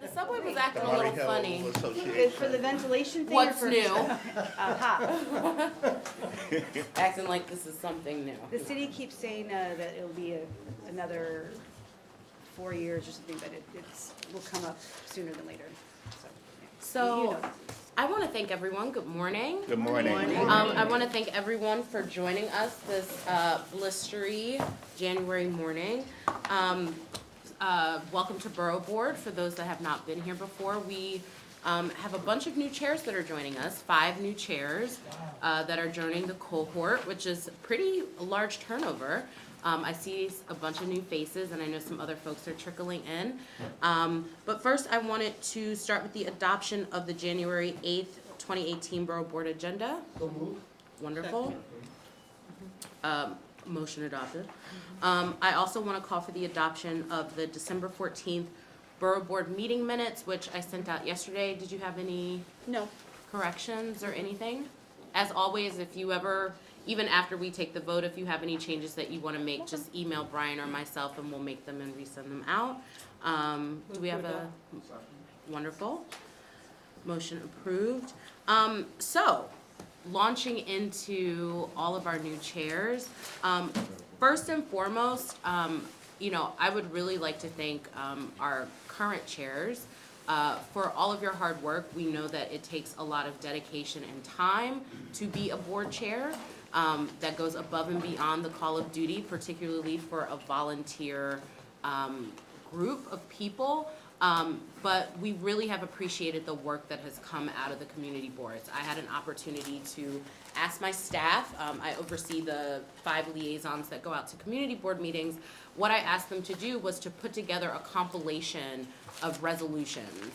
The subway was acting a little funny. Is for the ventilation thing? What's or for new? Hot. Acting like this is something new. The city keeps saying that it'll be another 4 years or something, but it's will come up sooner than later. So, you know. I want to thank everyone. Good morning. Good morning. I want to thank everyone for joining us this blistery January morning. Welcome to Borough Board. For those that have not been here before, we have a bunch of new chairs that are joining us, 5 new chairs that are joining the cohort, which is pretty large turnover. I see a bunch of new faces, and I know some other folks are trickling in. But first, I wanted to start with the adoption of the January 8th, 2018 Borough Board Agenda. So moved. Wonderful. Motion adopted. I also want to call for the adoption of the December 14th Borough Board meeting minutes, which I sent out yesterday. Did you have any No. corrections or anything? As always, if you ever, even after we take the vote, if you have any changes that you want to make, just email Brian or myself and we'll make them and resend them out. Do we have a, wonderful. Motion approved. So, launching into all of our new chairs. First and foremost, I would really like to thank our current chairs for all of your hard work. We know that it takes a lot of dedication and time to be a board chair. That goes above and beyond the call of duty, particularly for a volunteer group of people. But we really have appreciated the work that has come out of the community boards. I had an opportunity to ask my staff, I oversee the 5 liaisons that go out to community board meetings. What I asked them to do was to put together a compilation of resolutions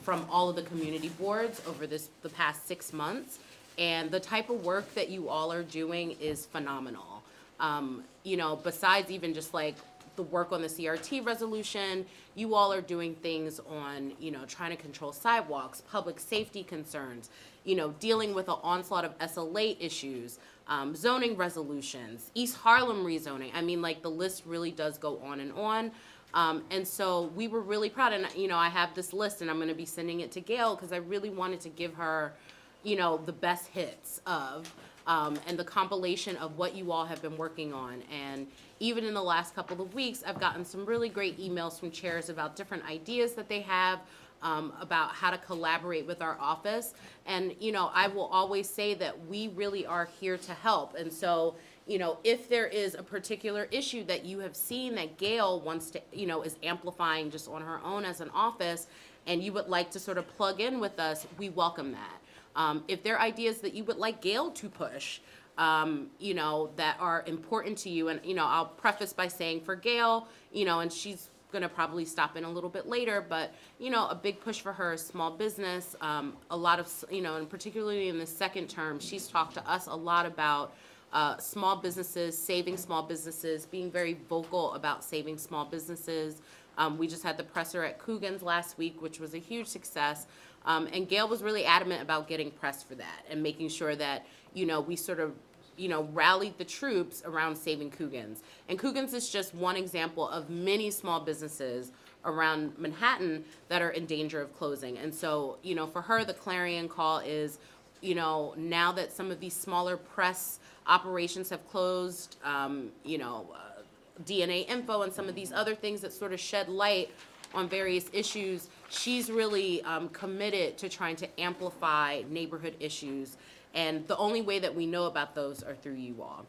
from all of the community boards over the past 6 months. And the type of work that you all are doing is phenomenal. Besides even just like the work on the CRT resolution, you all are doing things on, trying to control sidewalks, public safety concerns, dealing with an onslaught of SLA issues, zoning resolutions, East Harlem rezoning. I mean, like the list really does go on and on. And so we were really proud. And, I have this list and I'm going to be sending it to Gail because I really wanted to give her the best hits of, and the compilation of what you all have been working on. And even in the last couple of weeks, I've gotten some really great emails from chairs about different ideas that they have about how to collaborate with our office. And, I will always say that we really are here to help. And so, if there is a particular issue that you have seen that Gail wants to, is amplifying just on her own as an office, and you would like to sort of plug in with us, we welcome that. If there are ideas that you would like Gail to push, that are important to you, and, I'll preface by saying for Gail, and she's gonna probably stop in a little bit later, but, a big push for her is small business. A lot of, and particularly in the second term, she's talked to us a lot about small businesses, saving small businesses, being very vocal about saving small businesses. We just had the presser at Coogan's last week, which was a huge success. And Gail was really adamant about getting press for that and making sure that, we sort of, rallied the troops around saving Coogan's. And Coogan's is just one example of many small businesses around Manhattan that are in danger of closing. And so, for her, the clarion call is, now that some of these smaller press operations have closed, DNA Info and some of these other things that sort of shed light on various issues, she's really committed to trying to amplify neighborhood issues. And the only way that we know about those are through you all.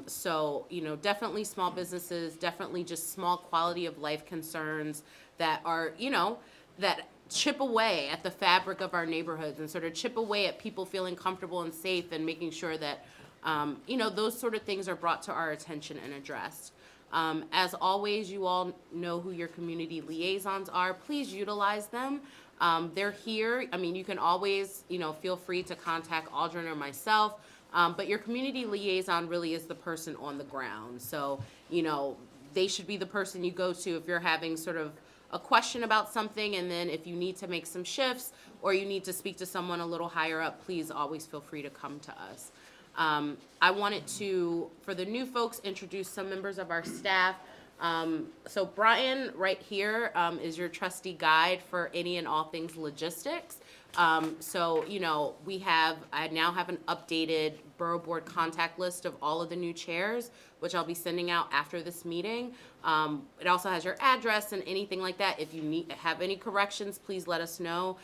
So, definitely small businesses, definitely just small quality of life concerns that are, that chip away at the fabric of our neighborhoods and sort of chip away at people feeling comfortable and safe and making sure that, those sort of things are brought to our attention and addressed. As always, you all know who your community liaisons are. Please utilize them. They're here. I mean, you can always, feel free to contact Aldrin or myself. But your community liaison really is the person on the ground. So, they should be the person you go to if you're having sort of a question about something, and then if you need to make some shifts or you need to speak to someone a little higher up, please always feel free to come to us. I wanted to, for the new folks, introduce some members of our staff. So Brian, right here, is your trusty guide for any and all things logistics. So, I now have an updated Borough Board contact list of all of the new chairs, which I'll be sending out after this meeting. It also has your address and anything like that. If you have any corrections, please let us know.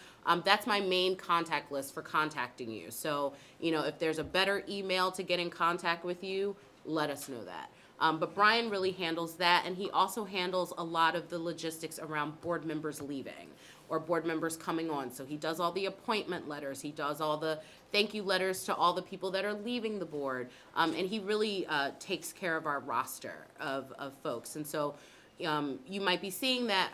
That's my main contact list for contacting you. So, if there's a better email to get in contact with you, let us know that. But Brian really handles that, and he also handles a lot of the logistics around board members leaving or board members coming on. So he does all the appointment letters, he does all the thank you letters to all the people that are leaving the board, and he really takes care of our roster of folks. And so you might be seeing that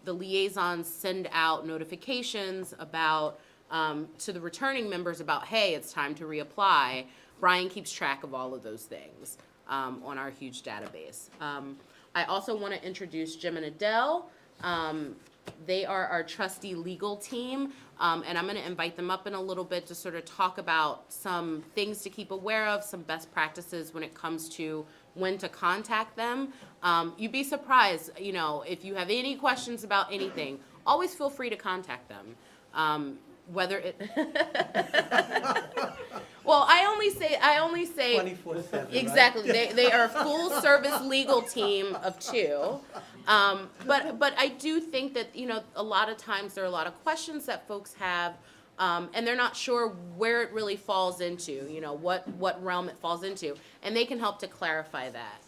the liaisons send out notifications about to the returning members about, hey, it's time to reapply. Brian keeps track of all of those things on our huge database. I also want to introduce Jim and Adele. They are our trustee legal team, and I'm going to invite them up in a little bit to sort of talk about some things to keep aware of, some best practices when it comes to when to contact them. You'd be surprised, if you have any questions about anything, always feel free to contact them. Whether it well, I only say 24/7, exactly. right? They are a full service legal team of 2. But I do think that, a lot of times there are a lot of questions that folks have, and they're not sure where it really falls into, what realm it falls into, and they can help to clarify that,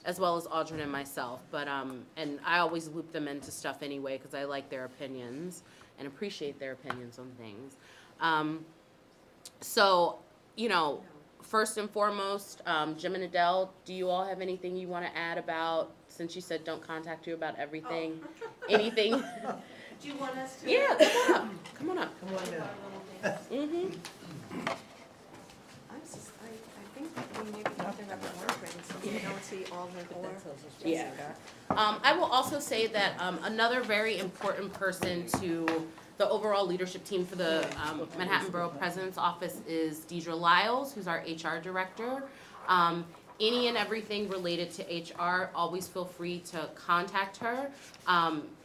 as well as Audrey and myself. But and I always loop them into stuff anyway because I like their opinions and appreciate their opinions on things. So, first and foremost, Jim and Adele, do you all have anything you want to add about, since you said don't contact you about everything, anything? Do you want us to? Yeah, come on up. Come on down. Mm-hmm. I think we may be talking about the work rate, so we don't see all the or. Yeah. I will also say that another very important person to the overall leadership team for the Manhattan Borough President's Office is Deidre Lyles, who's our HR director. Any and everything related to HR, always feel free to contact her.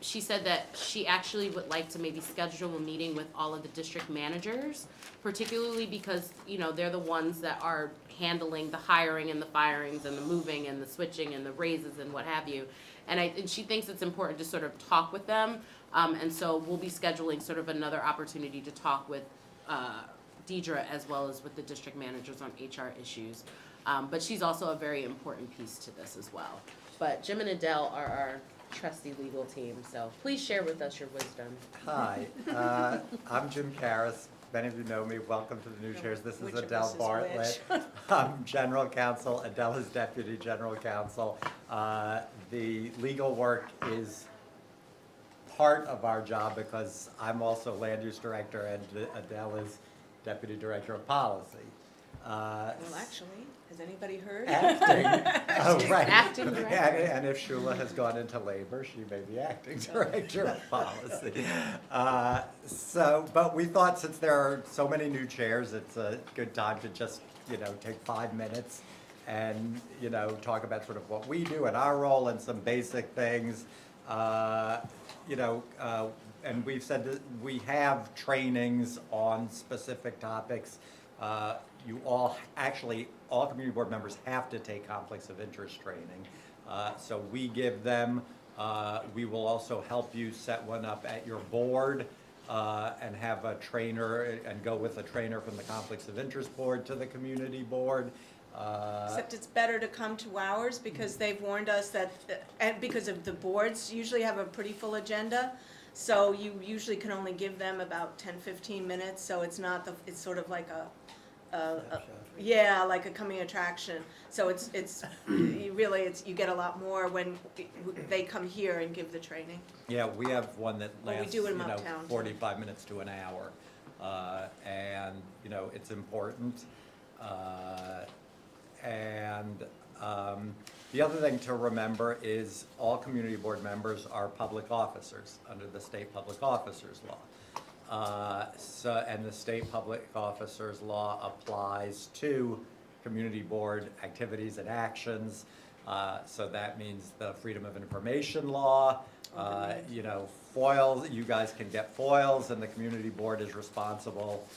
She said that she actually would like to maybe schedule a meeting with all of the district managers, particularly because, they're the ones that are handling the hiring and the firings and the moving and the switching and the raises and what have you. And she thinks it's important to sort of talk with them. And so we'll be scheduling sort of another opportunity to talk with Deidre as well as with the district managers on HR issues. But she's also a very important piece to this as well. But Jim and Adele are our trusty legal team, so please share with us your wisdom. Hi, I'm Jim Karras. Many of you know me. Welcome to the new chairs. This is Adele Bartlett. I'm general counsel. Adele is deputy general counsel. The legal work is part of our job because I'm also land use director and Adele is deputy director of policy. Well, actually, has anybody heard? Acting. Oh, right. Acting director. And if Shula has gone into labor, she may be acting director of policy. But we thought since there are so many new chairs, it's a good time to just, take 5 minutes and, talk about sort of what we do and our role and some basic things. And we've said that we have trainings on specific topics. All community board members have to take conflicts of interest training. So we give them, we will also help you set one up at your board and have a trainer and go with a trainer from the conflicts of interest board to the community board. Except it's better to come to ours because they've warned us that, and because of the boards usually have a pretty full agenda. So you usually can only give them about 10-15 minutes, so it's not it's sort of like like a coming attraction. So you get a lot more when they come here and give the training. Yeah, we have one that Well, we lasts, do it in Uptown, 45 minutes to an hour. And, it's important. The other thing to remember is all community board members are public officers under the state public officers law. And the state public officers law applies to community board activities and actions. So that means the Freedom of Information Law, you know, FOIL, you guys can get FOILs, and the community board is responsible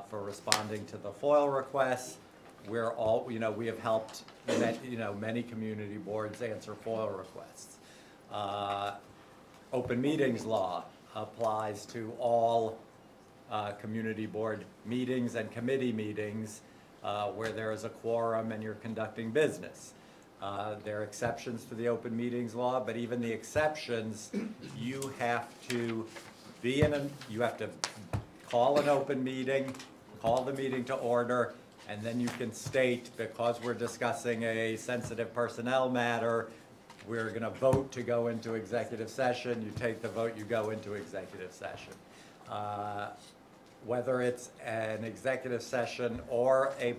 for responding to the FOIL requests. We're all, you know, we have helped, many community boards answer FOIL requests. Open meetings law applies to all community board meetings and committee meetings where there is a quorum and you're conducting business. There are exceptions to the open meetings law, but even the exceptions, you have to you have to call an open meeting, call the meeting to order, and then you can state, because we're discussing a sensitive personnel matter, we're gonna vote to go into executive session. You take the vote, you go into executive session. Whether it's an executive session or a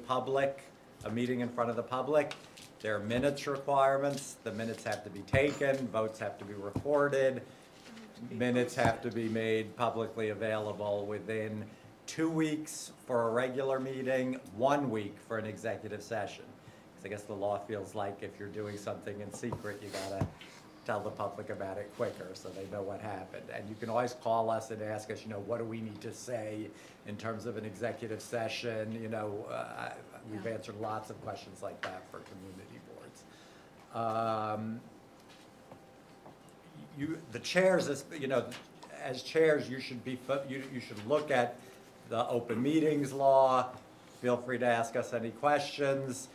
meeting in front of the public, there are minutes requirements. The minutes have to be taken, votes have to be recorded, minutes have to be made publicly available within 2 weeks for a regular meeting, 1 week for an executive session. Because I guess the law feels like if you're doing something in secret, you gotta tell the public about it quicker so they know what happened. And you can always call us and ask us, what do we need to say in terms of an executive session? We've answered lots of questions like that for community boards. The chairs, as chairs, you should look at the open meetings law. Feel free to ask us any questions.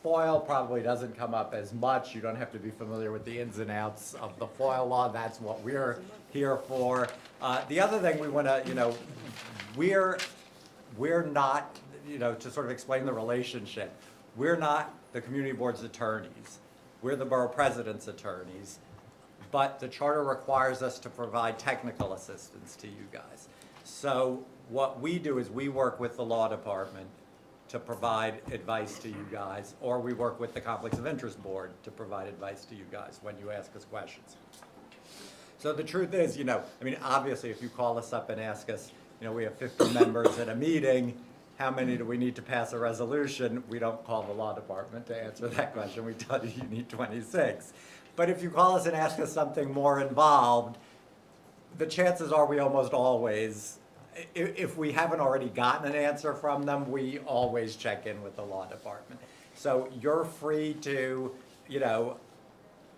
FOIL probably doesn't come up as much. You don't have to be familiar with the ins and outs of the FOIL law. That's what we're here for. The other thing we want to, we're not, to sort of explain the relationship, we're not the community board's attorneys. We're the borough president's attorneys. But the charter requires us to provide technical assistance to you guys. So what we do is we work with the law department to provide advice to you guys, or we work with the Conflicts of Interest Board to provide advice to you guys when you ask us questions. So the truth is, obviously if you call us up and ask us, we have 50 members at a meeting, how many do we need to pass a resolution? We don't call the law department to answer that question. We tell you you need 26. But if you call us and ask us something more involved, the chances are we almost always, if we haven't already gotten an answer from them, we always check in with the law department. So you're free to,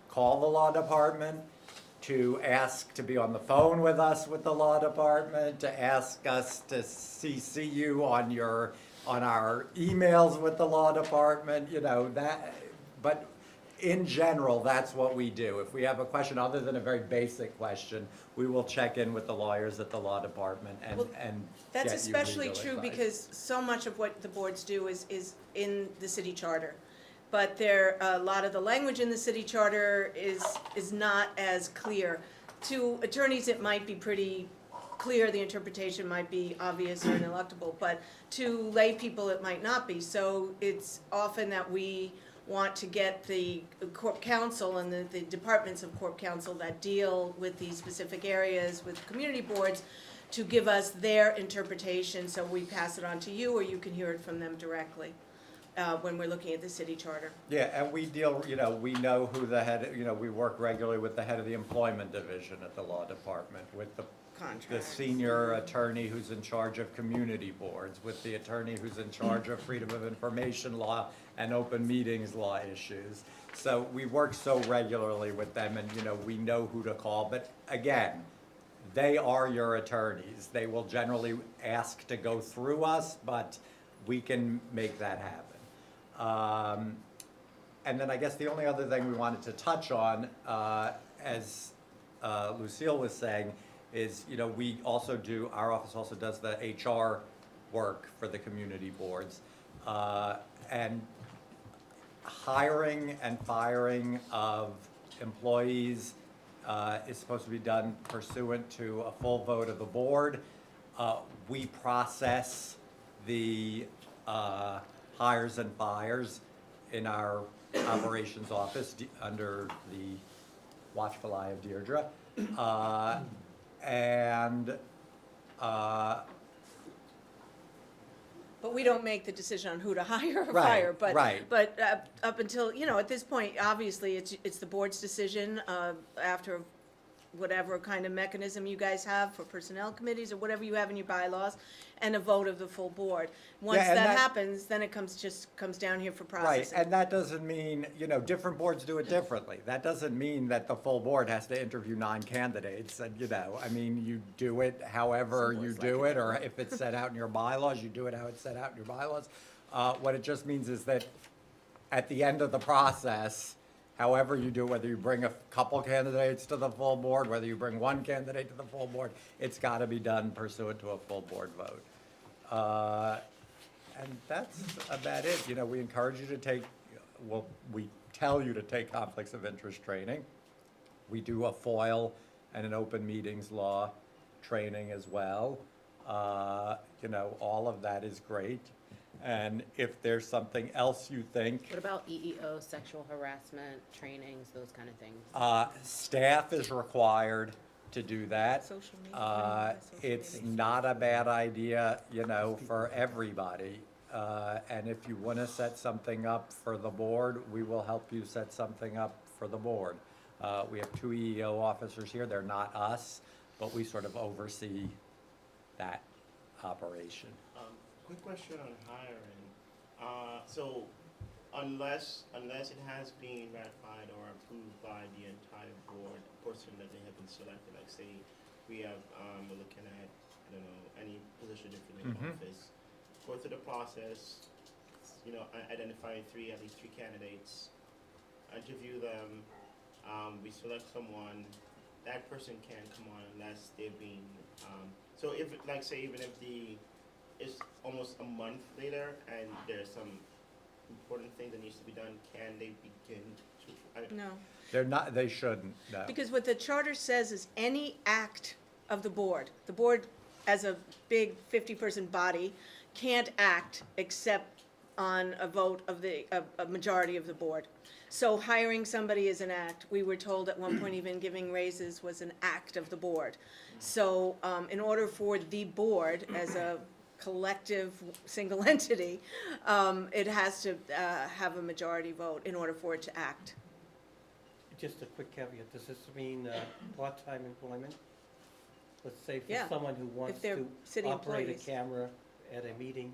call the law department, to ask to be on the phone with us with the law department, to ask us to CC you on our emails with the law department, but in general, that's what we do. If we have a question other than a very basic question, we will check in with the lawyers at the law department and That's get you especially legal true advice. because so much of what the boards do is in the city charter. But a lot of the language in the city charter is not as clear. To attorneys, it might be pretty clear, the interpretation might be obvious or ineluctable, but to lay people, it might not be. So it's often that we want to get the corp counsel and the departments of corp counsel that deal with these specific areas with community boards to give us their interpretation, so we pass it on to you, or you can hear it from them directly when we're looking at the city charter. Yeah, and we deal, we know who the head, we work regularly with the head of the employment division at the law department, with the senior attorney who's in charge of community boards, with the attorney who's in charge of freedom of information law and open meetings law issues. So we work so regularly with them, and we know who to call. But again, they are your attorneys. They will generally ask to go through us, but we can make that happen. And then I guess the only other thing we wanted to touch on, as Lucille was saying, is, we also do, our office also does the HR work for the community boards. And hiring and firing of employees is supposed to be done pursuant to a full vote of the board. We process the hires and fires in our operations office under the watchful eye of Deirdre. But we don't make the decision on who to hire or Right, fire, but, right. but up until, at this point, obviously, it's the board's decision, after whatever kind of mechanism you guys have for personnel committees or whatever you have in your bylaws, and a vote of the full board. Once and that that- happens, then it comes down here for Right, processing. and that doesn't mean, different boards do it differently. That doesn't mean that the full board has to interview 9 candidates, and, you do it however Some you boards do like it, or if it's set out in your bylaws, you do it how it's set out in your bylaws. What it just means is that at the end of the process, however you do, whether you bring a couple candidates to the full board, whether you bring 1 candidate to the full board, it's gotta be done pursuant to a full board vote. And that's about it. We encourage you to take, we tell you to take conflicts of interest training. We do a FOIL and an open meetings law training as well. All of that is great. And if there's something else you think, What about EEO, sexual harassment, trainings, those kind of things? staff is required to do that. Social media. It's not a bad idea, for everybody. And if you want to set something up for the board, we will help you set something up for the board. We have 2 EEO officers here. They're not us, but we sort of oversee that operation. Quick question on hiring. So unless it has been ratified or approved by the entire board, person that they have been selected, like say we have, we're looking at, I don't know, any position in the office, go through the process, identify at least three candidates, interview them, we select someone, that person can't come on unless they've been, so if, like say, even if it's almost a month later and there's some important thing that needs to be done, can they begin to? No. They're not, they shouldn't, no. Because what the charter says is any act of the board as a big 50-person body can't act except on a vote of a majority of the board. So hiring somebody is an act. We were told at one point even giving raises was an act of the board. So in order for the board as a collective single entity, it has to have a majority vote in order for it to act. Just a quick caveat, does this mean part-time employment? Let's say Yeah, for someone who wants they're to city operate a employees. camera at a meeting,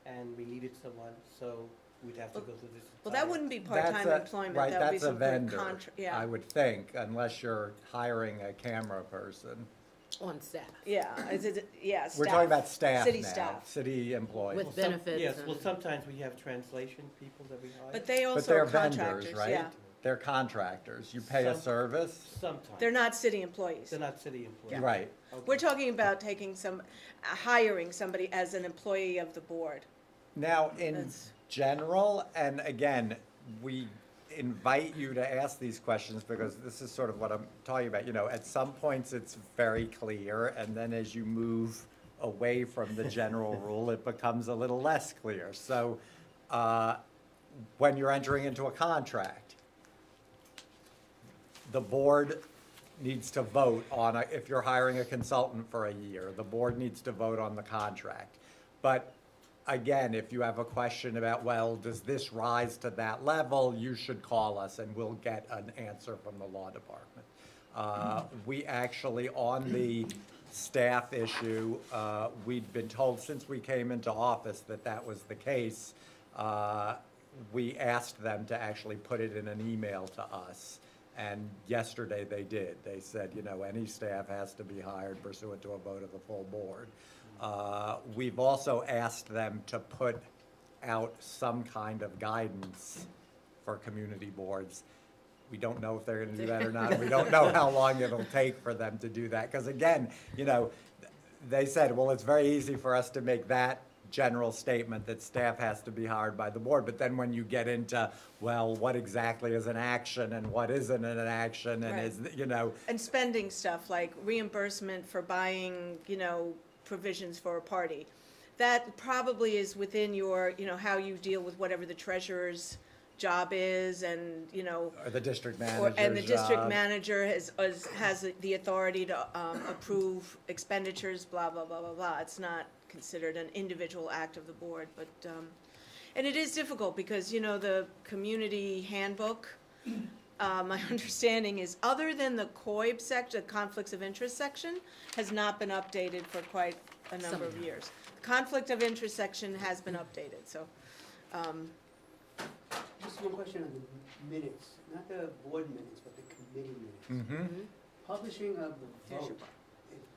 and we needed someone, so we'd have to go through this. Well, that entire- wouldn't be That's part-time a- employment, right, that would be that's a some kind of vendor, contract, yeah. I would think, unless you're hiring a camera person. On staff, Yeah, yeah, We're talking staff. about staff City now, staff. city employees. With Well, some- benefits Yes, and- well, sometimes we have translation people that we hire. But they But also they're are contractors, vendors, right? yeah. They're contractors. You pay a Some- service? Sometimes. They're not city employees. They're not city employees. Right. Okay. We're talking about hiring somebody as an employee of the board. Now, in That's- general, and again, we invite you to ask these questions because this is sort of what I'm talking about. At some points, it's very clear, and then as you move away from the general rule, it becomes a little less clear. So, when you're entering into a contract, the board needs to vote on, if you're hiring a consultant for a year, the board needs to vote on the contract. But again, if you have a question about, well, does this rise to that level, you should call us and we'll get an answer from the law department. We actually, on the staff issue, we'd been told since we came into office that that was the case. We asked them to actually put it in an email to us. And yesterday they did. They said, any staff has to be hired pursuant to a vote of the full board. We've also asked them to put out some kind of guidance for community boards. We don't know if they're gonna do that or not. We don't know how long it'll take for them to do that. Because again, they said, well, it's very easy for us to make that general statement that staff has to be hired by the board. But then when you get into, well, what exactly is an action and what isn't an action and Right. And spending stuff like reimbursement for buying, provisions for a party. That probably is within your, how you deal with whatever the treasurer's job is, and, you know, Or the district or, manager's and the district job. manager has the authority to, approve expenditures, blah, blah, blah, blah, blah. It's not considered an individual act of the board, but, and it is difficult because, you know, the community handbook, my understanding is, other than the COIB section, the conflicts of interest section, has not been updated for quite a number of years. Conflict of interest section has been updated, so, Just one question on the minutes, not the board minutes, but the committee minutes. Mhm. Publishing of the Here's your vote,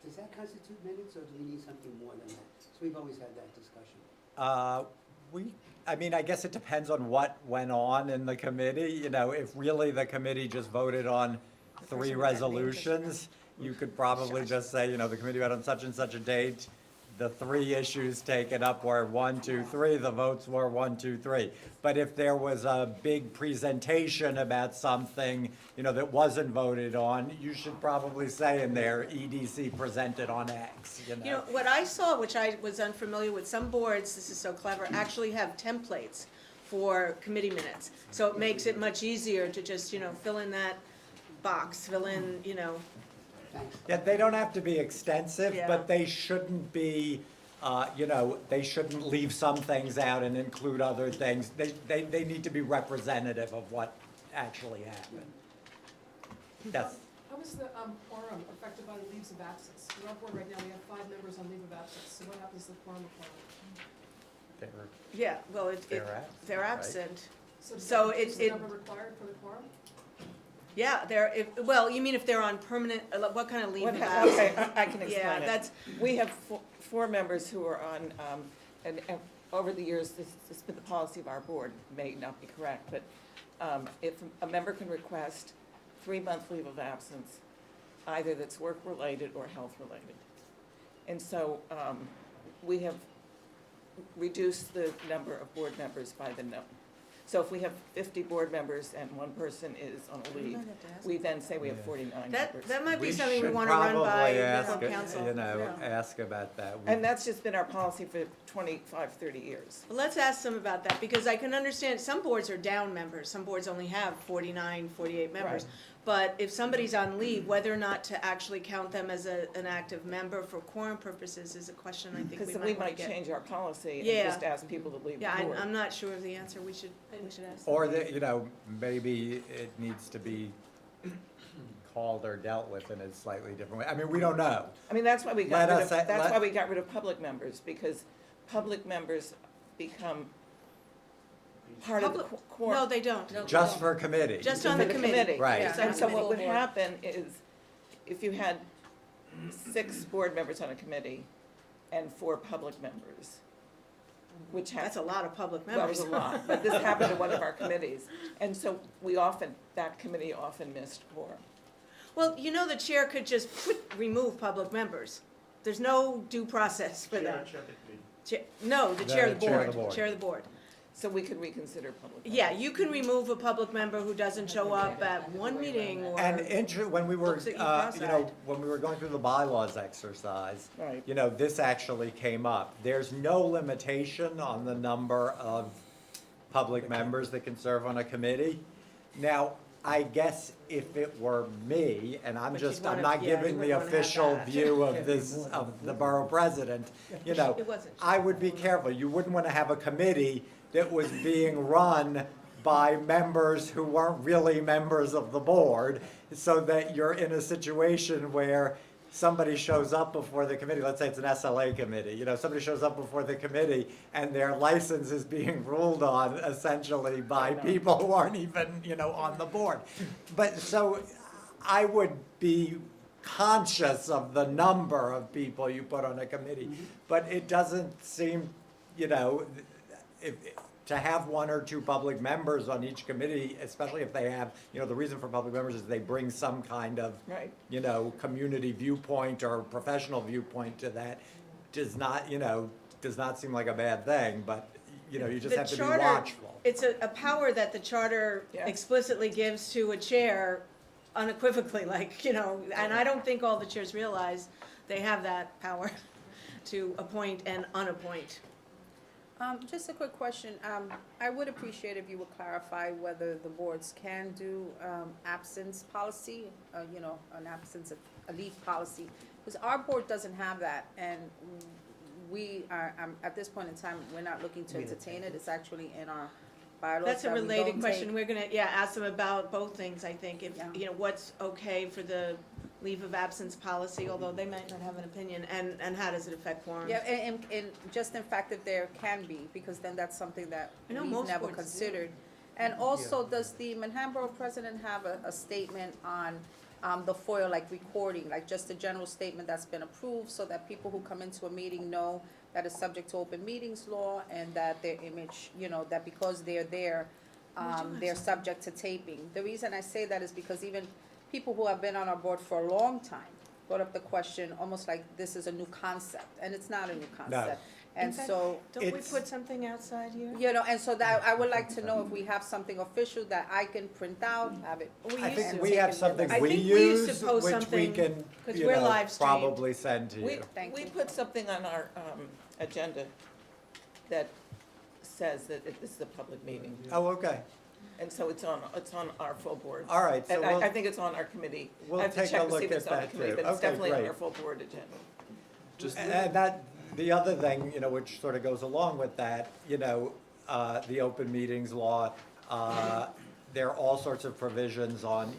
does that constitute minutes, or do we need something more than that? So we've always had that discussion. I mean, I guess it depends on what went on in the committee, you know, if really the committee just voted on three person with that name just resolutions, you could probably just say, you know, the committee met on such and such a date, the three issues taken up were 1, 2, 3, the votes were 1, 2, 3. But if there was a big presentation about something, you know, that wasn't voted on, you should probably say in there, EDC presented on X, you know. you know, what I saw, which I was unfamiliar with, some boards, this is so clever, actually have templates for committee minutes. So it makes it much easier to just, you know, fill in that box, fill in, you know, Thanks. Yeah, they don't have to be extensive, Yeah. but they shouldn't be, you know, they shouldn't leave some things out and include other things. They need to be representative of what actually happened. That's, How is the quorum affected by the leaves of absence? In our board right now, we have 5 members on leave of absence, so what happens to the quorum requirement? yeah, well, they're right? absent. So it- is the number required for the quorum? Yeah, well, you mean if they're on permanent, what kind of leave What of hap- absence? Okay, I can Yeah, explain it. that's, We have four members who are on, and over the years, this has been the policy of our board, may not be correct, but if a member can request 3-month leave of absence, either that's work-related or health-related. And so we have reduced the number of board members by the no. So if we have 50 board members and one person is on a leave, we then say we have 49 members. that might be we something we should wanna run by probably ask, legal counsel. you know, Yeah. ask about that. And that's just been our policy for 25, 30 years. Well, let's ask them about that, because I can understand, some boards are down members, some boards only have 49, 48 members. Right. But if somebody's on leave, whether or not to actually count them as an active member for quorum purposes is a question I think Because we we might wanna might get. change our policy and Yeah. just ask people to leave the Yeah, board. I'm not sure of the answer, we should ask them. Or that, you know, maybe it needs to be called or dealt with in a slightly different way. I mean, we don't know. I mean, that's why we Let got rid us of, say- that's let- why we got rid of public members, because public members become part of the Public- quorum. No, they don't. Just for committee. Just on the committee. Right. Just on And the so committee. what would happen is, if you had 6 board members on a committee and 4 public members, which has. That's a lot of public Well, it was members. a lot, but this happened to one of our committees. And so that committee often missed quorum. Well, you know, the chair could just remove public members. There's no due process for that. Chair of the committee. No, the chair of the chair of board, the board. chair of the board. So we could reconsider public. Yeah, members. you can remove a public member who doesn't show up at one meeting or. And when we were, Folks that you you know, cross-eyed. when we were going through the bylaws exercise, Right. you know, this actually came up. There's no limitation on the number of public members that can serve on a committee. Now, I guess if it were me, and I'm But you'd just, I'm wanna- not yeah, giving you the would wanna have official that. view of this, of the borough president, you know, It wasn't. I would be careful. You wouldn't want to have a committee that was being run by members who weren't really members of the board, so that you're in a situation where somebody shows up before the committee, let's say it's an SLA committee, you know, somebody shows up before the committee and their license is being ruled on essentially by people who aren't even, you know, on the board. But so I would be conscious of the number of people you put on a committee, but it doesn't seem, you know, to have 1 or 2 public members on each committee, especially if they have, you know, the reason for public members is they bring some kind of, Right. you know, community viewpoint or professional viewpoint to that, does not, you know, does not seem like a bad thing, but, you know, you just The have to be charter- watchful. It's a power that the charter Yes. explicitly gives to a chair unequivocally, like, you know, and I don't think all the chairs realize they have that power to appoint and unappoint. Just a quick question. I would appreciate if you would clarify whether the boards can do, absence policy, an absence of, a leave policy. Because our board doesn't have that, and we are, at this point in time, we're not looking to entertain it. It's actually in our bylaws. That's a that we related don't question. take. We're gonna, ask them about both things, I think. If, Yeah. what's okay for the leave of absence policy, although they might not have an opinion, and how does it affect quorums? Yeah, and just in fact, if there can be, because then that's something that I know we've most never boards do. considered. And also, does the Manhattan Borough President have a statement on, the FOIL, like recording, like just a general statement that's been approved, so that people who come into a meeting know that it's subject to open meetings law, and that their image, that because they're there, they're subject to taping. The reason I say that is because even people who have been on our board for a long time brought up the question, almost like this is a new concept, and it's not a new concept. And In fact, so, Don't we It's- put something outside here? and so that, I would like to know if we have something official that I can print out, have it. We I used think to. we have something I we think we used to use, post which we something, can, 'cause we're live streamed. probably send to We, you. Thank we you. put something on our agenda that says that this is a public meeting, Oh, okay. and so it's on our full board. All right, so And we'll, I think it's on our committee. we'll I have to take a check to look see if at it's on the that committee, too. but it's Okay, definitely on great. our full board agenda. And that, the other thing, which sort of goes along with that, the open meetings law, there are all sorts of provisions on,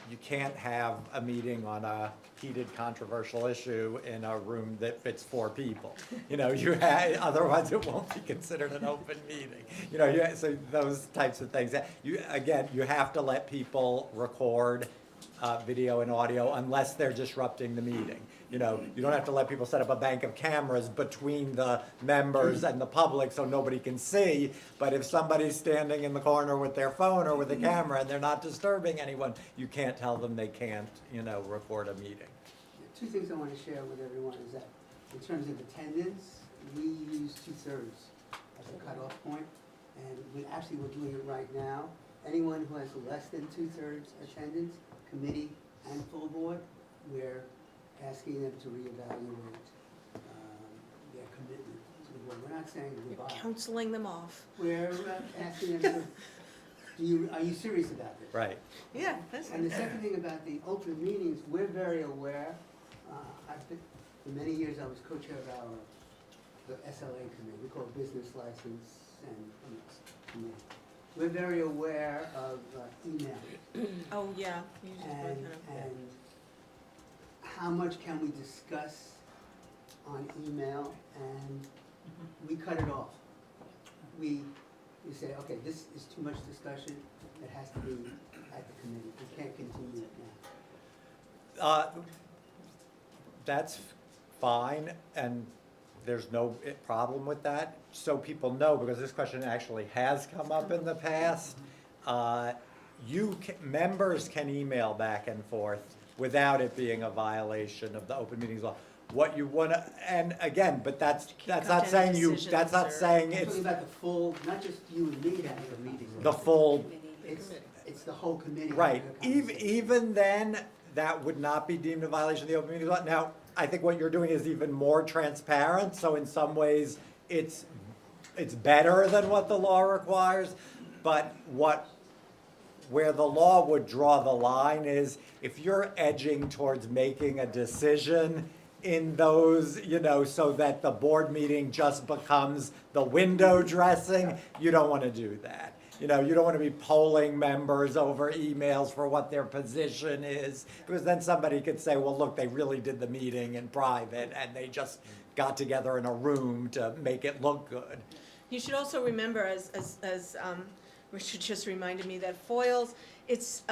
you can't have a meeting on a heated controversial issue in a room that fits 4 people. Otherwise it won't be considered an open meeting. So those types of things. You have to let people record video and audio unless they're disrupting the meeting. You don't have to let people set up a bank of cameras between the members and the public so nobody can see, but if somebody's standing in the corner with their phone or with a camera and they're not disturbing anyone, you can't tell them they can't, record a meeting. Two things I want to share with everyone is that in terms of attendance, we use 2/3 as a cutoff point, and we're doing it right now. Anyone who has less than 2/3 attendance, committee and full board, we're asking them to reevaluate their commitment to the board. We're not saying You're goodbye. counseling them off. We're asking them to, are you serious about this? Right. Yeah, that's. And the second thing about the open meetings, we're very aware, for many years I was co-chair of the SLA committee, we call it Business License and Committee. We're very aware of email Oh, yeah. You just put and, kind of- and how much can we discuss on email, and we cut it off. We say, okay, this is too much discussion, it has to be at the committee, we can't continue it now. That's fine, and there's no problem with that. So people know, because this question actually has come up in the past, members can email back and forth without it being a violation of the open meetings law. What you wanna, and again, but that's not content saying decisions that's not or- saying I'm it's talking about the full, not just you and me having a meeting. the full, It's the whole committee. right. having a conversation. Even then, that would not be deemed a violation of the open meetings law. Now, I think what you're doing is even more transparent, so in some ways, it's better than what the law requires, but where the law would draw the line is if you're edging towards making a decision in those, so that the board meeting just becomes the window dressing, you don't want to do that. You don't want to be polling members over emails for what their position is, because then somebody could say, well, look, they really did the meeting in private and they just got together in a room to make it look good. You should also remember, as Richard just reminded me, that foils, it's,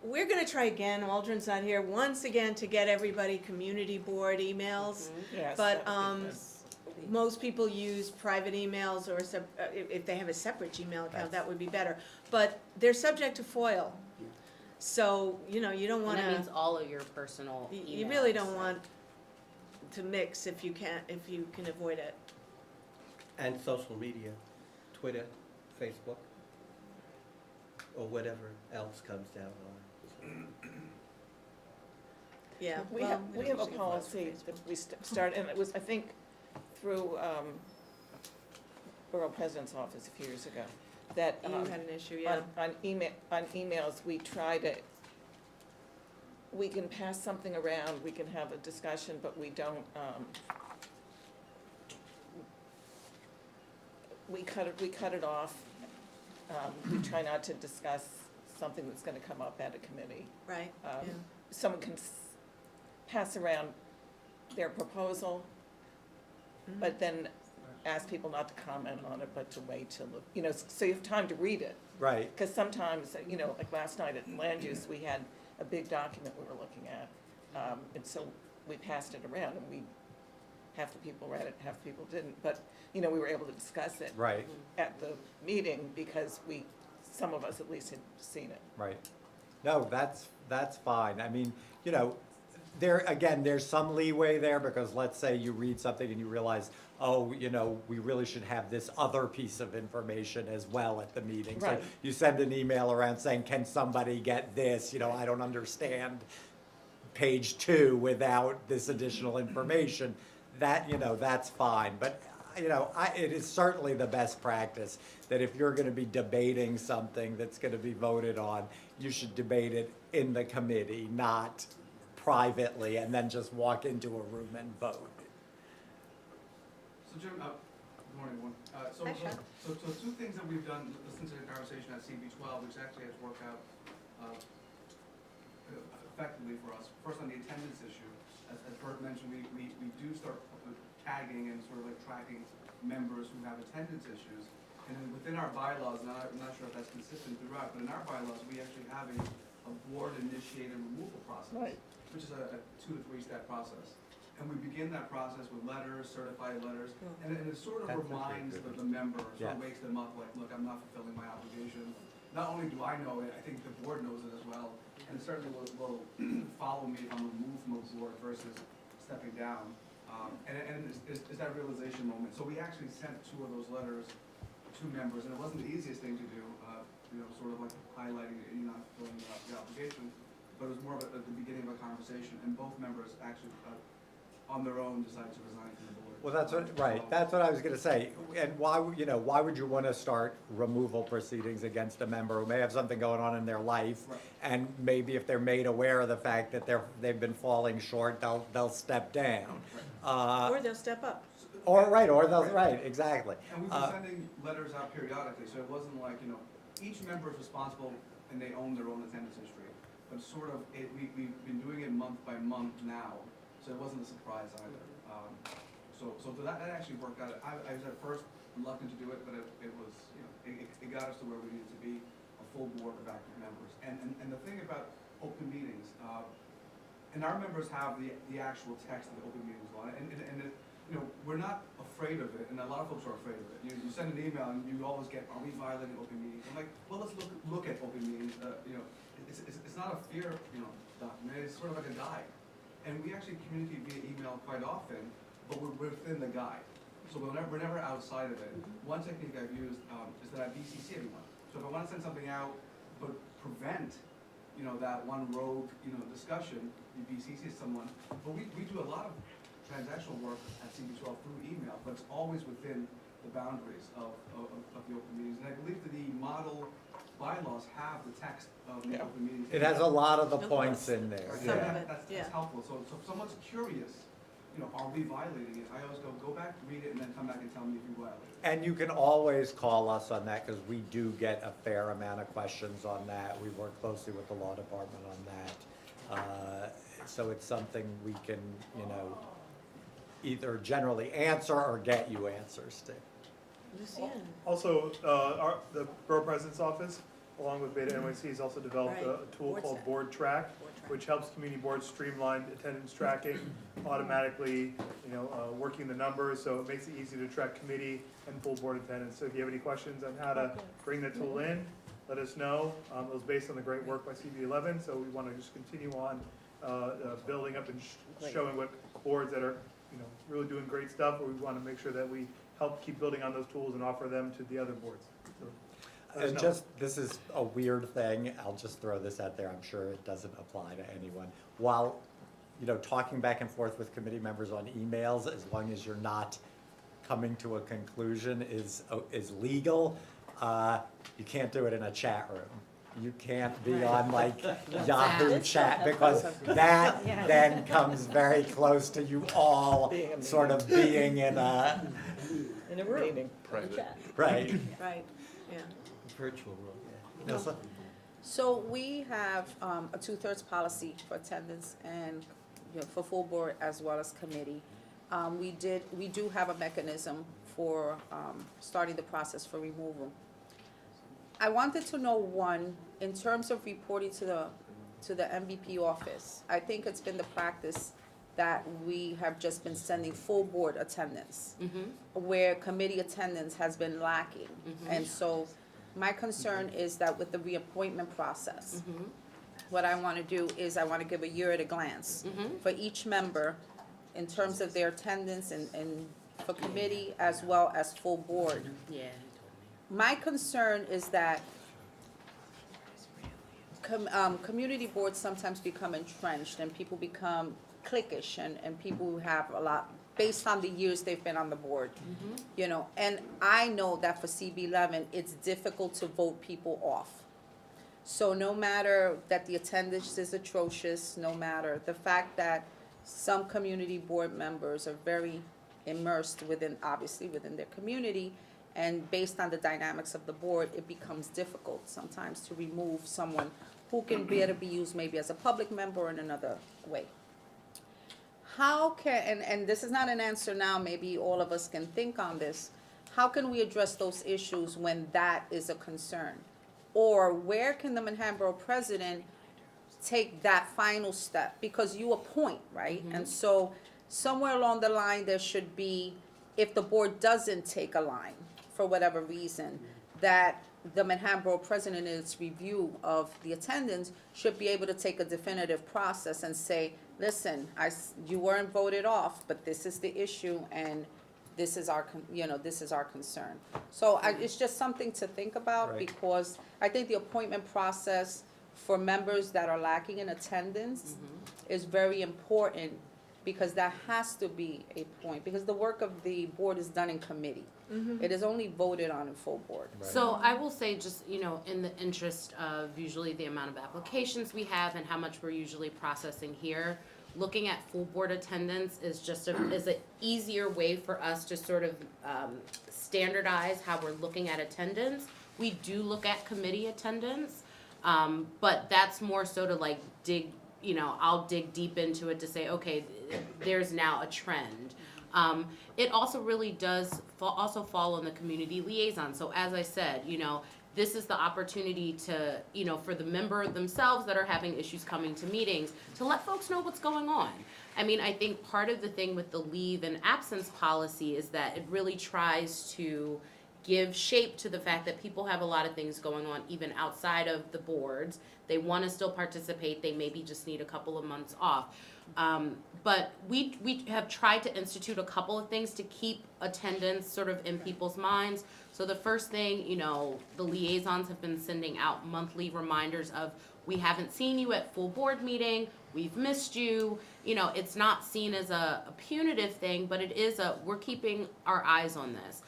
we're gonna try again, Aldrin's not here, once again to get everybody community board emails. Yes, But, that would be good. most people use private emails, or if they have a separate Gmail account, that would be better. But they're subject to FOIL. So, you don't And wanna. that means all of your personal emails. You really don't want to mix if you can avoid it. And social media, Twitter, Facebook, or whatever else comes down on. Yeah. We well, have, we we don't have a usually follow policy Facebook. that we started, and it was, I think, through Borough President's office a few years ago, that You had an issue, yeah. on emails, we try to, we can pass something around, we can have a discussion, but we don't, we cut it off. We try not to discuss something that's gonna come up at a committee. Right, Um, yeah. Someone can pass around their proposal, but then ask people not to comment on it, but to wait till, so you have time to read it. Right, Because sometimes, like last night at land use, we had a big document we were looking at. And so we passed it around and half the people read it, half the people didn't. But, we were able to discuss it right, at the meeting because some of us at least had seen it. right. No, that's fine. I mean, there's some leeway there, because let's say you read something and you realize, oh, we really should have this other piece of information as well at the meeting. So Right. you send an email around saying, can somebody get this? I don't understand page 2 without this additional information. That's fine. But, it is certainly the best practice that if you're gonna be debating something that's gonna be voted on, you should debate it in the committee, not privately, and then just walk into a room and vote. So Jim, good morning, everyone. So, Hi, Sean. so two things that we've done, listening to the conversation at CB12, which actually has worked out effectively for us. First, on the attendance issue, as Bert mentioned, we do start tagging and sort of like tracking members who have attendance issues. And then within our bylaws, and I'm not sure if that's consistent throughout, but in our bylaws, we actually have a board-initiated removal process. Right. Which is a 2 to 3 step process. And we begin that process with letters, certified letters, and it sort of That's reminds actually the member, sort Yeah. of wakes them up, like, look, I'm not fulfilling my obligation. Not only do I know it, I think the board knows it as well, and it certainly will follow me if I'm removed from a board versus stepping down. And it's that realization moment. So we actually sent 2 of those letters to members, and it wasn't the easiest thing to do, sort of like highlighting that you're not fulfilling the obligation, but it was more of at the beginning of a conversation, and both members actually, on their own, decided to resign from the board. Well, that's what I was gonna say. And why would you wanna start removal proceedings against a member who may have something going on in their life? Right. And maybe if they're made aware of the fact that they've been falling short, they'll step down. Or they'll step up. Right, exactly. And we've been sending letters out periodically, so it wasn't like, each member is responsible and they own their own attendance history. But sort of, we've been doing it month by month now, so it wasn't a surprise either. So that actually worked out. I was at first reluctant to do it, but it was, it got us to where we needed to be, a full board of active members. And the thing about open meetings, and our members have the actual text of the open meetings law, and we're not afraid of it, and a lot of folks are afraid of it. You send an email and you always get, are we violating open meetings? I'm like, well, let's look at open meetings. It's not a fear, document. It's sort of like a guide, and we actually communicate via email quite often, but we're within the guide, so we're never outside of it. One technique I've used is that I BCC everyone. So if I want to send something out, but prevent, that one rogue, discussion, you BCC someone. But we do a lot of transactional work at CB12 through email, but it's always within the boundaries of the open meetings. And I believe that the model bylaws have the text of the open meetings. It has a lot of the points in there. Right, Some Yeah. of it, that's yeah. helpful. So if someone's curious, are we violating it? I always go back, read it, and then come back and tell me if you violated it. And you can always call us on that, because we do get a fair amount of questions on that. We work closely with the law department on that. So it's something we can, either generally answer or get you answers to. Lucian. Also, the Borough President's Office, along with Beta NYC, has also developed a Right. tool Board called Track. Board Track, Board Track. which helps community boards streamline attendance tracking, automatically, working the numbers, so it makes it easy to track committee and full board attendance. So if you have any questions on how to bring the tool in, let us know. It was based on the great work by CB11, so we want to just continue on building up and showing what boards that are, really doing great stuff, but we want to make sure that we help keep building on those tools and offer them to the other boards. So, let us know. This is a weird thing, I'll just throw this out there, I'm sure it doesn't apply to anyone. While, talking back and forth with committee members on emails, as long as you're not coming to a conclusion is legal, you can't do it in a chat room. You can't be on like Yahoo chat, because that then comes very close to you all sort of being in a, In a room. right. Right, yeah. Virtual room. Nelsa? So we have a 2/3 policy for attendance and, for full board as well as committee. We do have a mechanism for starting the process for removal. I wanted to know, one, in terms of reporting to the MVP office, I think it's been the practice that we have just been sending full board attendance, where committee attendance has been lacking. And so my concern is that with the reappointment process, what I want to do is I want to give a year at a glance for each member in terms of their attendance and for committee as well as full board. Yeah. My concern is that community boards sometimes become entrenched and people become cliquish and people who have a lot, based on the years they've been on the board, and I know that for CB11, it's difficult to vote people off. So no matter that the attendance is atrocious, no matter the fact that some community board members are very immersed obviously within their community, and based on the dynamics of the board, it becomes difficult sometimes to remove someone who can better be used maybe as a public member or in another way. How can, and this is not an answer now, maybe all of us can think on this, how can we address those issues when that is a concern? Or where can the Manhattan Borough president take that final step? Because you appoint, right? And so somewhere along the line, there should be, if the board doesn't take a line for whatever reason, that the Manhattan Borough president in its review of the attendance should be able to take a definitive process and say, listen, you weren't voted off, but this is the issue and this is our, this is our concern. So it's just something to think about, Right. because I think the appointment process for members that are lacking in attendance is very important, because that has to be a point, because the work of the board is done in committee. It is only voted on in full board. Right. So I will say, just, in the interest of usually the amount of applications we have and how much we're usually processing here, looking at full board attendance is just is an easier way for us to sort of standardize how we're looking at attendance. We do look at committee attendance, but that's more so to like dig, I'll dig deep into it to say, okay, there's now a trend. It also really does also fall on the community liaison. So as I said, this is the opportunity to, for the member themselves that are having issues coming to meetings, to let folks know what's going on. I mean, I think part of the thing with the leave and absence policy is that it really tries to give shape to the fact that people have a lot of things going on even outside of the boards. They want to still participate, they maybe just need a couple of months off. But we have tried to institute a couple of things to keep attendance sort of in people's minds. So the first thing, the liaisons have been sending out monthly reminders of, we haven't seen you at full board meeting, we've missed you. It's not seen as a punitive thing, but it is we're keeping our eyes on this.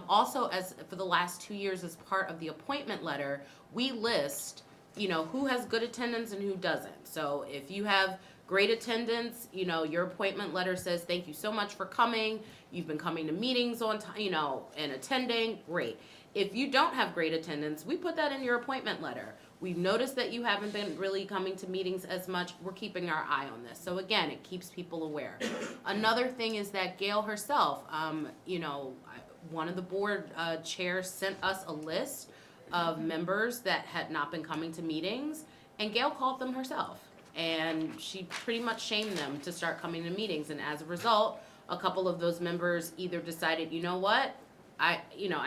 Also, as for the last 2 years, as part of the appointment letter, we list, who has good attendance and who doesn't. So if you have great attendance, your appointment letter says, thank you so much for coming, you've been coming to meetings on time, and attending, great. If you don't have great attendance, we put that in your appointment letter. We've noticed that you haven't been really coming to meetings as much, we're keeping our eye on this. So again, it keeps people aware. Another thing is that Gail herself, one of the board chairs sent us a list of members that had not been coming to meetings, and Gail called them herself. And she pretty much shamed them to start coming to meetings, and as a result, a couple of those members either decided, you know what, I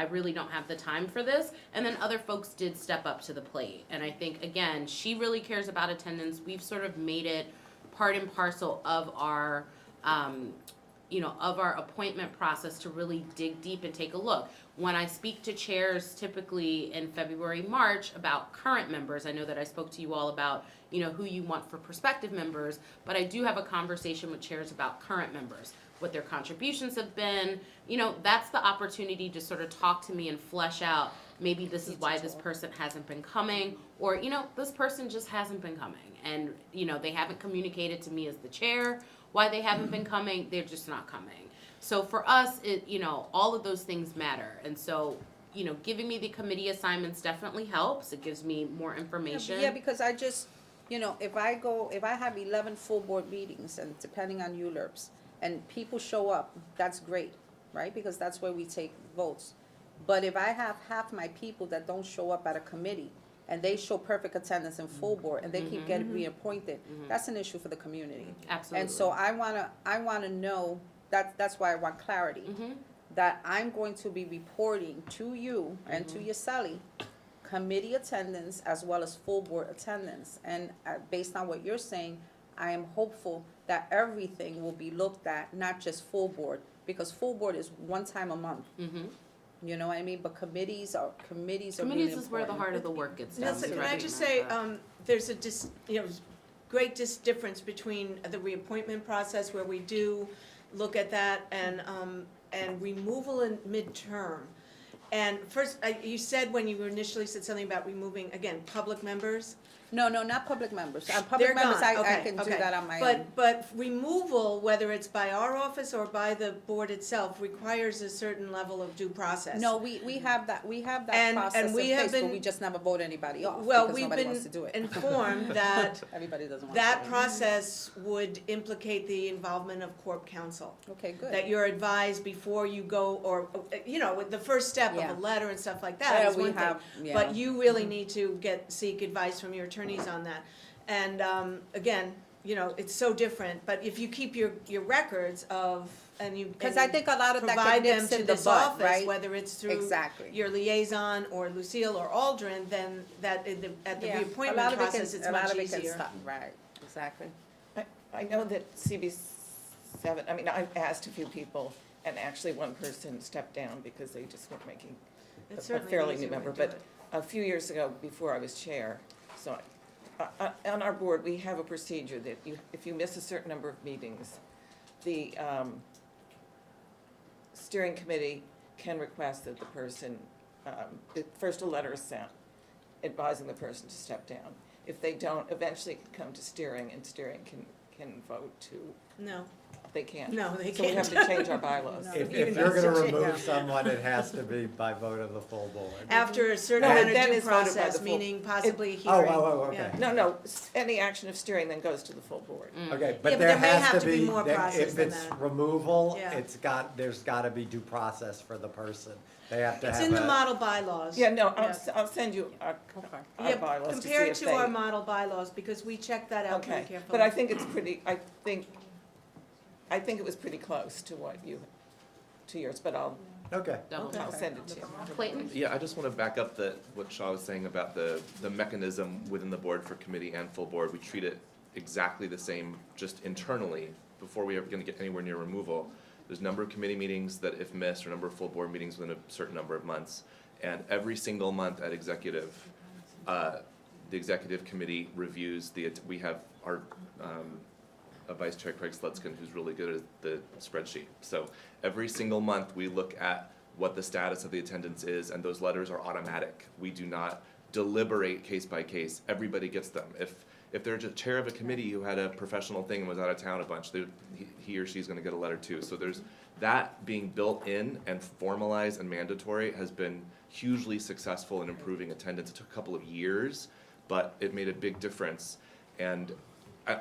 really don't have the time for this, and then other folks did step up to the plate. And I think, again, she really cares about attendance. We've sort of made it part and parcel of our of our appointment process to really dig deep and take a look. When I speak to chairs typically in February, March about current members, I know that I spoke to you all about, who you want for prospective members, but I do have a conversation with chairs about current members, what their contributions have been. That's the opportunity to sort of talk to me and flesh out, maybe this is why this person hasn't been coming, or, this person just hasn't been coming. And, they haven't communicated to me as the chair why they haven't been coming, they're just not coming. So for us, all of those things matter. And so, giving me the committee assignments definitely helps. It gives me more information. Yeah, because I just, if I have 11 full board meetings, and depending on ULURPs, and people show up, that's great, right? Because that's where we take votes. But if I have half my people that don't show up at a committee, and they show perfect attendance in full board, and they keep getting reappointed, that's an issue for the community. Absolutely. And so I wanna know, that's why I want clarity, that I'm going to be reporting to you and to Yaseli, committee attendance as well as full board attendance. And based on what you're saying, I am hopeful that everything will be looked at, not just full board, because full board is one time a month. You know what I mean? But committees are really important. Committees is where the heart of the work gets done. Nelson, We can I just recognize say, that. there's a great difference between the reappointment process where we do look at that and removal in midterm. And first, you said when you initially said something about removing, again, public members. No, not public members. They're Public members, gone. I Okay, can do okay. that on my own. But removal, whether it's by our office or by the board itself, requires a certain level of due process. No, we have that And process in we have place, but been- we just never vote anybody off Well, because we've nobody been wants to do it. informed that Everybody doesn't want to that do process would implicate the involvement of corp counsel. it. Okay, good. That you're advised before you go, or, with the first step Yeah. of a letter and stuff like that Yeah, is we one thing. have, yeah. But you really need to seek advice from your attorneys on that. And, again, it's so different, but if you keep your records of, and you. Because I think a lot of that provide get them nips to in the this butt, office, right? whether it's through Exactly. your liaison or Lucille or Aldrin, then at the Yeah, reappointment process, it's a lot much of it can easier. stop. Right, exactly. I know that CB7, I asked a few people, and actually one person stepped down because they just weren't making It's a certainly fairly an new easier way member. to do But it. a few years ago, before I was chair, so on our board, we have a procedure that if you miss a certain number of meetings, the steering committee can request that the person, first a letter is sent advising the person to step down. If they don't, eventually it can come to steering, and steering can vote to, No, they can't. no, they So we have can't. to change our bylaws. No. If Even you're if gonna it's- remove someone, it has to be by vote of the full board. After a certain No, amount then of due it's voted by process, the full- meaning possibly Oh, hearing. okay. Yeah. No, any action of steering then goes to the full board. Okay, Yeah, but but there there may has have to to be be, more process if than it's that. removal, Yeah. there's gotta be due process for the person. They have to It's have in the a, model bylaws. Yeah, no, Yeah. I'll send you our Yeah, bylaws to see compare it if to they. our model bylaws, because we checked that out pretty Okay, carefully. but I think it's pretty, I think it was pretty close to to yours, but I'll okay. Double check. send it to you. Clayton? Yeah, I just want to back up what Shaw was saying about the mechanism within the board for committee and full board. We treat it exactly the same, just internally, before we are going to get anywhere near removal. There's a number of committee meetings that if missed, or a number of full board meetings within a certain number of months. And every single month at executive, the executive committee reviews we have our, Vice Chair Craig Slutskin, who's really good at the spreadsheet. So every single month, we look at what the status of the attendance is, and those letters are automatic. We do not deliberate case by case. Everybody gets them. If there's a chair of a committee who had a professional thing and was out of town a bunch, he or she's gonna get a letter too. So there's that being built in and formalized and mandatory has been hugely successful in improving attendance. It took a couple of years, but it made a big difference. And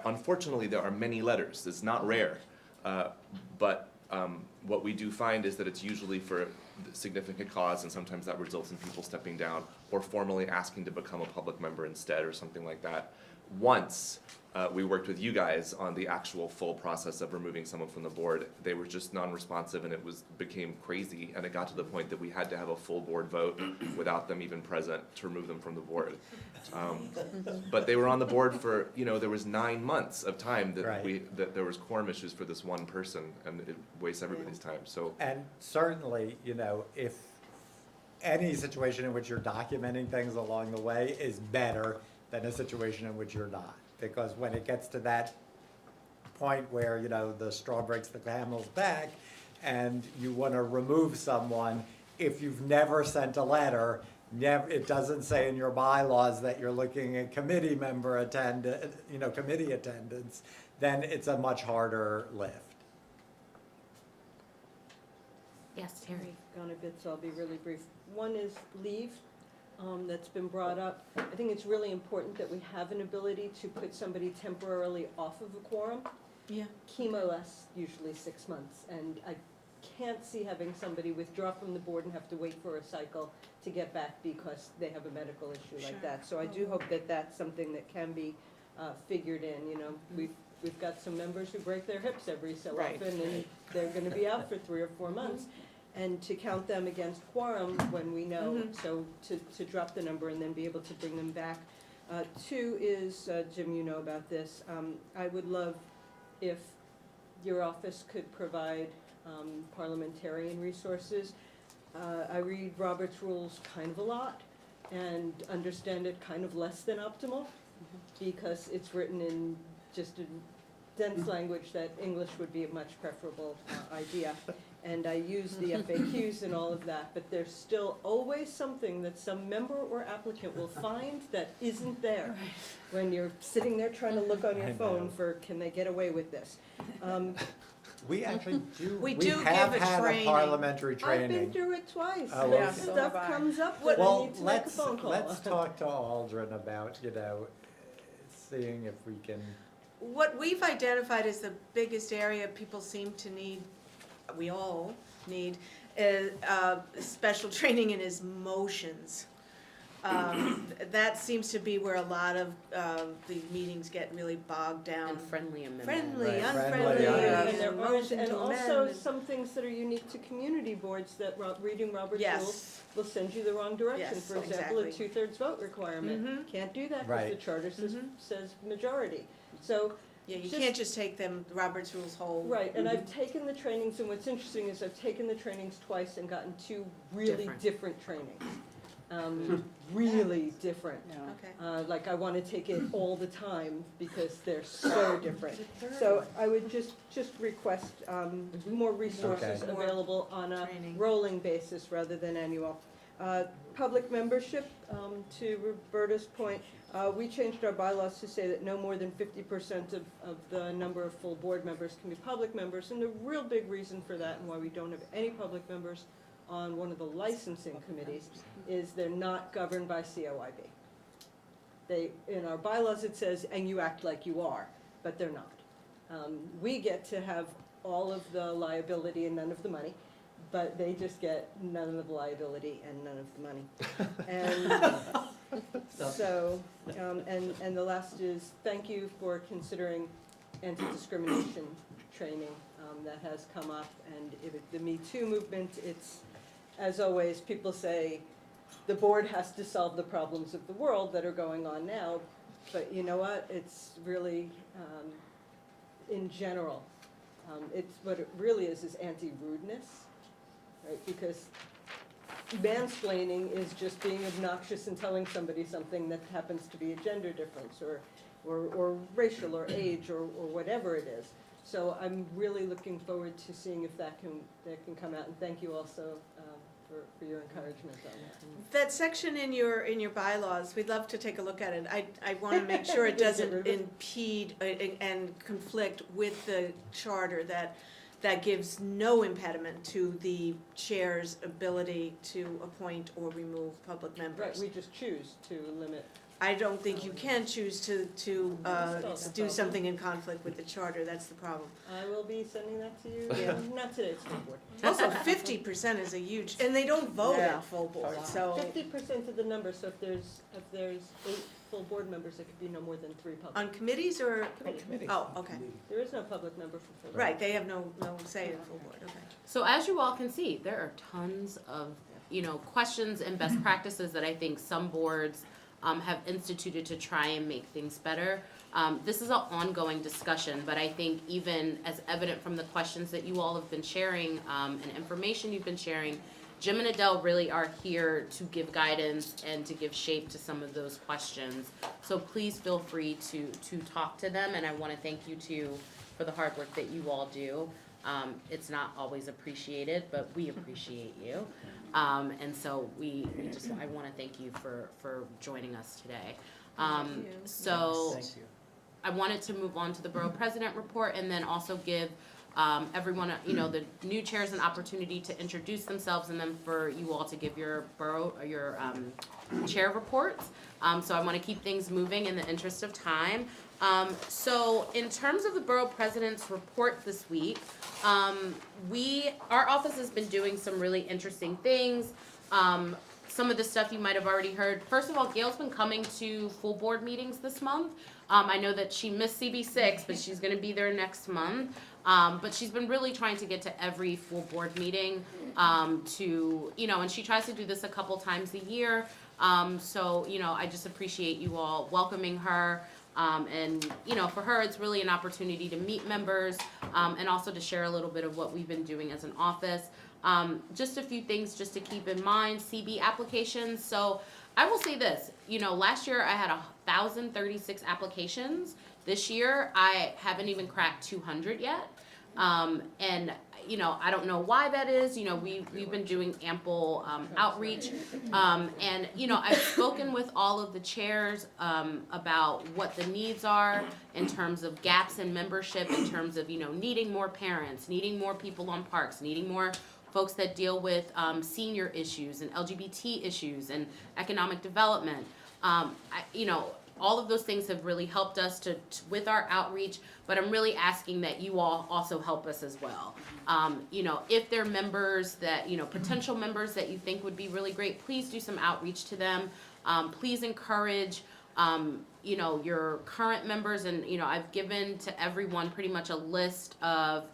unfortunately, there are many letters. It's not rare, but what we do find is that it's usually for a significant cause, and sometimes that results in people stepping down or formally asking to become a public member instead, or something like that. Once we worked with you guys on the actual full process of removing someone from the board. They were just non-responsive, and it became crazy, and it got to the point that we had to have a full board vote without them even present to remove them from the board. But they were on the board for, there was 9 months of time that Right. that there was quorum issues for this one person, and it wastes everybody's time, so. And certainly, if any situation in which you're documenting things along the way is better than a situation in which you're not. Because when it gets to that point where, the straw breaks the camel's back and you want to remove someone, if you've never sent a letter, it doesn't say in your bylaws that you're looking at committee attendance, then it's a much harder lift. Yes, Terry. Gone a bit, so I'll be really brief. One is leave, that's been brought up. I think it's really important that we have an ability to put somebody temporarily off of a quorum. Yeah. Chemo lasts usually 6 months, and I can't see having somebody withdraw from the board and have to wait for a cycle to get back because they have a medical issue like Sure. that. So I do hope that that's something that can be figured in, We've got some members who break their hips every so Right. often, and they're gonna be out for 3 or 4 months. And to count them against quorum when we know, so to drop the number and then be able to bring them back. 2 is, Jim, you know about this, I would love if your office could provide parliamentarian resources. I read Robert's rules kind of a lot and understand it kind of less than optimal because it's written in just a dense language that English would be a much preferable idea. And I use the FAQs and all of that, but there's still always something that some member or applicant will find that isn't there when you're sitting there trying to look on your phone for, can they get away with this? We actually do, We we do have give a had a training. parlermentary I've been training. through it twice. Oh, Yeah, This so stuff have I. comes up when Well, you need to make a phone call. let's talk to Aldrin about, seeing if we can, What we've identified as the biggest area people seem to need, we all need, is special training in is motions. That seems to be where a lot of the meetings get really bogged down. And friendly amendment. Friendly, Right, unfriendly, friendly, And there are, motion and to also amend. some things that are unique to community boards that reading Robert's rules Yes. will send you the wrong direction. Yes, For example, a exactly. 2/3 vote requirement. Mhm. Can't do that because the Right. charter says, Mhm. says majority. So, Yeah, you just- can't just take them, Robert's rules whole. right, and I've taken the trainings, and what's interesting is I've taken the trainings twice and gotten 2 really different trainings. Really different. Yeah. Like I wanna take it all the time because they're so different. So I would just request, more resources Okay. available on a Training. rolling basis rather than annual. Public membership, to Roberta's point, we changed our bylaws to say that no more than 50% of the number of full board members can be public members. And the real big reason for that and why we don't have any public members on one of the licensing committees is they're not governed by COIB. In our bylaws it says, and you act like you are, but they're not. We get to have all of the liability and none of the money, but they just get none of the liability and none of the money. And so, and the last is, thank you for considering anti-discrimination training that has come up. And if the Me Too movement, it's, as always, people say, the board has to solve the problems of the world that are going on now, but you know what, it's really, in general, it's, what it really is anti-rudeness, right, because mansplaining is just being obnoxious and telling somebody something that happens to be a gender difference, or racial, or age, or whatever it is. So I'm really looking forward to seeing if that can come out, and thank you also, for your encouragement on that. That section in your bylaws, we'd love to take a look at it. I wanna make sure it doesn't impede and conflict with the charter that gives no impediment to the chair's ability to appoint or remove public Right, members. we just choose to limit. I don't think you can choose to do something in conflict with the charter, that's the problem. I will be sending that to you, Yeah. not today, it's full board. Also, 50% is a huge, and they don't vote Yeah. at full board, so. 50% of the number, so if there's 8 full board members, there could be no more than 3 public. On committees or? committees. Oh, okay. There is no public member for full board. Right, they have no say in full board, okay. So as you all can see, there are tons of, questions and best practices that I think some boards have instituted to try and make things better. This is an ongoing discussion, but I think even as evident from the questions that you all have been sharing and information you've been sharing, Jim and Adele really are here to give guidance and to give shape to some of those questions. So please feel free to talk to them, and I want to thank you too for the hard work that you all do. It's not always appreciated, but we appreciate you. And so I want to thank you for joining us today. So Thank you. I wanted to move on to the Borough President report and then also give everyone, the new chairs an opportunity to introduce themselves and then for you all to give your chair reports. So I want to keep things moving in the interest of time. So in terms of the Borough President's report this week, our office has been doing some really interesting things. Some of the stuff you might have already heard. First of all, Gail's been coming to full board meetings this month. I know that she missed CB6, but she's gonna be there next month. But she's been really trying to get to every full board meeting, and she tries to do this a couple times a year. So, I just appreciate you all welcoming her. And for her, it's really an opportunity to meet members, and also to share a little bit of what we've been doing as an office. Just a few things just to keep in mind, CB applications. So I will say this, last year I had 1,036 applications. This year I haven't even cracked 200 yet. And I don't know why that is. We've been doing ample outreach. And I've spoken with all of the chairs about what the needs are in terms of gaps in membership, in terms of, needing more parents, needing more people on parks, needing more folks that deal with senior issues and LGBT issues and economic development. All of those things have really helped us with our outreach, but I'm really asking that you all also help us as well. If there are members that, potential members that you think would be really great, please do some outreach to them. Please encourage, your current members, and, I've given to everyone pretty much a list of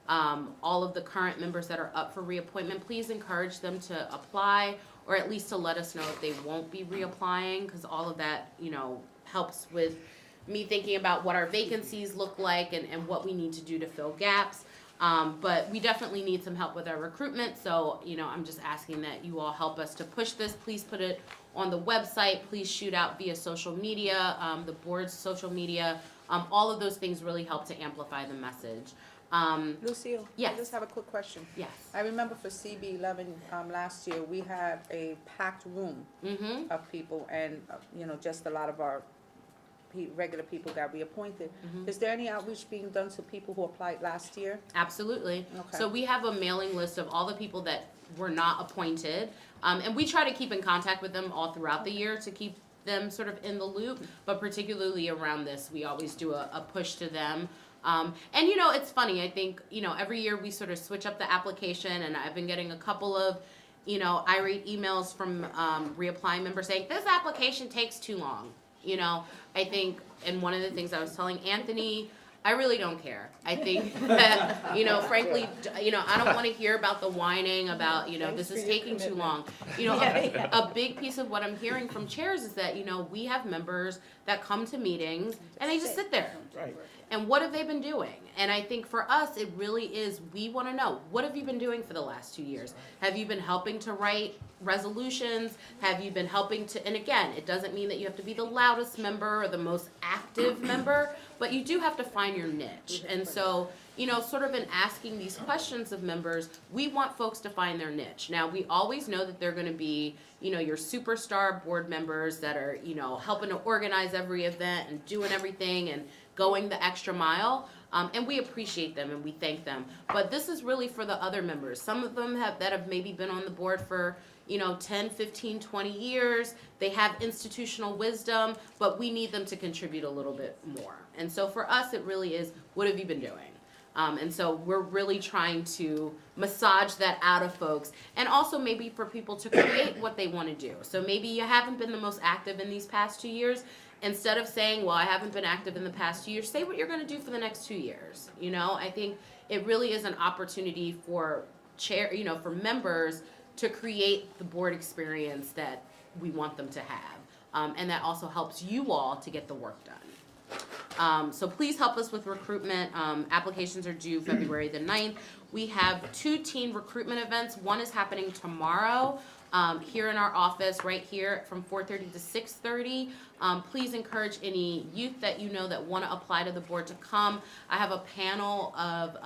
all of the current members that are up for reappointment. Please encourage them to apply, or at least to let us know if they won't be reapplying, because all of that, helps with me thinking about what our vacancies look like and what we need to do to fill gaps. But we definitely need some help with our recruitment, so, I'm just asking that you all help us to push this. Please put it on the website. Please shoot out via social media, the board's social media. All of those things really help to amplify the message. Lucille? Yes. I just have a quick question. Yes. I remember for CB11 last year, we had a packed room Mm-hmm. of people and, just a lot of our regular people got reappointed. Mm-hmm. Is there any outreach being done to people who applied last year? Absolutely. Okay. So we have a mailing list of all the people that were not appointed, and we try to keep in contact with them all throughout the year to keep them sort of in the loop, but particularly around this, we always do a push to them. And it's funny, I think, every year we sort of switch up the application, and I've been getting a couple of, irate emails from reapplying members saying, this application takes too long. I think, and one of the things I was telling Anthony, I really don't care. I think that, frankly, I don't want to hear about the whining about, this is taking too long. A big piece of what I'm hearing from chairs is that, we have members that come to meetings and they just sit there. Right. And what have they been doing? And I think for us, it really is, we want to know, what have you been doing for the last 2 years? Have you been helping to write resolutions? Have you been helping to, and again, it doesn't mean that you have to be the loudest member or the most active member, but you do have to find your niche. And so, sort of in asking these questions of members, we want folks to find their niche. Now, we always know that they're going to be, your superstar board members that are, helping to organize every event and doing everything and going the extra mile. And we appreciate them and we thank them. But this is really for the other members. Some of them have maybe been on the board for, 10, 15, 20 years. They have institutional wisdom, but we need them to contribute a little bit more. And so for us, it really is, what have you been doing? And so we're really trying to massage that out of folks, and also maybe for people to create what they want to do. So maybe you haven't been the most active in these past 2 years. Instead of saying, well, I haven't been active in the past 2 years, say what you're going to do for the next 2 years. You know, I think it really is an opportunity for for members to create the board experience that we want them to have. And that also helps you all to get the work done. So please help us with recruitment. Applications are due February the 9th. We have 2 teen recruitment events. One is happening tomorrow here in our office right here from 4:30 to 6:30. Please encourage any youth that you know that want to apply to the board to come. I have a panel of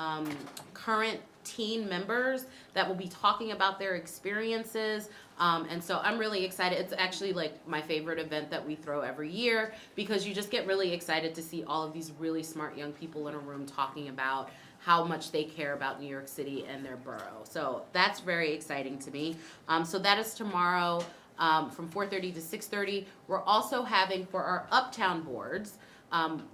current teen members that will be talking about their experiences. And so I'm really excited. It's actually like my favorite event that we throw every year, because you just get really excited to see all of these really smart young people in a room talking about how much they care about New York City and their borough. So that's very exciting to me. So that is tomorrow from 4:30 to 6:30. We're also having for our Uptown boards,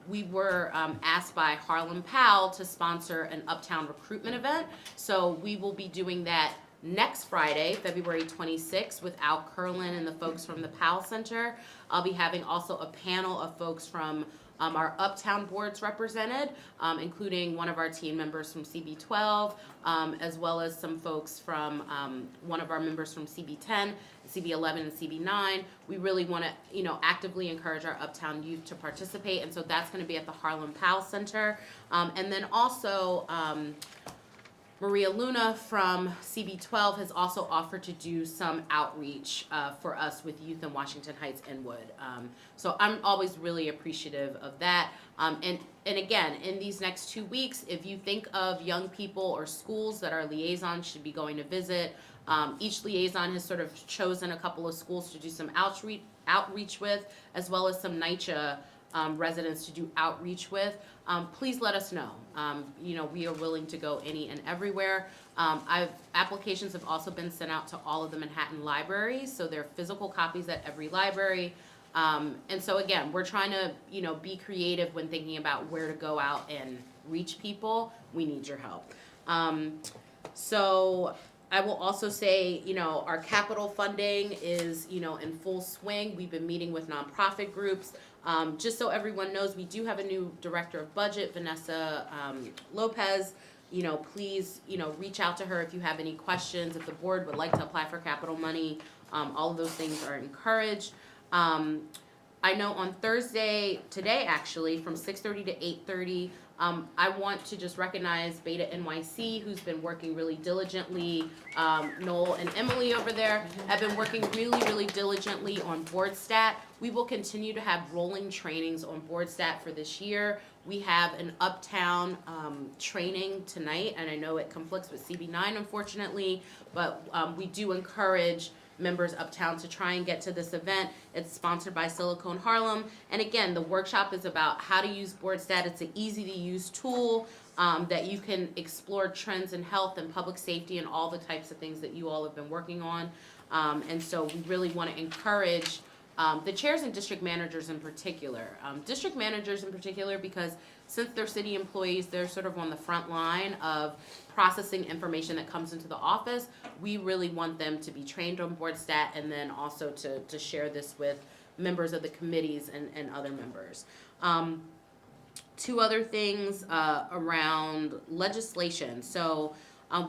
we were asked by Harlem Powell to sponsor an Uptown recruitment event. So we will be doing that next Friday, February 26th, with Al Curlin and the folks from the Powell Center. I'll be having also a panel of folks from our Uptown boards represented, including one of our team members from CB12, as well as some folks from one of our members from CB10, CB11, and CB9. We really want to, actively encourage our Uptown youth to participate, and so that's going to be at the Harlem Powell Center. And then also, Maria Luna from CB12 has also offered to do some outreach for us with youth in Washington Heights and Wood. So I'm always really appreciative of that. And again, in these next 2 weeks, if you think of young people or schools that our liaisons should be going to visit, each liaison has sort of chosen a couple of schools to do some outreach with, as well as some NYCHA residents to do outreach with. Please let us know. We are willing to go any and everywhere. Applications have also been sent out to all of the Manhattan libraries, so there are physical copies at every library. And so again, we're trying to, be creative when thinking about where to go out and reach people. We need your help. So I will also say, our capital funding is, in full swing. We've been meeting with nonprofit groups. Just so everyone knows, we do have a new director of budget, Vanessa Lopez. Please, reach out to her if you have any questions. If the board would like to apply for capital money, all of those things are encouraged. I know on Thursday, today actually, from 6:30 to 8:30, I want to just recognize Beta NYC, who's been working really diligently. Noel and Emily over there have been working really, really diligently on board stat. We will continue to have rolling trainings on board stat for this year. We have an Uptown training tonight, and I know it conflicts with CB9, unfortunately, but we do encourage members Uptown to try and get to this event. It's sponsored by Silicon Harlem. And again, the workshop is about how to use board stat. It's an easy to use tool that you can explore trends in health and public safety and all the types of things that you all have been working on. And so we really want to encourage the chairs and district managers in particular. District managers in particular, because since they're city employees, they're sort of on the front line of processing information that comes into the office. We really want them to be trained on board stat, and then also to share this with members of the committees and other members. 2 other things around legislation. So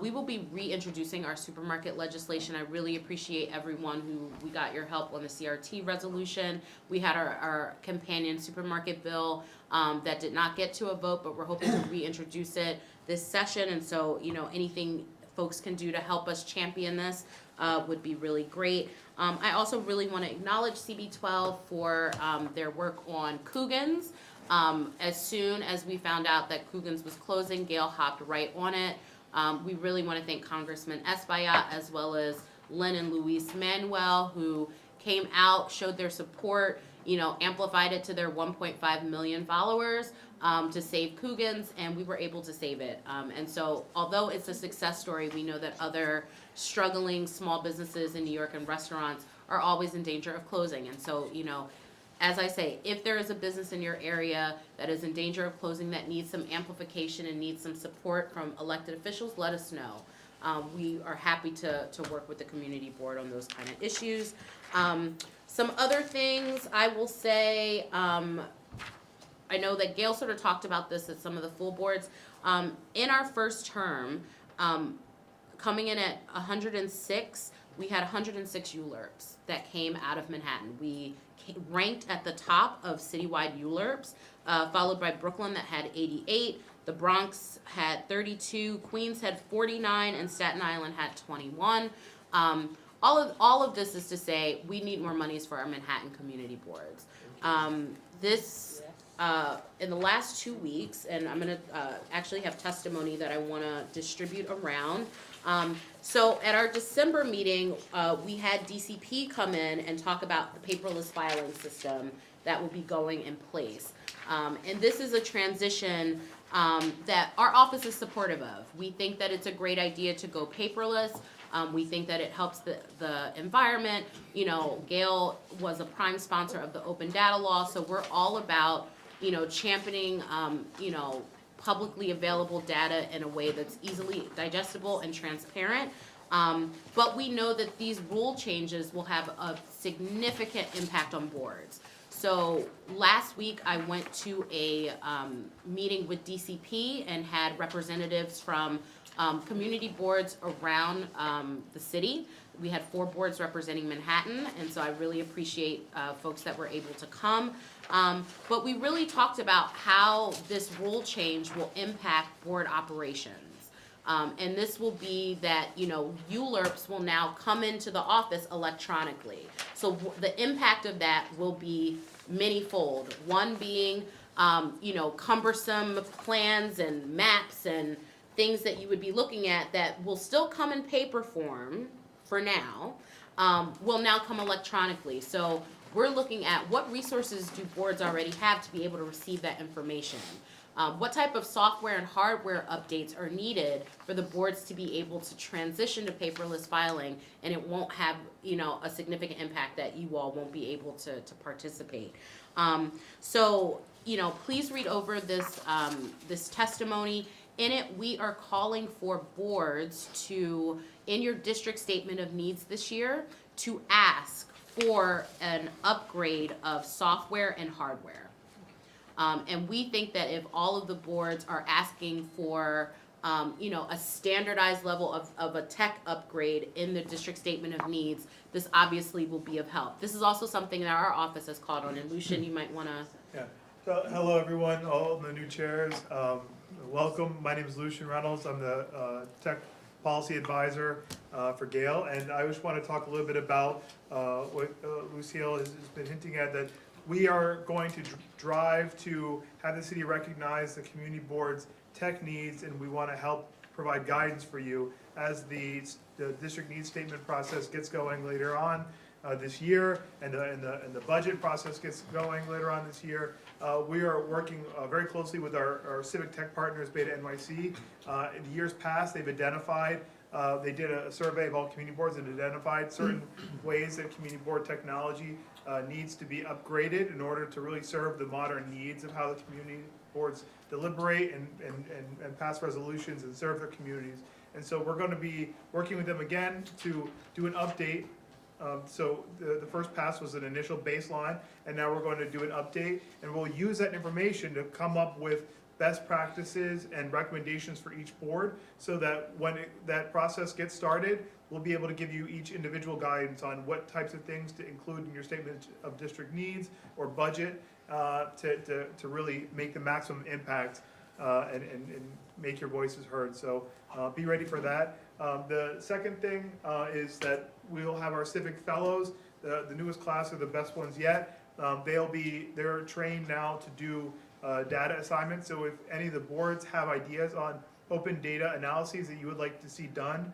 we will be reintroducing our supermarket legislation. I really appreciate everyone we got your help on the CRT resolution. We had our companion supermarket bill that did not get to a vote, but we're hoping to reintroduce it this session. And so, anything folks can do to help us champion this would be really great. I also really want to acknowledge CB12 for their work on Coogan's. As soon as we found out that Coogan's was closing, Gail hopped right on it. We really want to thank Congressman Espaillat, as well as Len and Luis Manuel, who came out, showed their support, amplified it to their 1.5 million followers to save Coogan's, and we were able to save it. And so although it's a success story, we know that other struggling small businesses in New York and restaurants are always in danger of closing. And so, as I say, if there is a business in your area that is in danger of closing, that needs some amplification and needs some support from elected officials, let us know. We are happy to work with the community board on those kind of issues. Some other things I will say, I know that Gail sort of talked about this at some of the full boards. In our first term, coming in at 106, we had 106 ULURPs that came out of Manhattan. We ranked at the top of citywide ULURPs, followed by Brooklyn that had 88, the Bronx had 32, Queens had 49, and Staten Island had 21. All of this is to say we need more monies for our Manhattan community boards. In the last 2 weeks, and I'm gonna actually have testimony that I wanna distribute around. So at our December meeting, we had DCP come in and talk about the paperless filing system that will be going in place. And this is a transition that our office is supportive of. We think that it's a great idea to go paperless. We think that it helps the environment. You know, Gail was a prime sponsor of the open data law, so we're all about, you know, championing, you know, publicly available data in a way that's easily digestible and transparent. But we know that these rule changes will have a significant impact on boards. So last week I went to a meeting with DCP and had representatives from community boards around the city. We had 4 boards representing Manhattan, and so I really appreciate folks that were able to come. But we really talked about how this rule change will impact board operations. And this will be that, you know, ULURPs will now come into the office electronically. So the impact of that will be manyfold. One being, you know, cumbersome plans and maps and things that you would be looking at that will still come in paper form for now, will now come electronically. So we're looking at what resources do boards already have to be able to receive that information. What type of software and hardware updates are needed for the boards to be able to transition to paperless filing, and it won't have, you know, a significant impact that you all won't be able to participate. So, you know, please read over this, this testimony. In it, we are calling for boards to, in your district statement of needs this year, to ask for an upgrade of software and hardware. And we think that if all of the boards are asking for, you know, a standardized level of a tech upgrade in the district statement of needs, this obviously will be of help. This is also something that our office has called on, and Lucian, you might wanna. Yeah, so hello everyone, all the new chairs. Welcome, my name is Lucian Reynolds. I'm the tech policy advisor for Gail, and I just want to talk a little bit about what Lucille has been hinting at, that we are going to drive to have the city recognize the community board's tech needs, and we want to help provide guidance for you as the district needs statement process gets going later on this year, and the budget process gets going later on this year. We are working very closely with our civic tech partners, Beta NYC. In years past, they've identified, they did a survey of all community boards and identified certain ways that community board technology needs to be upgraded in order to really serve the modern needs of how the community boards deliberate and pass resolutions and serve their communities. And so we're going to be working with them again to do an update. So the first pass was an initial baseline, and now we're going to do an update, and we'll use that information to come up with best practices and recommendations for each board, so that when that process gets started, we'll be able to give you each individual guidance on what types of things to include in your statement of district needs or budget to really make the maximum impact and make your voices heard. So be ready for that. The second thing is that we'll have our civic fellows. The newest class are the best ones yet. They're trained now to do data assignments. So if any of the boards have ideas on open data analyses that you would like to see done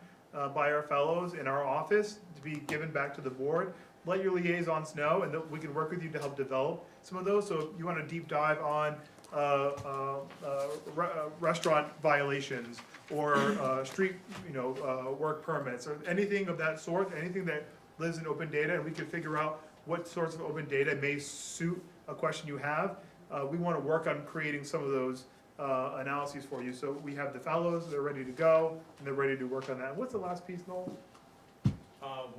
by our fellows in our office to be given back to the board, let your liaisons know, and we can work with you to help develop some of those. So if you want to deep dive on restaurant violations or street, work permits or anything of that sort, anything that lives in open data, and we can figure out what sorts of open data may suit a question you have. We want to work on creating some of those analyses for you. So we have the fellows, they're ready to go, and they're ready to work on that. What's the last piece, Noel?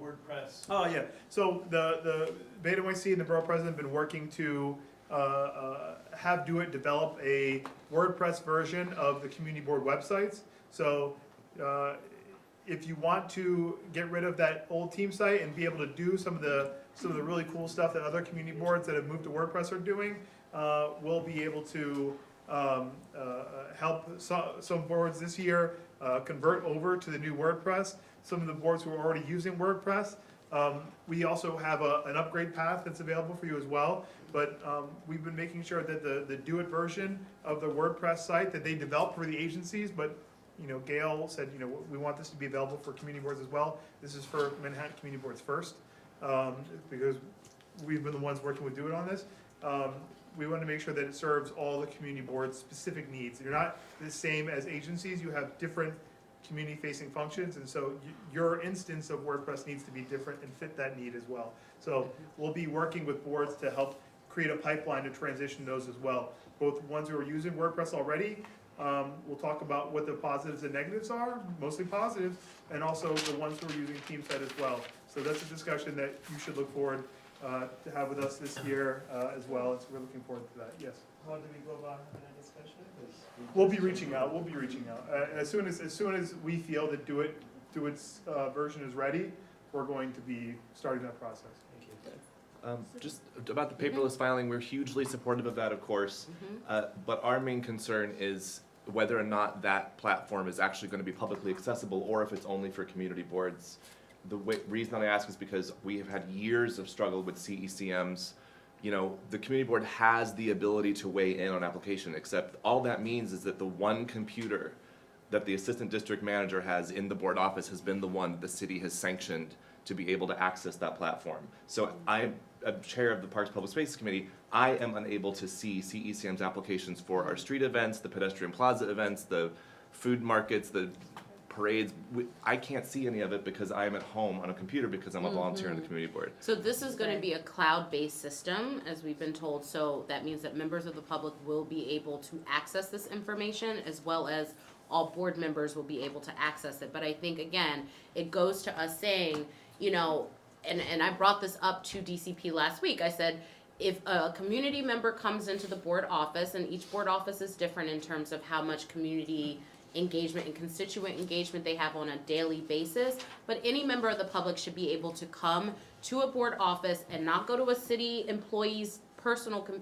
WordPress. Oh, yeah. So the Beta NYC and the Borough President have been working to have Do It develop a WordPress version of the community board websites. So if you want to get rid of that old team site and be able to do some of the really cool stuff that other community boards that have moved to WordPress are doing, we'll be able to help some boards this year convert over to the new WordPress. Some of the boards who are already using WordPress. We also have an upgrade path that's available for you as well. But we've been making sure that the Do It version of the WordPress site that they developed for the agencies, but Gail said, we want this to be available for community boards as well. This is for Manhattan community boards first, because we've been the ones working with Do It on this. We want to make sure that it serves all the community boards' specific needs. You're not the same as agencies. You have different community-facing functions, and so your instance of WordPress needs to be different and fit that need as well. So we'll be working with boards to help create a pipeline to transition those as well. Both ones who are using WordPress already, we'll talk about what the positives and negatives are, mostly positives, and also the ones who are using TeamSite as well. So that's a discussion that you should look forward to have with us this year as well, and so we're looking forward to that, yes. How do we go about having that discussion? We'll be reaching out, as soon as we feel that Do It's version is ready, we're going to be starting that process. Just about the paperless filing, we're hugely supportive of that, of course. But our main concern is whether or not that platform is actually going to be publicly accessible, or if it's only for community boards. The reason I ask is because we have had years of struggle with CECMs. The community board has the ability to weigh in on application, except all that means is that the one computer that the assistant district manager has in the board office has been the one that the city has sanctioned to be able to access that platform. So I'm a chair of the Parks Public Spaces Committee. I am unable to see CECM's applications for our street events, the pedestrian plaza events, the food markets, the parades. I can't see any of it because I am at home on a computer because I'm a volunteer on the community board. So this is going to be a cloud-based system, as we've been told, so that means that members of the public will be able to access this information, as well as all board members will be able to access it. But I think, again, it goes to us saying, and I brought this up to DCP last week. I said, if a community member comes into the board office, and each board office is different in terms of how much community engagement and constituent engagement they have on a daily basis, but any member of the public should be able to come to a board office and not go to a city employee's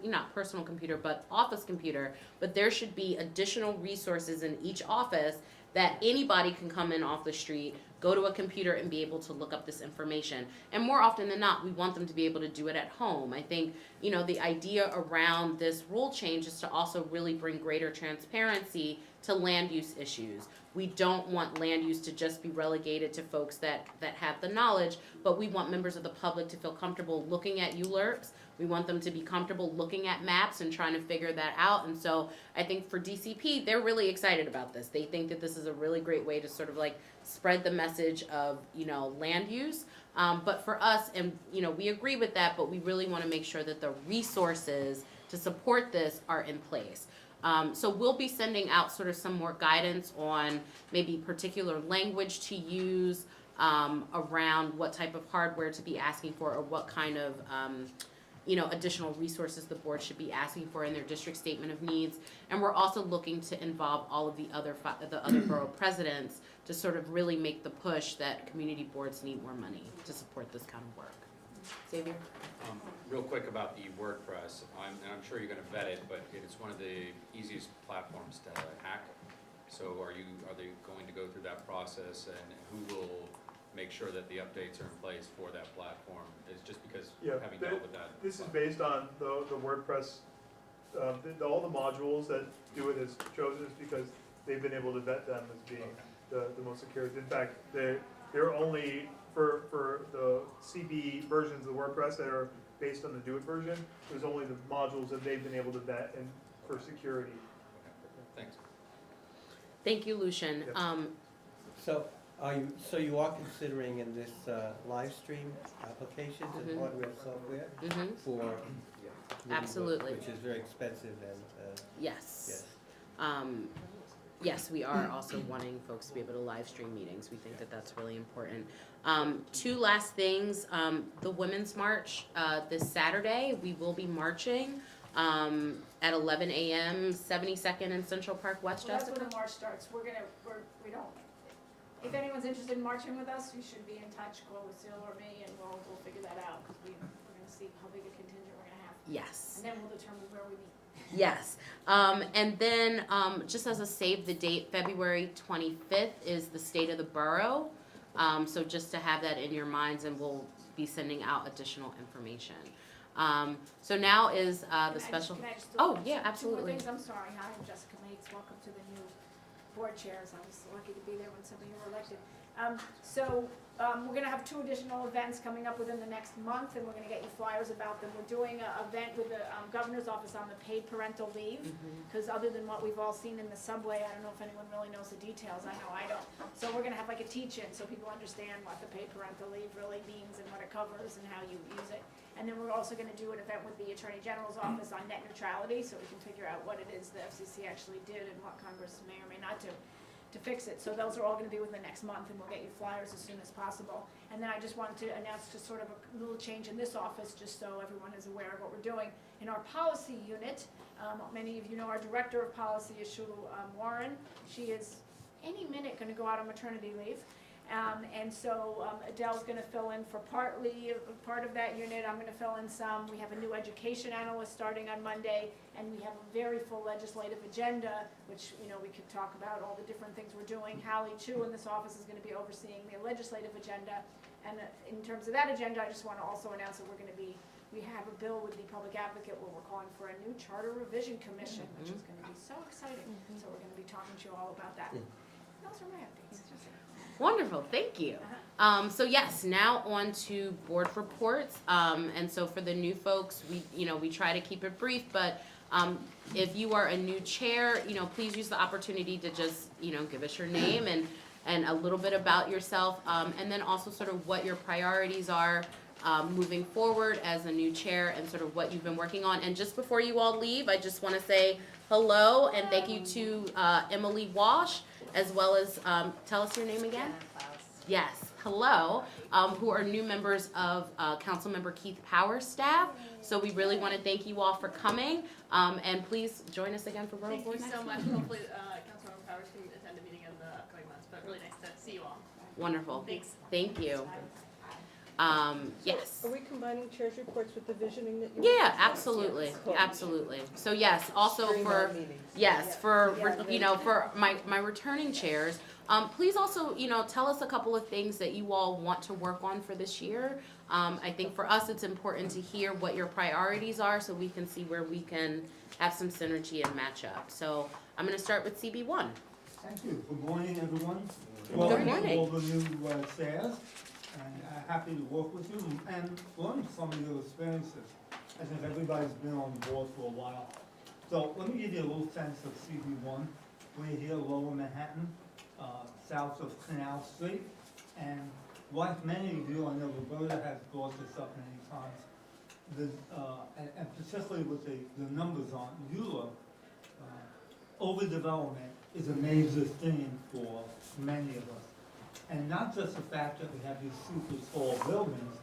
not personal computer, but office computer, but there should be additional resources in each office that anybody can come in off the street, go to a computer and be able to look up this information. And more often than not, we want them to be able to do it at home. I think, the idea around this rule change is to also really bring greater transparency to land use issues. We don't want land use to just be relegated to folks that have the knowledge, but we want members of the public to feel comfortable looking at ULERPs. We want them to be comfortable looking at maps and trying to figure that out. And so I think for DCP, they're really excited about this. They think that this is a really great way to sort of spread the message of, land use. But for us, and, we agree with that, but we really want to make sure that the resources to support this are in place. So we'll be sending out sort of some more guidance on maybe particular language to use around what type of hardware to be asking for, or what kind of additional resources the board should be asking for in their district statement of needs. And we're also looking to involve all of the other borough presidents to sort of really make the push that community boards need more money to support this kind of work. Xavier? Real quick about the WordPress, and I'm sure you're going to vet it, but it's one of the easiest platforms to hack. So are they going to go through that process, and who will make sure that the updates are in place for that platform? It's just because having dealt with that. This is based on the WordPress, all the modules that Do It has chosen is because they've been able to vet them as being the most secure. In fact, they're only for the CB versions of the WordPress that are based on the Do It version. There's only the modules that they've been able to vet and for security. Thanks. Thank you, Lucian. Yep. So So you are considering in this live stream applications and Mhm. hardware, software Mhm. for? Absolutely. Which is very expensive and, Yes. yes. Yes, we are also wanting folks to be able to live stream meetings. We think that that's really important. Two last things. The Women's March this Saturday, we will be marching at 11 a.m. 72nd in Central Park, West Well, that's Jessica. when the march starts. We don't, if anyone's interested in marching with us, you should be in touch, call Lucille or me, and we'll figure that out, because we're gonna see how big a contingent we're gonna have. Yes. And then we'll determine where we meet. Yes. And then just as a save the date, February 25th is the State of the Borough. So just to have that in your minds, and we'll be sending out additional information. So now is the special. Can I just do Oh, two yeah, more absolutely. things? I'm sorry. Hi, I'm Jessica Mates. Welcome to the new board chairs. I was lucky to be there when some of you were elected. We're gonna have two additional events coming up within the next month, and we're gonna get you flyers about them. We're doing an event with the governor's office on the paid parental leave, because other than what we've all seen in the subway, I don't know if anyone really knows the details. I know I don't. So we're gonna have like a teach-in, so people understand what the paid parental leave really means and what it covers and how you use it. And then we're also gonna do an event with the Attorney General's office on net neutrality, so we can figure out what it is the FCC actually did and what Congress may or may not do to fix it. So those are all gonna be within the next month, and we'll get you flyers as soon as possible. And then I just wanted to announce just sort of a little change in this office, just so everyone is aware of what we're doing. In our policy unit, many of you know our Director of Policy is Shulu Warren. She is any minute gonna go out on maternity leave. And so Adele's gonna fill in for part of that unit. I'm gonna fill in some. We have a new education analyst starting on Monday, and we have a very full legislative agenda, which, we could talk about all the different things we're doing. Hallie Chu in this office is gonna be overseeing the legislative agenda. And in terms of that agenda, I just wanna also announce that we have a bill with the public advocate where we're calling for a new charter revision commission, which is gonna be so exciting. So we're gonna be talking to you all about that. Those are my updates. Wonderful, thank you. So yes, now on to board reports. And so for the new folks, we try to keep it brief, but if you are a new chair, please use the opportunity to just, give us your name and a little bit about yourself, and then also sort of what your priorities are moving forward as a new chair and sort of what you've been working on. And just before you all leave, I just want to say hello and thank you to Emily Walsh, as well as, tell us your name again? Yes, hello, who are new members of Councilmember Keith Power's staff. So we really want to thank you all for coming, and please join us again for Borough Board next Thank you so month. much. Hopefully, Councilmember Powers can attend a meeting in the upcoming months, but really nice to see you all. Wonderful. Thanks. Thank you. Yes. Are we combining chair's reports with the visioning that you? Yeah, absolutely, absolutely. So yes, also for, yes, for my returning chairs, please also, tell us a couple of things that you all want to work on for this year. I think for us, it's important to hear what your priorities are so we can see where we can have some synergy and match up. So I'm gonna start with CB1. Thank you. Good morning, everyone. Good Welcome morning. to all the new chairs, and happy to work with you and learn some of your experiences. I think everybody's been on board for a while. So let me give you a little sense of CB1. We're here lower Manhattan, south of Canal Street, and like many of you, I know Roberta has brought this up many times, and particularly with the numbers on Eula, overdevelopment is a major theme for many of us. And not just the fact that we have these super tall buildings,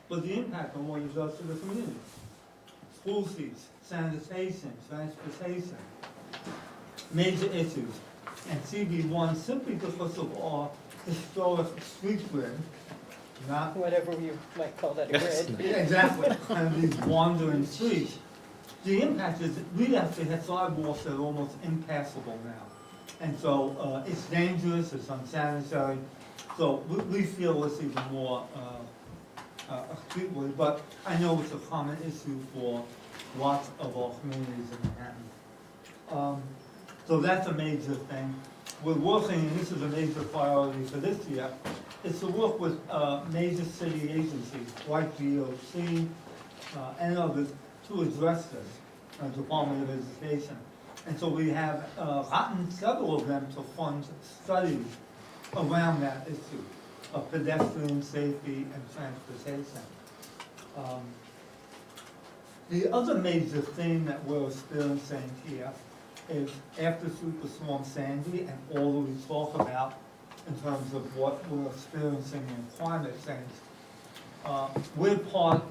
but the impact on what it does to the community. School seats, sanitation, transportation, major issues. And CB1, simply because of our historic street grid, not Whatever you might call that, a grid. yeah, exactly, and these wandering streets. The impact is that we actually have sidewalks that are almost impassable now. And so it's dangerous, it's unsanitary, so we feel it's even more acutely, but I know it's a common issue for lots of our communities in Manhattan. So that's a major thing. We're working, and this is a major priority for this year, is to work with major city agencies like DOC and others to address this, Department of Education. And so we have gotten several of them to fund studies around that issue of pedestrian safety and transportation. The other major thing that we're experiencing here is after Superstorm Sandy and all that we talk about in terms of what we're experiencing in climate change, we're part,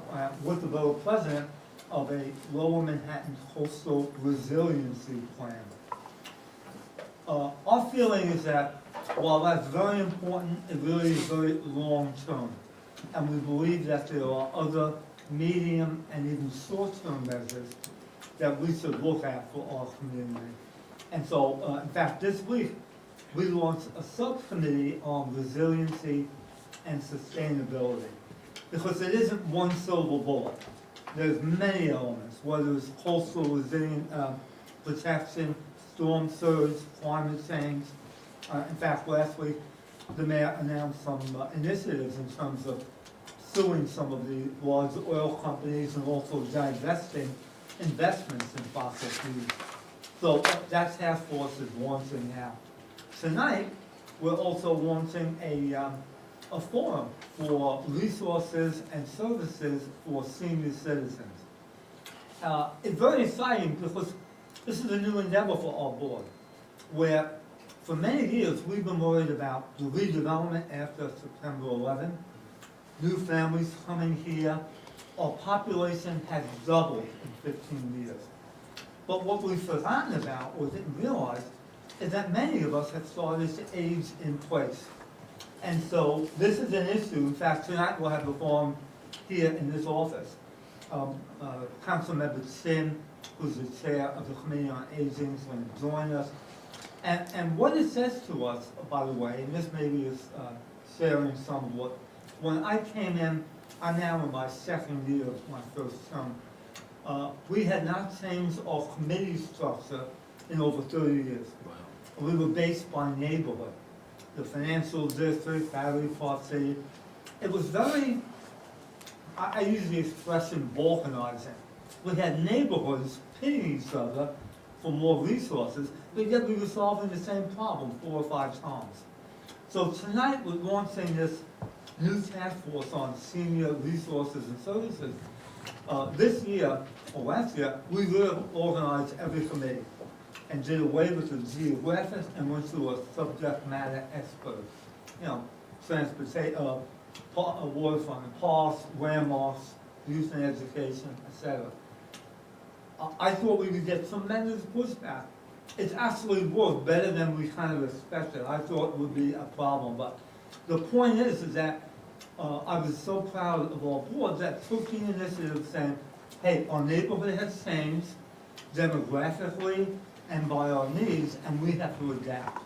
with the Borough President, of a Lower Manhattan Coastal Resiliency Plan. Our feeling is that while that's very important, it really is very long-term. And we believe that there are other medium and even short-term measures that we should look at for our community. And so, in fact, this week, we launched a subcommittee on resiliency and sustainability. Because it isn't one silver bullet. There's many elements, whether it's coastal resilient protection, storm surge, climate change. In fact, last week, the mayor announced some initiatives in terms of suing some of the large oil companies and also divesting investments in fossil fuels. So that task force is launching now. Tonight, we're also launching a forum for resources and services for senior citizens. It's very exciting because this is a new endeavor for our board, where for many years we've been worried about the redevelopment after September 11, new families coming here. Our population has doubled in 15 years. But what we've forgotten about or didn't realize is that many of us have started to age in place. And so this is an issue. In fact, tonight we'll have a forum here in this office. Councilmember Sim, who's the chair of the Committee on Aging, is going to join us. And what it says to us, by the way, and this maybe is sharing some of what, when I came in, I'm now in my second year of my first term, we had not changed our committee structure in over 30 years. Wow. We were based by neighborhood. The financial district, Battery Park City. It was very, I use the expression balkanizing. We had neighborhoods pitting each other for more resources, but yet we were solving the same problem 4 or 5 times. So tonight we're launching this new task force on senior resources and services. This year, or last year, we reorganized every committee and did away with the geographic and went to a subject matter expert. You know, transportation, waterfront and parks, landmarks, youth and education, etc. I thought we would get tremendous pushback. It's actually worked better than we kind of expected. I thought it would be a problem, but the point is that I was so proud of our board that took the initiative saying, hey, our neighborhood has changed demographically and by our needs, and we have to adapt.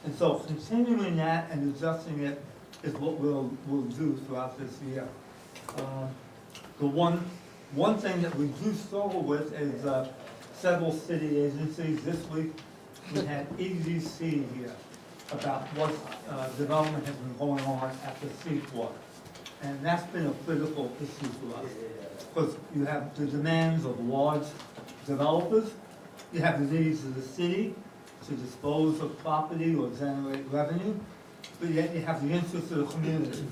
And so continuing that and adjusting it is what we'll do throughout this year. The one thing that we do struggle with is several city agencies. This week we had EDC here about what development has been going on at the seaport. And that's been a critical issue for us. Because you have the demands of large developers, you have the needs of the city to dispose of property or generate revenue, but yet you have the interests of the community.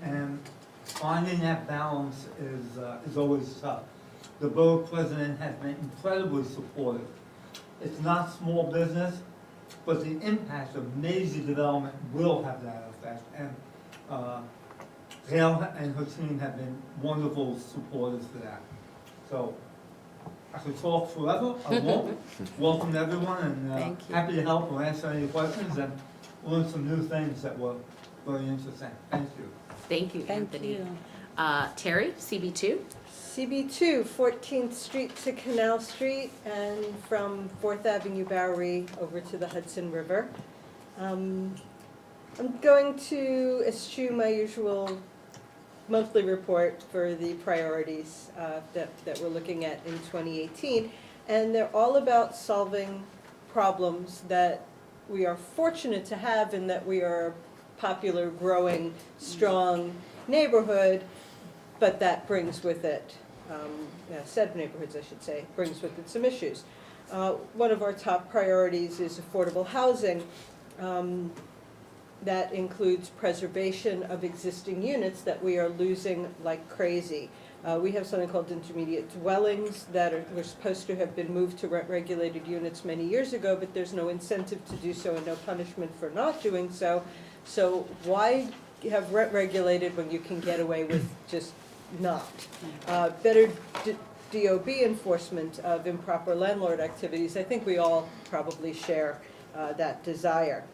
And finding that balance is always tough. The borough president has been incredibly supportive. It's not small business, but the impact of major development will have that effect. And Gail and her team have been wonderful supporters for that. So I could talk forever, I won't. Welcome everyone, and happy to help or answer any questions and learn some new things that were very interesting. Thank you. Thank you, Anthony. Terry, CB2. CB2, 14th Street to Canal Street, and from 4th Avenue Bowery over to the Hudson River. I'm going to eschew my usual monthly report for the priorities that we're looking at in 2018, and they're all about solving problems that we are fortunate to have in that we are a popular, growing, strong neighborhood, but that brings with it, said neighborhoods I should say, brings with it some issues. One of our top priorities is affordable housing. That includes preservation of existing units that we are losing like crazy. We have something called intermediate dwellings that were supposed to have been moved to rent-regulated units many years ago, but there's no incentive to do so and no punishment for not doing so. So why have rent-regulated when you can get away with just not? Better DOB enforcement of improper landlord activities. I think we all probably share that desire.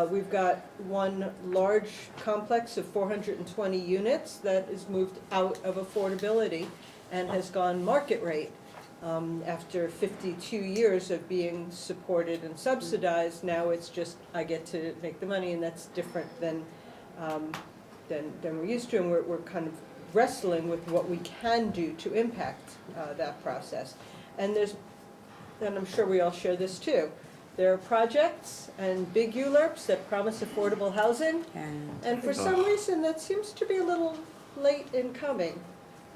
We've got one large complex of 420 units that is moved out of affordability and has gone market rate. After 52 years of being supported and subsidized, now it's just, I get to make the money, and that's different than we're used to, and we're kind of wrestling with what we can do to impact that process. And I'm sure we all share this too, there are projects and big ULURPs that promise affordable housing, and for some reason that seems to be a little late in coming.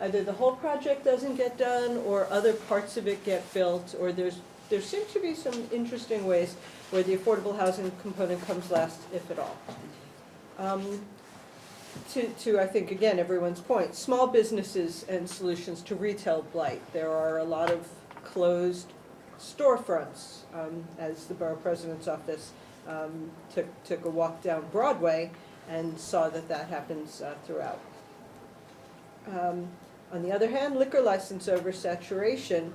Either the whole project doesn't get done, or other parts of it get built, or there seem to be some interesting ways where the affordable housing component comes last, if at all. To I think, again, everyone's point, small businesses and solutions to retail blight. There are a lot of closed storefronts, as the Borough President's Office took a walk down Broadway and saw that happens throughout. On the other hand, liquor license oversaturation.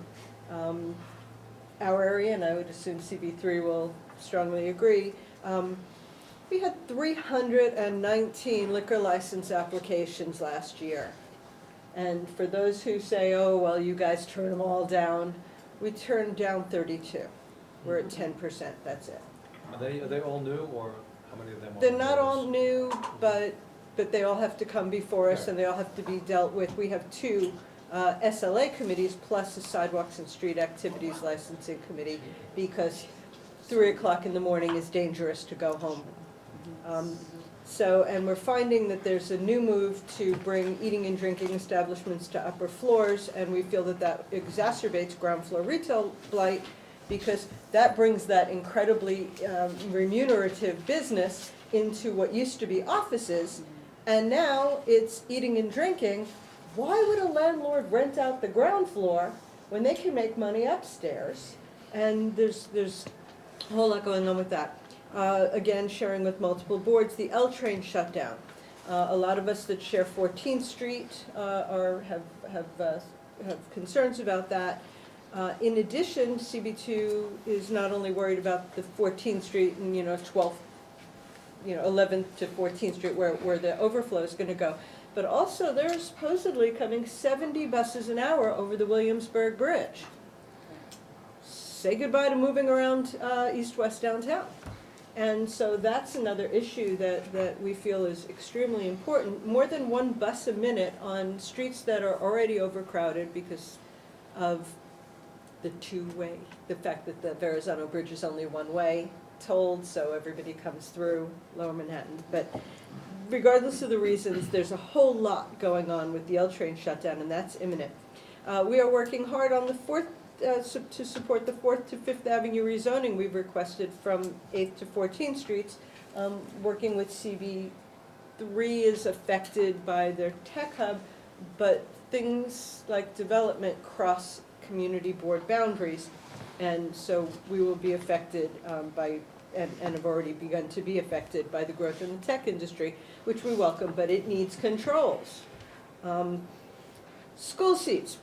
Our area, and I would assume CB3 will strongly agree, we had 319 liquor license applications last year. And for those who say, oh, well, you guys turn them all down, we turned down 32. We're at 10%, that's it. Are they all new, or how many of them are? They're not all new, but they all have to come before us, and they all have to be dealt with. We have 2 SLA committees plus a sidewalks and street activities licensing committee, because 3 o'clock in the morning is dangerous to go home. And we're finding that there's a new move to bring eating and drinking establishments to upper floors, and we feel that exacerbates ground floor retail blight, because that brings that incredibly remunerative business into what used to be offices, and now it's eating and drinking. Why would a landlord rent out the ground floor when they can make money upstairs? And there's a whole lot going on with that. Again, sharing with multiple boards, the L train shutdown. A lot of us that share 14th Street have concerns about that. In addition, CB2 is not only worried about the 14th Street and 11th to 14th Street where the overflow is going to go, but also they're supposedly coming 70 buses an hour over the Williamsburg Bridge. Say goodbye to moving around east-west downtown. And so that's another issue that we feel is extremely important. More than 1 bus a minute on streets that are already overcrowded because of the two-way, the fact that the Verrazano Bridge is only one-way tolled, so everybody comes through Lower Manhattan. But regardless of the reasons, there's a whole lot going on with the L train shutdown, and that's imminent. We are working hard on the 4th, to support the 4th to 5th Avenue rezoning we've requested from 8th to 14th Streets. Working with CB3 is affected by their tech hub, but things like development cross community board boundaries, and so we will be affected and have already begun to be affected by the growth in the tech industry, which we welcome, but it needs controls. School seats.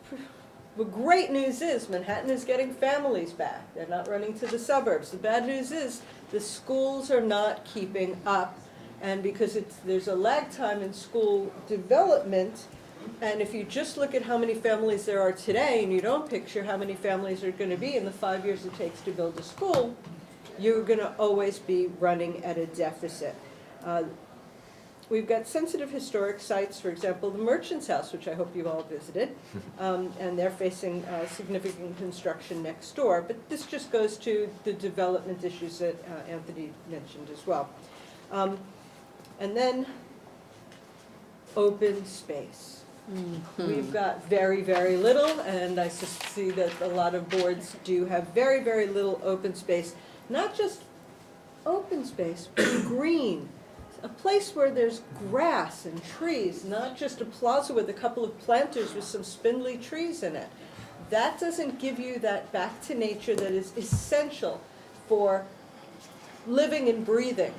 The great news is Manhattan is getting families back. They're not running to the suburbs. The bad news is the schools are not keeping up, and because there's a lag time in school development, and if you just look at how many families there are today and you don't picture how many families are going to be in the 5 years it takes to build a school, you're going to always be running at a deficit. We've got sensitive historic sites, for example, the Merchant's House, which I hope you've all visited, and they're facing significant construction next door. But this just goes to the development issues that Anthony mentioned as well. And then open space. We've got very, very little, and I see that a lot of boards do have very, very little open space. Not just open space, but green. a place where there's grass and trees, not just a plaza with a couple of planters with some spindly trees in it. That doesn't give you that back to nature that is essential for living and breathing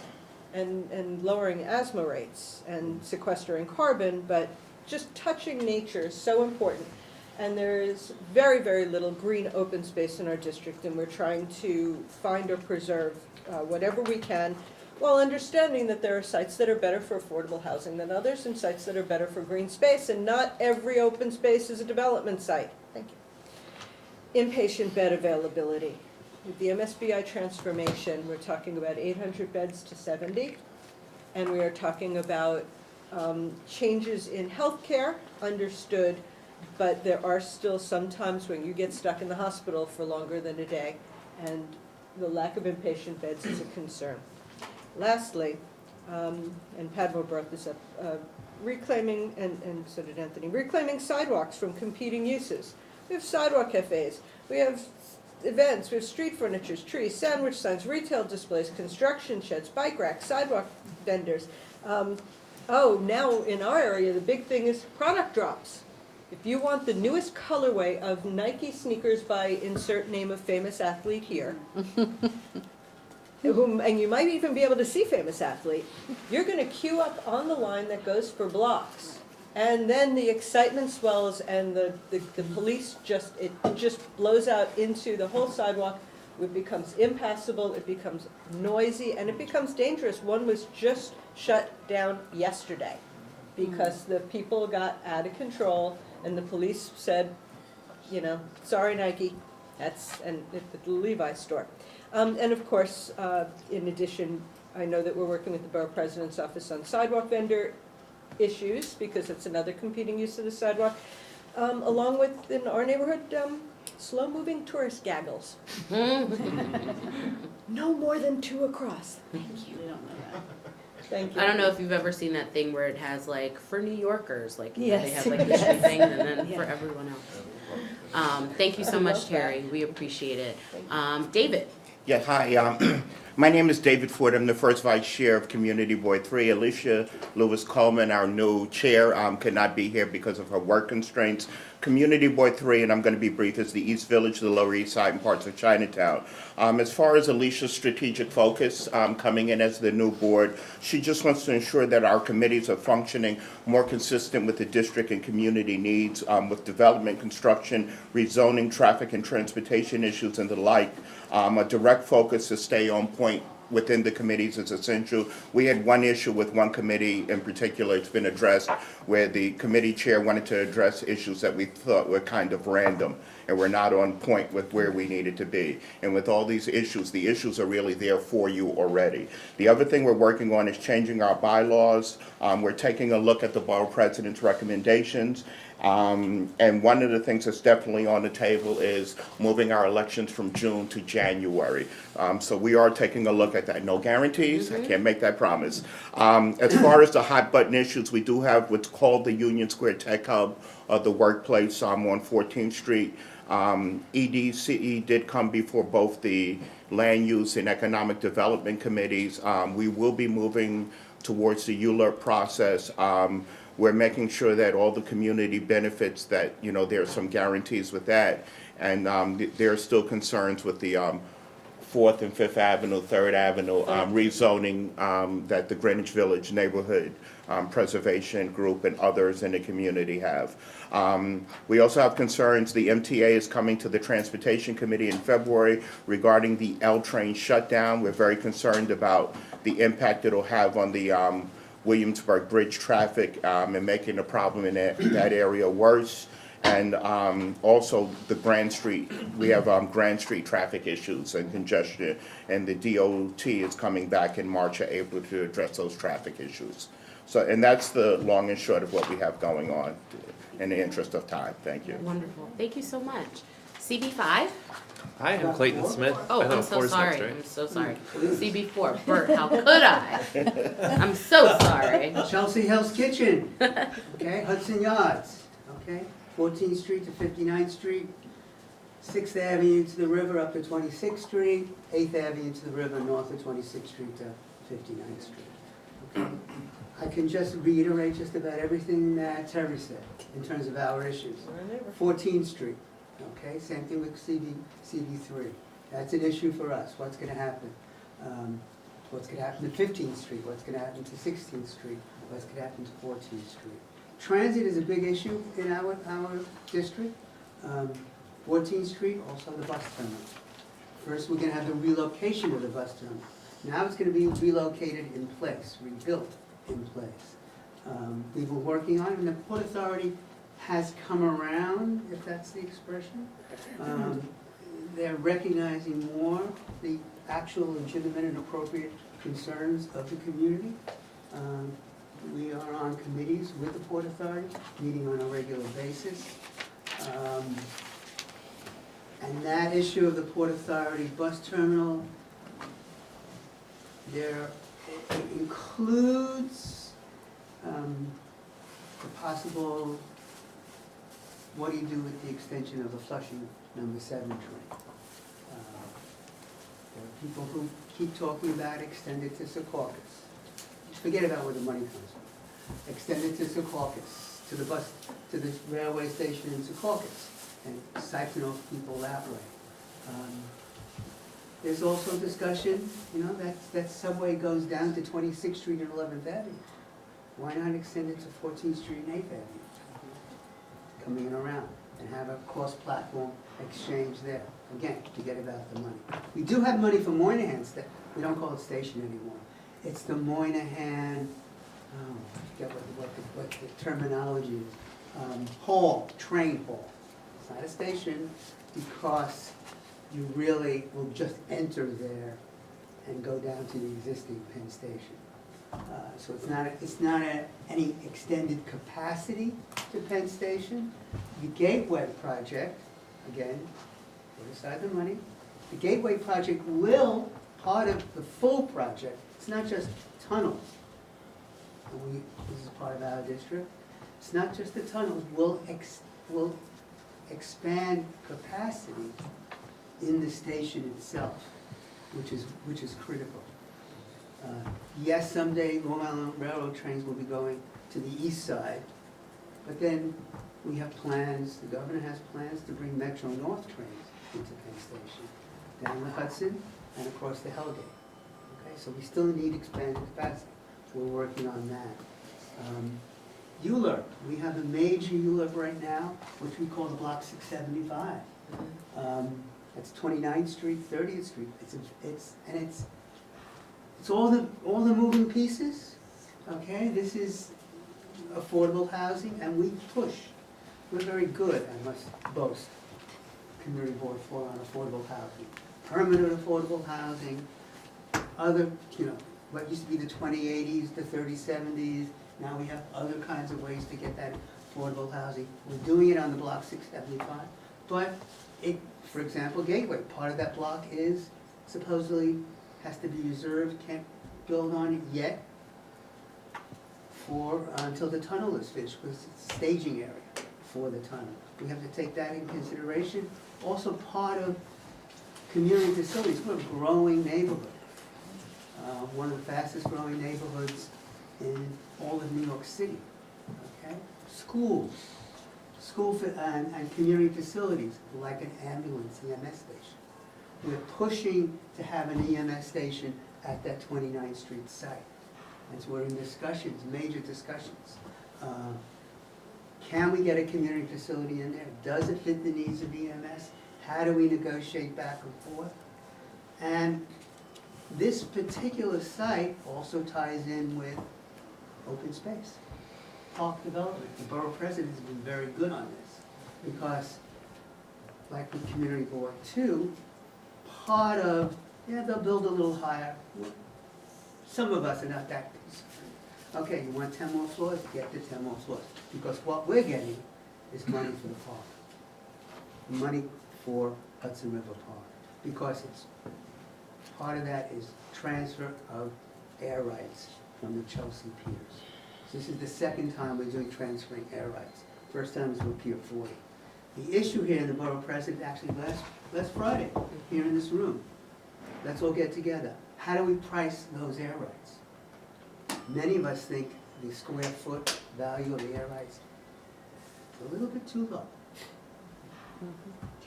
and lowering asthma rates and sequestering carbon, but just touching nature is so important. And there is very, very little green open space in our district, and we're trying to find or preserve whatever we can, while understanding that there are sites that are better for affordable housing than others, and sites that are better for green space, and not every open space is a development site. Thank you. Inpatient bed availability. With the MSBI transformation, we're talking about 800 beds to 70, and we are talking about changes in healthcare, understood, but there are still some times when you get stuck in the hospital for longer than a day, and the lack of inpatient beds is a concern. Lastly, and Padmo brought this up, reclaiming, and so did Anthony, reclaiming sidewalks from competing uses. We have sidewalk cafes, we have events, we have street furniture, trees, sandwich signs, retail displays, construction sheds, bike racks, sidewalk vendors. Now in our area, the big thing is product drops. If you want the newest colorway of Nike sneakers by insert name of famous athlete here, and you might even be able to see famous athlete, you're gonna queue up on the line that goes for blocks. And then the excitement swells and the police it just blows out into the whole sidewalk. It becomes impassable, it becomes noisy, and it becomes dangerous. One was just shut down yesterday because the people got out of control and the police said, sorry Nike, that's at the Levi's store. And of course, in addition, I know that we're working with the Borough President's Office on sidewalk vendor issues, because it's another competing use of the sidewalk, along with, in our neighborhood, slow-moving tourist gaggles. No more than 2 across. Thank you. Thank you. I don't know if you've ever seen that thing where it has like for New Yorkers, like Yes. they have like the street thing, and then for everyone else. Thank you so much, Terry. We appreciate it. David. Yeah, hi. My name is David Ford. I'm the first vice chair of Community Board 3. Alicia Lewis Coleman, our new chair, could not be here because of her work constraints. Community Board 3, and I'm going to be brief, is the East Village, the Lower East Side, and parts of Chinatown. As far as Alicia's strategic focus coming in as the new board, she just wants to ensure that our committees are functioning more consistent with the district and community needs, with development, construction, rezoning, traffic and transportation issues, and the like. A direct focus to stay on point within the committees is essential. We had one issue with one committee in particular, it's been addressed, where the committee chair wanted to address issues that we thought were kind of random and were not on point with where we needed to be. And with all these issues, the issues are really there for you already. The other thing we're working on is changing our bylaws. We're taking a look at the borough president's recommendations. And one of the things that's definitely on the table is moving our elections from June to January. So we are taking a look at that. No guarantees, I can't make that promise. As far as the hot button issues, we do have what's called the Union Square Tech Hub of the workplace on 14th Street. EDCE did come before both the Land Use and Economic Development Committees. We will be moving towards the ULURP process. We're making sure that all the community benefits, that, there are some guarantees with that. And there are still concerns with the 4th and 5th Avenue, 3rd Avenue rezoning that the Greenwich Village Neighborhood Preservation Group and others in the community have. We also have concerns. The MTA is coming to the Transportation Committee in February regarding the L train shutdown. We're very concerned about the impact it'll have on the Williamsburg Bridge traffic and making the problem in that area worse. And also the Grand Street, we have Grand Street traffic issues and congestion, and the DOT is coming back in March or April to address those traffic issues. So, and that's the long and short of what we have going on in the interest of time. Thank you. Wonderful. Thank you so much. CB5? Hi, I'm Clayton Smith. Oh, I know I'm so 4 is sorry. next, right? I'm so sorry. CB4. Bert, how could I? I'm so sorry. Chelsea Hill's Kitchen, okay, Hudson Yards, okay, 14th Street to 59th Street, 6th Avenue to the river up to 26th Street, 8th Avenue to the river north of 26th Street to 59th Street. Okay. I can just reiterate just about everything that Terry said in terms of our issues. 14th Street, okay, same thing with CV3. That's an issue for us. What's gonna happen? What's gonna happen to 15th Street? What's gonna happen to 16th Street? What's gonna happen to 14th Street? Transit is a big issue in our district. 14th Street, also the bus terminal. First, we're gonna have the relocation of the bus terminal. Now it's gonna be relocated in place, rebuilt in place. We were working on it, and the Port Authority has come around, if that's the expression. They're recognizing more the actual legitimate and appropriate concerns of the community. We are on committees with the Port Authority, meeting on a regular basis. And that issue of the Port Authority bus terminal, it includes the possible, what do you do with the extension of the Flushing number 7 train? There are people who keep talking about extend it to Secaucus. Forget about where the money comes from. Extend it to Secaucus, to the railway station in Secaucus, and siphon off people that way. There's also discussion, that subway goes down to 26th Street and 11th Avenue. Why not extend it to 14th Street and 8th Avenue? Coming in around, and have a cross-platform exchange there. Again, forget about the money. We do have money for Moynihan, we don't call it station anymore. It's the Moynihan, I forget what the terminology is, hall, train hall. It's not a station because you really will just enter there and go down to the existing Penn Station. So it's not any extended capacity to Penn Station. The Gateway project, again, put aside the money, the Gateway project will, part of the full project, it's not just tunnels. This is part of our district. It's not just the tunnels, will expand capacity in the station itself, which is critical. Yes, someday Long Island Railroad trains will be going to the east side, but then we have plans, the governor has plans to bring Metro North trains into Penn Station, down the Hudson and across the Hellgate. Okay, so we still need expanded capacity. We're working on that. ULURP, we have a major ULURP right now, which we call the Block 675. That's 29th Street, 30th Street. It's all the moving pieces. Okay, this is affordable housing, and we push. We're very good, I must boast, Community Board for on affordable housing, permanent affordable housing, other, what used to be the 2080s, the 3070s. Now we have other kinds of ways to get that affordable housing. We're doing it on the Block 675, but for example, Gateway, part of that block is supposedly has to be reserved, can't build on it yet until the tunnel is finished, because it's a staging area for the tunnel. We have to take that in consideration. Also part of community facilities, we're a growing neighborhood. One of the fastest growing neighborhoods in all of New York City, okay? Schools, and community facilities, like an ambulance EMS station. We're pushing to have an EMS station at that 29th Street site. And so we're in discussions, major discussions. Can we get a community facility in there? Does it fit the needs of EMS? How do we negotiate back and forth? And this particular site also ties in with open space, park development. The borough president has been very good on this because, like with Community Board 2, part of, they'll build a little higher. Some of us are not that concerned. Okay, you want 10 more floors? Get the 10 more floors. Because what we're getting is money for the park. Money for Hudson River Park. Because part of that is transfer of air rights from the Chelsea Piers. So this is the second time we're doing transferring air rights. First time was with Pier 40. The issue here in the borough president, actually last Friday, here in this room, let's all get together. How do we price those air rights? many of us think the square foot value of the air rights is a little bit too low.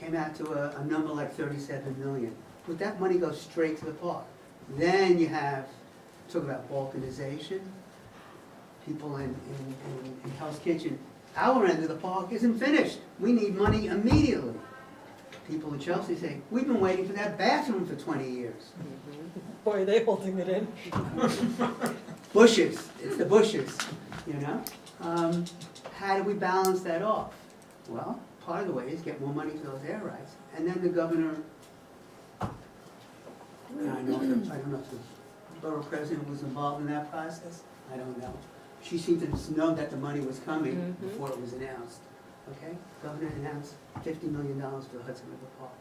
Came out to a number like 37 million. But that money goes straight to the park. Then you have, talk about balkanization, people in Hell's Kitchen. Our end of the park isn't finished. We need money immediately. People in Chelsea say, we've been waiting for that bathroom for 20 years. Boy, are they holding it in. Bushes, it's the bushes, you know? How do we balance that off? Well, part of the way is get more money for those air rights. And then the governor, I don't know if the borough president was involved in that process. I don't know. She seemed to know that the money was coming before it was announced. Okay? Governor announced $50 million for the Hudson River Park.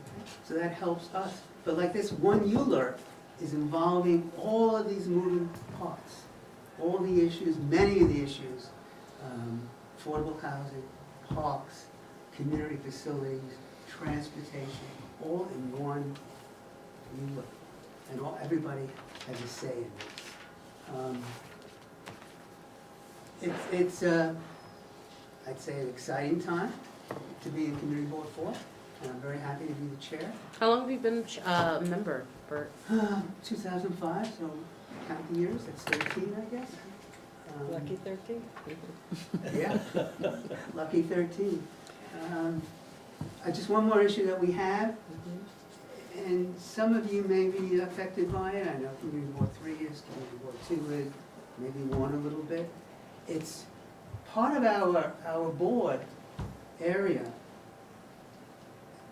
Okay? So that helps us. But like this one ULURP is involving all of these moving parts, all the issues, many of the issues, affordable housing, parks, community facilities, transportation, all in one ULURP. And everybody has a say in this. It's I'd say, an exciting time to be in Community Board 4, and I'm very happy to be the chair. How long have you been a member, Bert? 2005, so count the years, that's 13, I guess. Lucky 13. Yeah, lucky 13. Just one more issue that we have, and some of you may be affected by it. I know Community Board 3 is, Community Board 2 is, maybe 1 a little bit. It's part of our board area.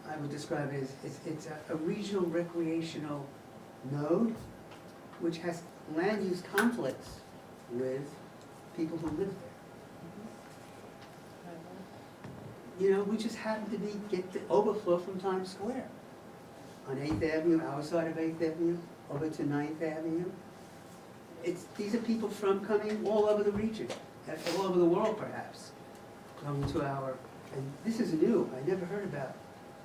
I would describe it as it's a regional recreational node which has land use conflicts with people who live there. You know, we just happen to get the overflow from Times Square. On 8th Avenue, our side of 8th Avenue, over to 9th Avenue. These are people from coming all over the region, all over the world perhaps, coming to our, and this is new, I never heard about,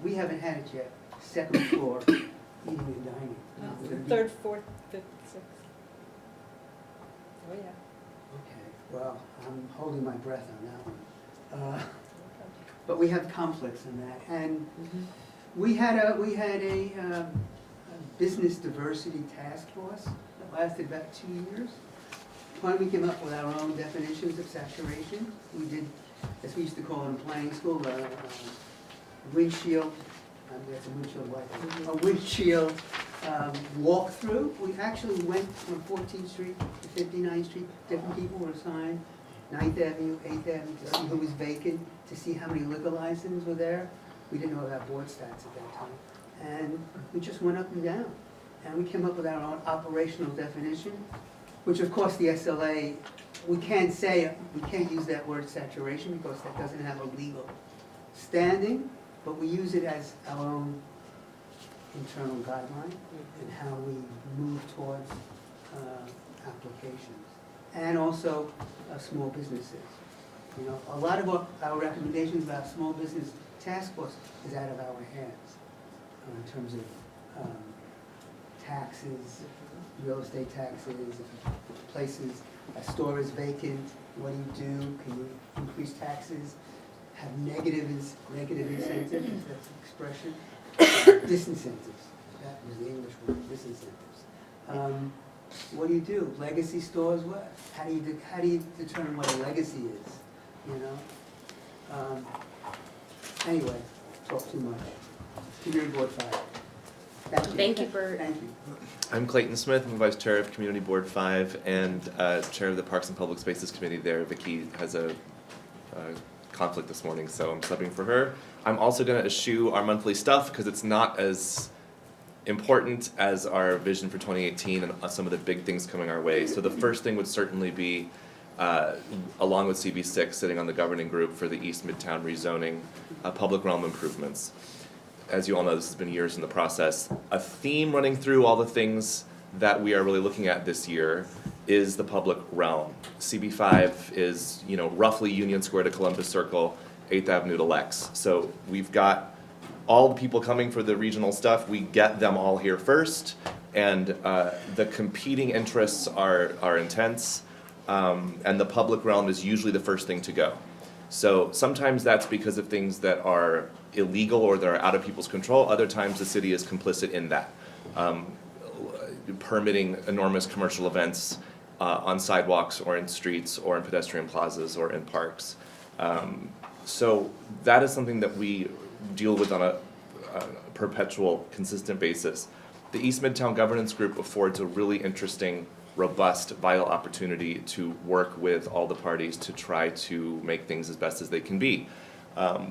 we haven't had it yet, second floor eating and dining. We're gonna be- Third, fourth, fifth, sixth. Oh, yeah. Okay, well, I'm holding my breath on that one. But we have conflicts in that, and we had a business diversity task force that lasted about 2 years. When we came up with our own definitions of saturation, we did, as we used to call it in planning school, windshield, that's a windshield wiper, a windshield walkthrough. We actually went from 14th Street to 59th Street, different people were assigned, 9th Avenue, 8th Avenue, to see who was vacant, to see how many liquor licenses were there. We didn't know about board stats at that time. And we just went up and down. And we came up with our own operational definition, which of course the SLA, we can't use that word saturation because that doesn't have a legal standing, but we use it as our own internal guideline and how we move towards applications. And also small businesses. You know, a lot of our recommendations about small business task force is out of our hands in terms of taxes, real estate taxes, if places, a store is vacant, what do? Can you increase taxes? Have negative incentives, that's the expression. Disincentives, that was the English word, disincentives. What do? Legacy stores, what? How do you determine what a legacy is, you know? Anyway, talk too much. Community Board 5. Thank you, Bert. Thank you. I'm Clayton Smith, I'm Vice Chair of Community Board 5 and Chair of the Parks and Public Spaces Committee there. Vicki has a conflict this morning, so I'm subbing for her. I'm also going to eschew our monthly stuff because it's not as important as our vision for 2018 and some of the big things coming our way. So the first thing would certainly be, along with CB6, sitting on the governing group for the East Midtown rezoning, public realm improvements. As you all know, this has been years in the process. A theme running through all the things that we are really looking at this year is the public realm. CB5 is, you know, roughly Union Square to Columbus Circle, 8th Avenue to Lex. So we've got all the people coming for the regional stuff. We get them all here first. and the competing interests are intense, and the public realm is usually the first thing to go. So sometimes that's because of things that are illegal or that are out of people's control. Other times the city is complicit in that, permitting enormous commercial events on sidewalks or in streets or in pedestrian plazas or in parks. So that is something that we deal with on a perpetual, consistent basis. The East Midtown Governance Group affords a really interesting, robust, vital opportunity to work with all the parties to try to make things as best as they can be.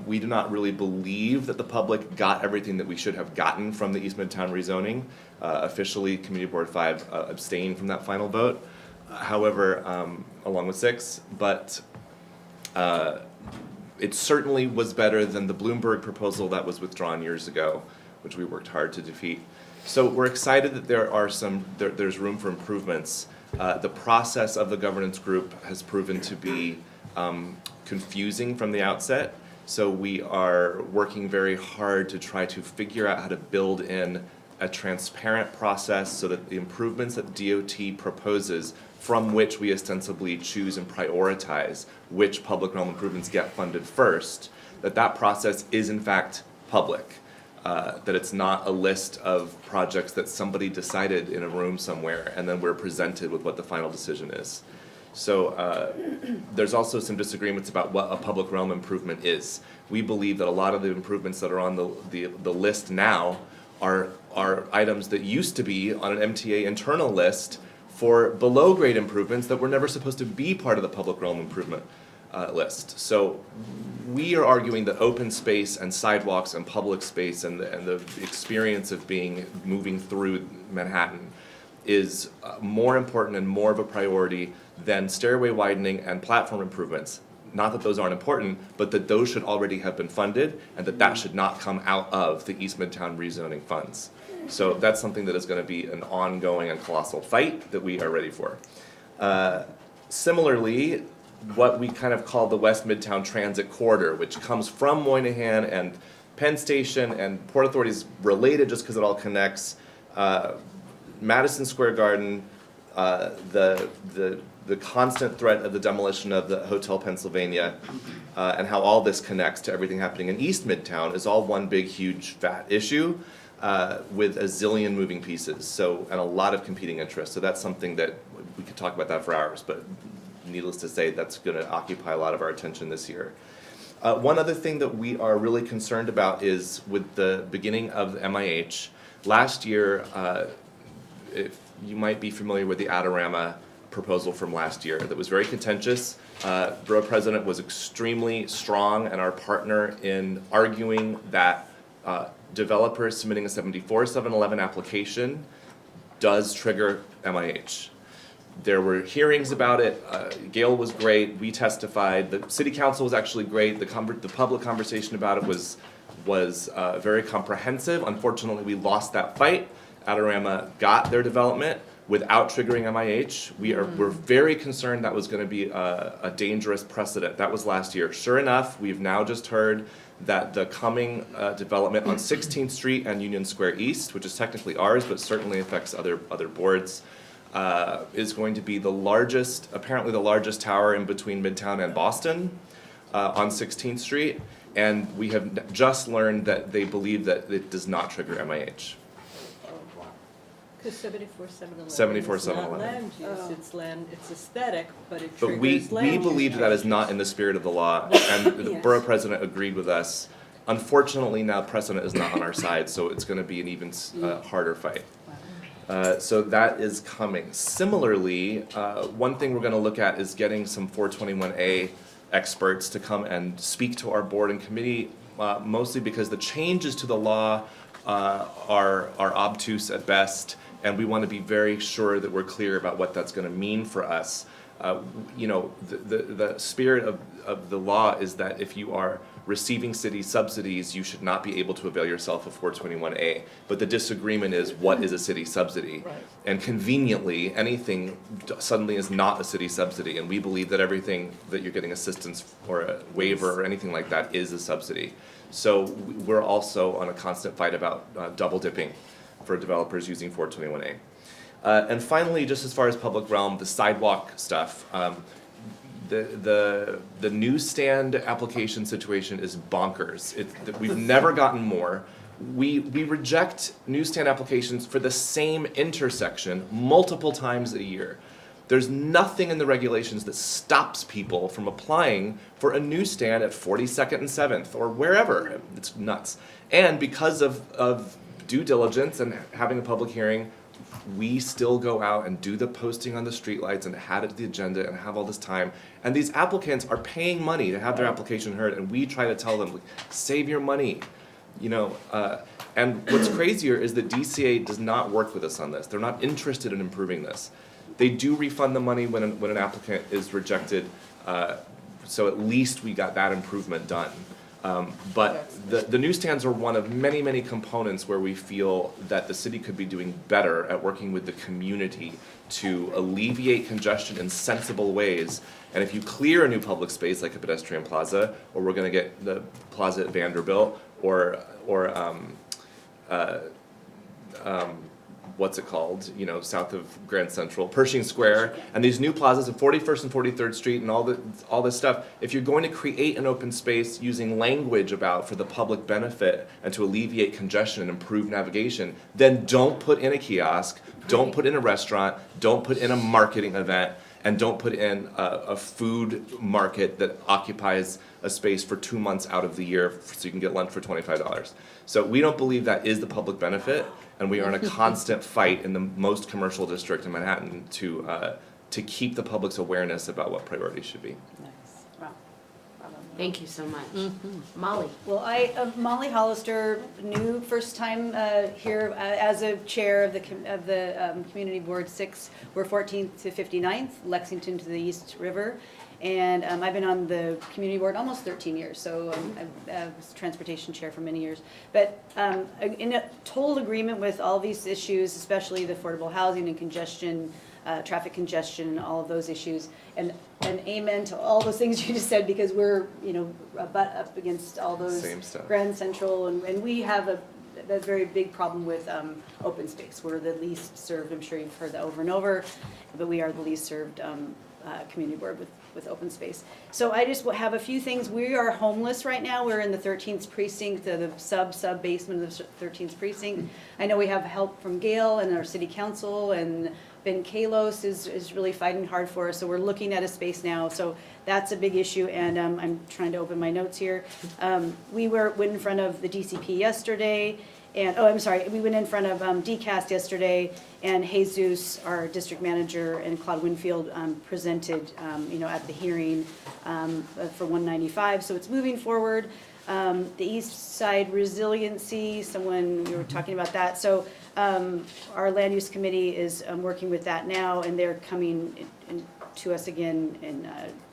We do not really believe that the public got everything that we should have gotten from the East Midtown rezoning. Officially, Community Board 5 abstained from that final vote, however, along with 6, but it certainly was better than the Bloomberg proposal that was withdrawn years ago, which we worked hard to defeat. So we're excited that there's room for improvements. The process of the governance group has proven to be confusing from the outset. So we are working very hard to try to figure out how to build in a transparent process so that the improvements that DOT proposes, from which we ostensibly choose and prioritize which public realm improvements get funded first, that process is in fact public. That it's not a list of projects that somebody decided in a room somewhere and then we're presented with what the final decision is. So there's also some disagreements about what a public realm improvement is. We believe that a lot of the improvements that are on the list now are items that used to be on an MTA internal list for below grade improvements that were never supposed to be part of the public realm improvement list. So we are arguing that open space and sidewalks and public space and the experience of moving through Manhattan is more important and more of a priority than stairway widening and platform improvements. Not that those aren't important, but that those should already have been funded and that should not come out of the East Midtown rezoning funds. So that's something that is going to be an ongoing and colossal fight that we are ready for. Similarly, what we kind of call the West Midtown Transit Corridor, which comes from Moynihan and Penn Station, and Port Authority is related just because it all connects. Madison Square Garden, the constant threat of the demolition of the Hotel Pennsylvania, and how all this connects to everything happening in East Midtown is all one big, huge, fat issue with a zillion moving pieces, and a lot of competing interests. So that's something that we could talk about that for hours, but needless to say, that's going to occupy a lot of our attention this year. One other thing that we are really concerned about is with the beginning of the MIH. Last year, if you might be familiar with the Adorama proposal from last year that was very contentious. Borough President was extremely strong and our partner in arguing that developers submitting a 74-711 application does trigger MIH. There were hearings about it. Gail was great. We testified. The city council was actually great. The public conversation about it was very comprehensive. Unfortunately, we lost that fight. Adorama got their development without triggering MIH. We're very concerned that was going to be a dangerous precedent. That was last year. Sure enough, we've now just heard that the coming development on 16th Street and Union Square East, which is technically ours but certainly affects other boards, is going to be apparently the largest tower in between Midtown and Boston on 16th Street. And we have just learned that they believe that it does not trigger MIH. Because 74-711 is 74-711. not land use, it's aesthetic, but it But triggers land we use believe that is not in the spirit of the law, and the Yes. borough president agreed with us. Unfortunately, now precedent is not on our side, so it's going to be an even harder fight. So that is coming. Similarly, one thing we're going to look at is getting some 421A experts to come and speak to our board and committee, mostly because the changes to the law are obtuse at best, and we want to be very sure that we're clear about what that's going to mean for us. The spirit of the law is that if you are receiving city subsidies, you should not be able to avail yourself of 421A. But the disagreement is, what is a city subsidy? Right. And conveniently, anything suddenly is not a city subsidy, and we believe that everything that you're getting assistance or a waiver or anything like that is a subsidy. So we're also on a constant fight about double dipping. for developers using 421A. And finally, just as far as public realm, the sidewalk stuff, the newsstand application situation is bonkers. We've never gotten more. We reject newsstand applications for the same intersection multiple times a year. There's nothing in the regulations that stops people from applying for a newsstand at 42nd and 7th or wherever. It's nuts. And because of due diligence and having a public hearing, we still go out and do the posting on the streetlights and add it to the agenda and have all this time. And these applicants are paying money to have their application heard, and we try to tell them, like, save your money. You know, and what's crazier is that DCA does not work with us on this. They're not interested in improving this. They do refund the money when an applicant is rejected, so at least we got that improvement done. But the newsstands are one of many, many components where we feel that the city could be doing better at working with the community to alleviate congestion in sensible ways. And if you clear a new public space like a pedestrian plaza, or we're gonna get the plaza at Vanderbilt, or what's it called, you know, south of Grand Central, Pershing Square, and these new plazas of 41st and 43rd Street and all this stuff, if you're going to create an open space using language about for the public benefit and to alleviate congestion and improve navigation, then don't put in a kiosk, don't put in a restaurant, don't put in a marketing event, and don't put in a food market that occupies a space for 2 months out of the year so you can get lunch for $25. So we don't believe that is the public benefit, and we are in a constant fight in the most commercial district in Manhattan to keep the public's awareness about what priorities should be. Thank you so much. Molly. Well, Molly Hollister, new first time here as a chair of the Community Board 6. We're 14th to 59th, Lexington to the East River. And I've been on the community board almost 13 years, so I was transportation chair for many years. But in a total agreement with all these issues, especially the affordable housing and congestion, traffic congestion, and all of those issues. And amen to all those things you just said, because we're, you know, butt up against all those Grand Central, and we have a very big problem with open space. We're the least served, I'm sure you've heard that over and over, but we are the least served community board with open space. So I just have a few things. We are homeless right now. We're in the 13th precinct, the sub basement of the 13th precinct. I know we have help from Gail and our city council, and Ben Kalos is really fighting hard for us. So we're looking at a space now. So that's a big issue, and I'm trying to open my notes here. We went in front of the DCP yesterday, and we went in front of DCAST yesterday, and Jesus, our district manager, and Claude Winfield presented, at the hearing for 195. So it's moving forward. The East Side Resiliency, we were talking about that. So our land use committee is working with that now, and they're coming to us again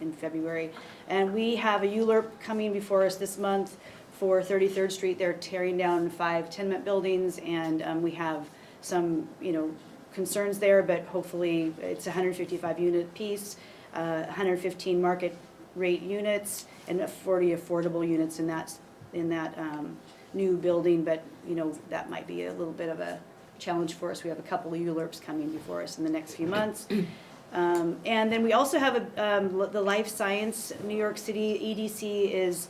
in February. And we have a ULURP coming before us this month for 33rd Street. They're tearing down 5 tenement buildings, and we have some, concerns there, but hopefully it's a 155 unit piece, 115 market rate units, and 40 affordable units in that new building. But that might be a little bit of a challenge for us. We have a couple of ULURPs coming before us in the next few months. And then we also have the Life Science New York City EDC is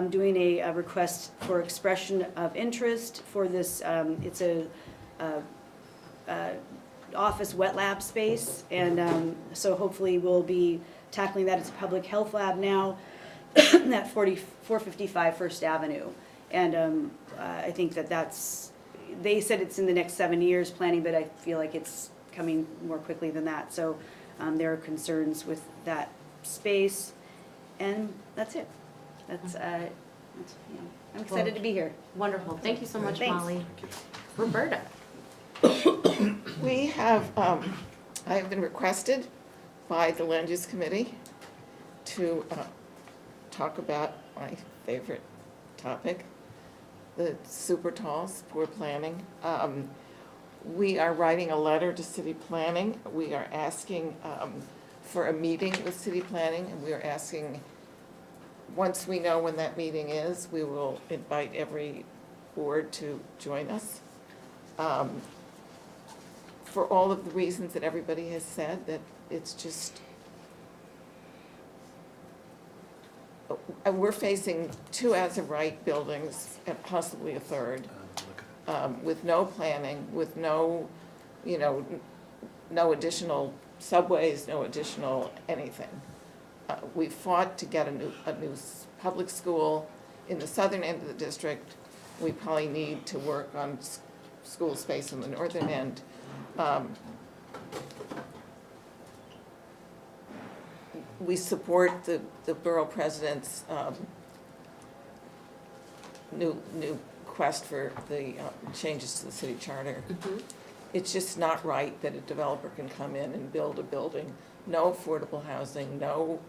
doing a request for expression of interest for this. It's a office wet lab space, and so hopefully we'll be tackling that. It's a public health lab now at 455 First Avenue, and I think they said it's in the next 7 years planning, but I feel like it's coming more quickly than that. So there are concerns with that space, and that's it. I'm excited to be here. Wonderful. Thank you so much, Thanks. Molly. Roberta. We have, I have been requested by the Land Use Committee to talk about my favorite topic, the super talls, poor planning. We are writing a letter to city planning. We are asking for a meeting with city planning, and we are asking, once we know when that meeting is, we will invite every board to join us. for all of the reasons that everybody has said, that it's just, we're facing 2 as-of-right buildings and possibly a third, with no planning, with no, no additional subways, no additional anything. We fought to get a new public school in the southern end of the district. We probably need to work on school space in the northern end. We support the borough president's new quest for the changes to the city charter. It's just not right that a developer can come in and build a building, no affordable housing, no,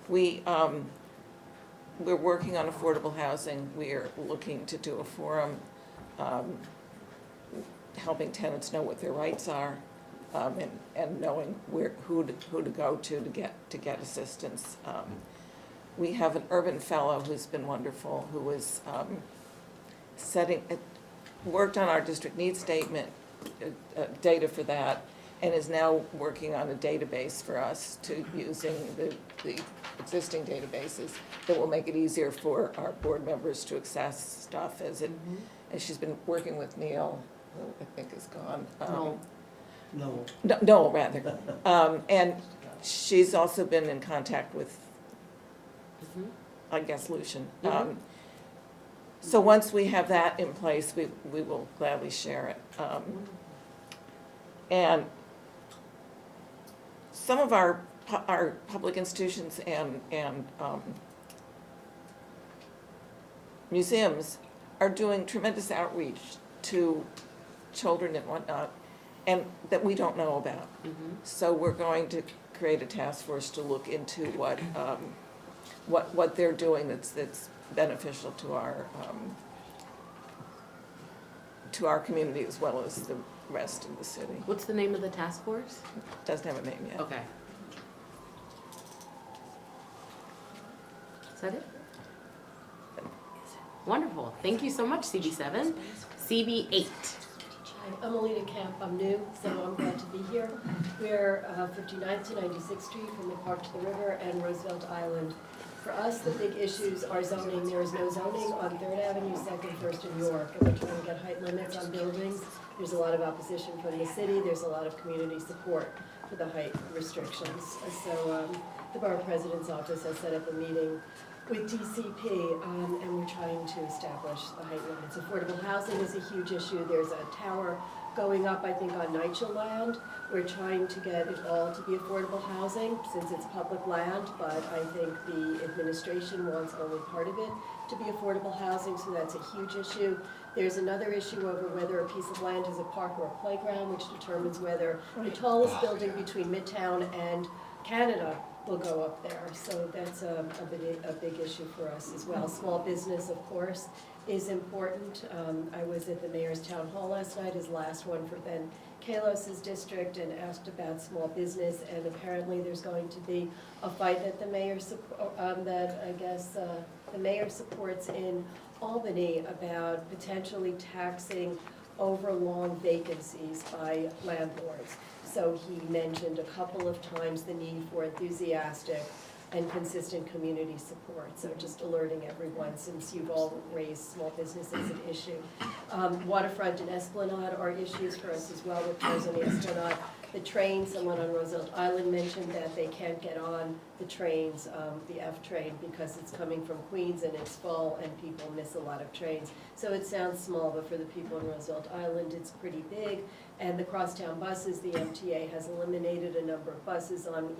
we're working on affordable housing. We're looking to do a forum, helping tenants know what their rights are, and knowing who to go to get assistance. We have an urban fellow who's been wonderful, who was worked on our district needs statement, data for that, and is now working on a database for us using the existing databases that will make it easier for our board members to access stuff as she's been working with Neil, who I think is gone. Noel, rather. And she's also been in contact with, I guess, Lucian. So once we have that in place, we will gladly share it. And some of our public institutions and museums are doing tremendous outreach to children and whatnot, and that we don't know about. So we're going to create a task force to look into what they're doing that's beneficial to our community as well as the rest of the city. What's the name of the task force? Doesn't have a name yet. Okay. Is that it? Wonderful. Thank you so much, CB7. CB8. I'm Alita Camp. I'm new, so I'm glad to be here. We're 59th to 96th Street from the park to the river and Roosevelt Island. For us, the big issues are zoning. There is no zoning on 3rd Avenue, 2nd, 1st, and York, and we're trying to get height limits on buildings. There's a lot of opposition from the city. There's a lot of community support for the height restrictions. So the borough president's office has set up a meeting with DCP, and we're trying to establish the height limits. Affordable housing is a huge issue. There's a tower going up, I think, on NYCHA land. We're trying to get it all to be affordable housing since it's public land, but I think the administration wants only part of it to be affordable housing, so that's a huge issue. There's another issue over whether a piece of land is a park or a playground, which determines whether the tallest building between Midtown and Canada will go up there. So that's a big issue for us as well. Small business, of course, is important. I was at the mayor's town hall last night, his last one for Ben Kalos's district, and asked about small business, and apparently there's going to be a fight that the mayor the mayor supports in Albany about potentially taxing overlong vacancies by landlords. So he mentioned a couple of times the need for enthusiastic and consistent community support. So just alerting everyone, since you've all raised small business as an issue. Waterfront and Esplanade are issues for us as well, with cars on the Esplanade. The train, someone on Roosevelt Island mentioned that they can't get on the trains, the F train, because it's coming from Queens and it's full and people miss a lot of trains. So it sounds small, but for the people in Roosevelt Island, it's pretty big. And the crosstown buses, the MTA has eliminated a number of buses on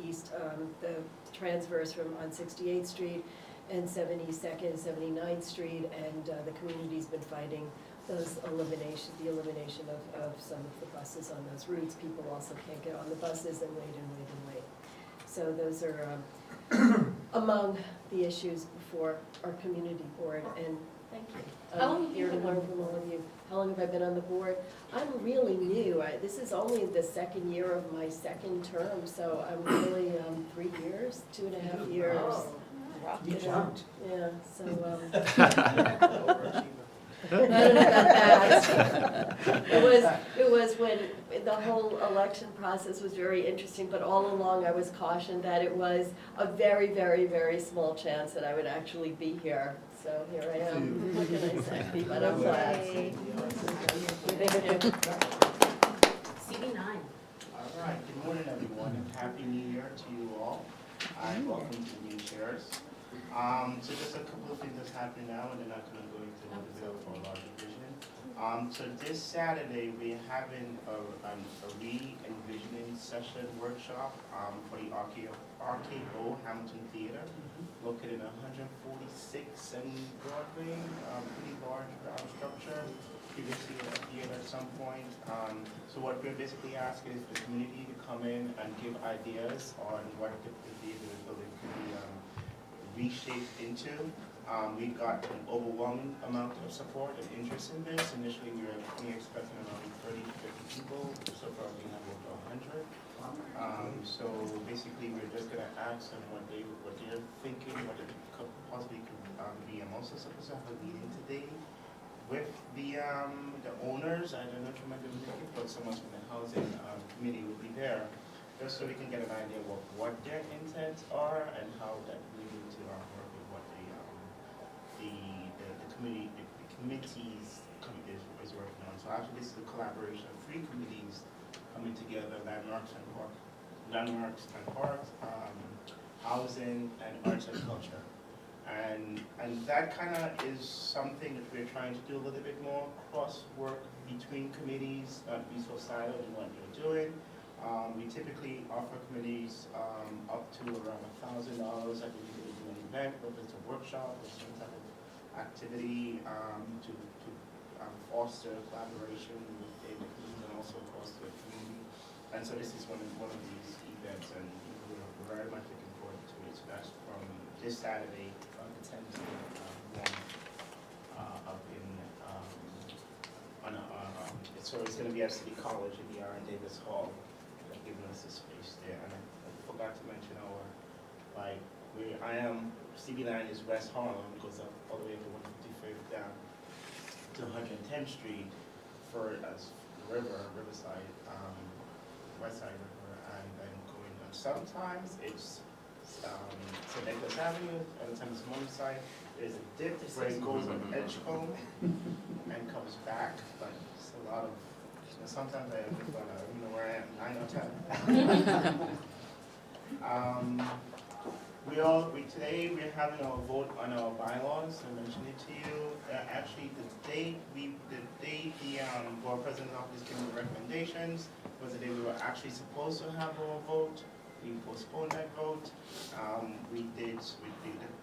the transfers from on 68th Street and 72nd, 79th Street, and the community's been fighting the elimination of some of the buses on those routes. People also can't get on the buses and wait. So those are among the issues before our community board, and thank you. I'm here to learn from all of you. How long have I been on the board? I'm really new. This is only the second year of my second term, so I'm really 3 years, 2.5 years. You jumped. Yeah, so I don't know about that. It was when the whole election process was very interesting, but all along I was cautioned that it was a very, very, very small chance that I would actually be here. So here I am. What can I say? But I'm glad. CB9. All right, good morning, everyone, and Happy New Year to you all. And welcome to the new chairs. So just a couple of things that's happening now, and then I'm going to go into the bill for a larger vision. So this Saturday, we're having a re-envisioning session workshop for the RKO Hamilton Theater, located at 146 and Broadway, pretty large structure. Previously a theater at some point. So what we're basically asking is the community to come in and give ideas on what the theater building could be reshaped into. We got an overwhelming amount of support and interest in this. Initially, we were only expecting around 30 to 50 people. So far, we have over 100. So basically, we're just going to ask them what they're thinking, what it could possibly could be. I'm also supposed to have a meeting today with the owners. I don't know if you might be able to make it, but someone from the housing committee will be there, just so we can get an idea of what their intents are and how that will need to work with what the committees is working on. So actually, this is a collaboration of 3 committees coming together: landmarks and parks, housing, and arts and culture. And that kind of is something that we're trying to do a little bit more cross-work between committees, not be so siloed in what you're doing. We typically offer committees up to around $1,000 that we can do an event, whether it's a workshop or some type of activity to foster collaboration with the community and also foster the community. And so this is one of these events, and we're very much looking forward to it. So that's from this Saturday, from the 10th to 1 up in so it's going to be at City College at the R.N. Davis Hall. They're giving us a space there. And I forgot to mention CB9 is West Harlem. It goes up all the way to 155th down to 110th Street for Riverside, West Side River, and then going on. Sometimes it's St. Nicholas Avenue, other times it's Morningside. There's a dip where it goes on Edgecombe and comes back, but it's a lot of, sometimes I don't know where I am, 9 or 10. Today we're having a vote on our bylaws. I mentioned it to you. Actually, the date the Borough President's Office gave me recommendations was the day we were actually supposed to have our vote. We postponed that vote. The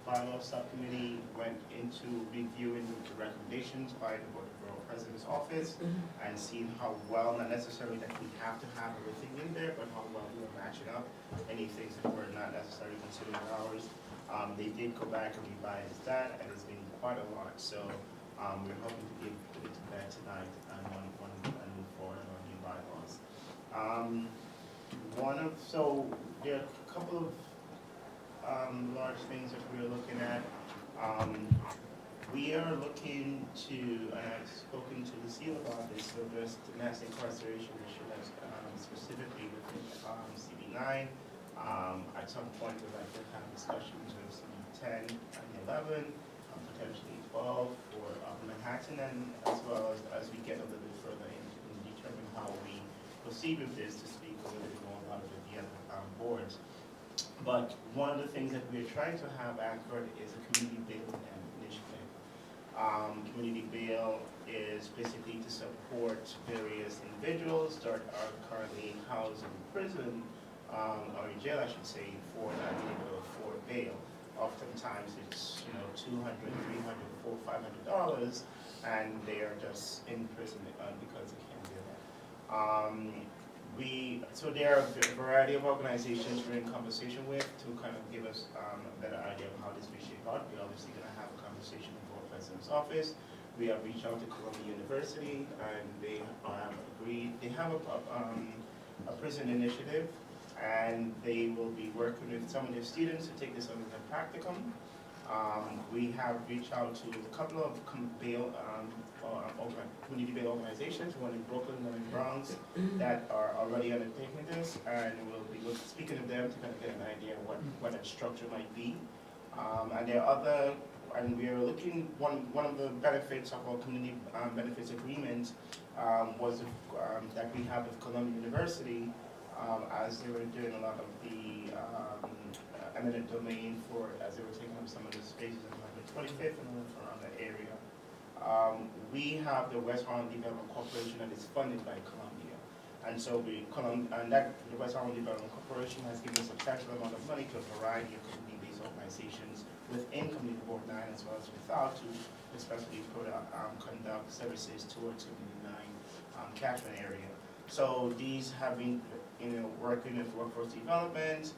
bylaw subcommittee went into reviewing the recommendations by the Borough President's Office and seeing how well, not necessarily that we have to have everything in there, but how well we were matching up any things that were not necessarily considered ours. They did go back and revise that, and it's been quite a lot. So we're hoping to put it to bed tonight and move forward on new bylaws. There are a couple of large things that we're looking at. We are looking to, and I've spoken to Lucille about this, to address the mass incarceration issue, specifically within CB9. At some point, we'd like to have discussions with CB10 and 11, potentially 12 for Manhattan, and as well as we get a little bit further in determining how we proceed with this, to speak a little bit more about it with the other boards. But one of the things that we're trying to have anchored is a community bail initiative. Community bail is basically to support various individuals that are currently housed in prison, or in jail, I should say, for not being able to afford bail. Oftentimes it's $200, $300, $400, $500, and they are just in prison because they can't do that. So there are a variety of organizations we're in conversation with to kind of give us a better idea of how this will shape out. We're obviously going to have a conversation with the President's Office. We have reached out to Columbia University, and they have agreed. They have a prison initiative, and they will be working with some of their students to take this on as a practicum. We have reached out to a couple of community-based organizations, one in Brooklyn, one in Bronx, that are already undertaking this, and we'll be speaking to them to kind of get an idea of what that structure might be. And there are other, and we are looking, one of the benefits of our community benefits agreement was that we have with Columbia University, as they were doing a lot of the eminent domain as they were taking up some of the spaces on the 25th and around that area. We have the West Harlem Development Corporation that is funded by Columbia. And so the West Harlem Development Corporation has given a substantial amount of money to a variety of community-based organizations within Community Board 9 as well as without to especially conduct services towards Community 9 catchment area. So these have been working with workforce development,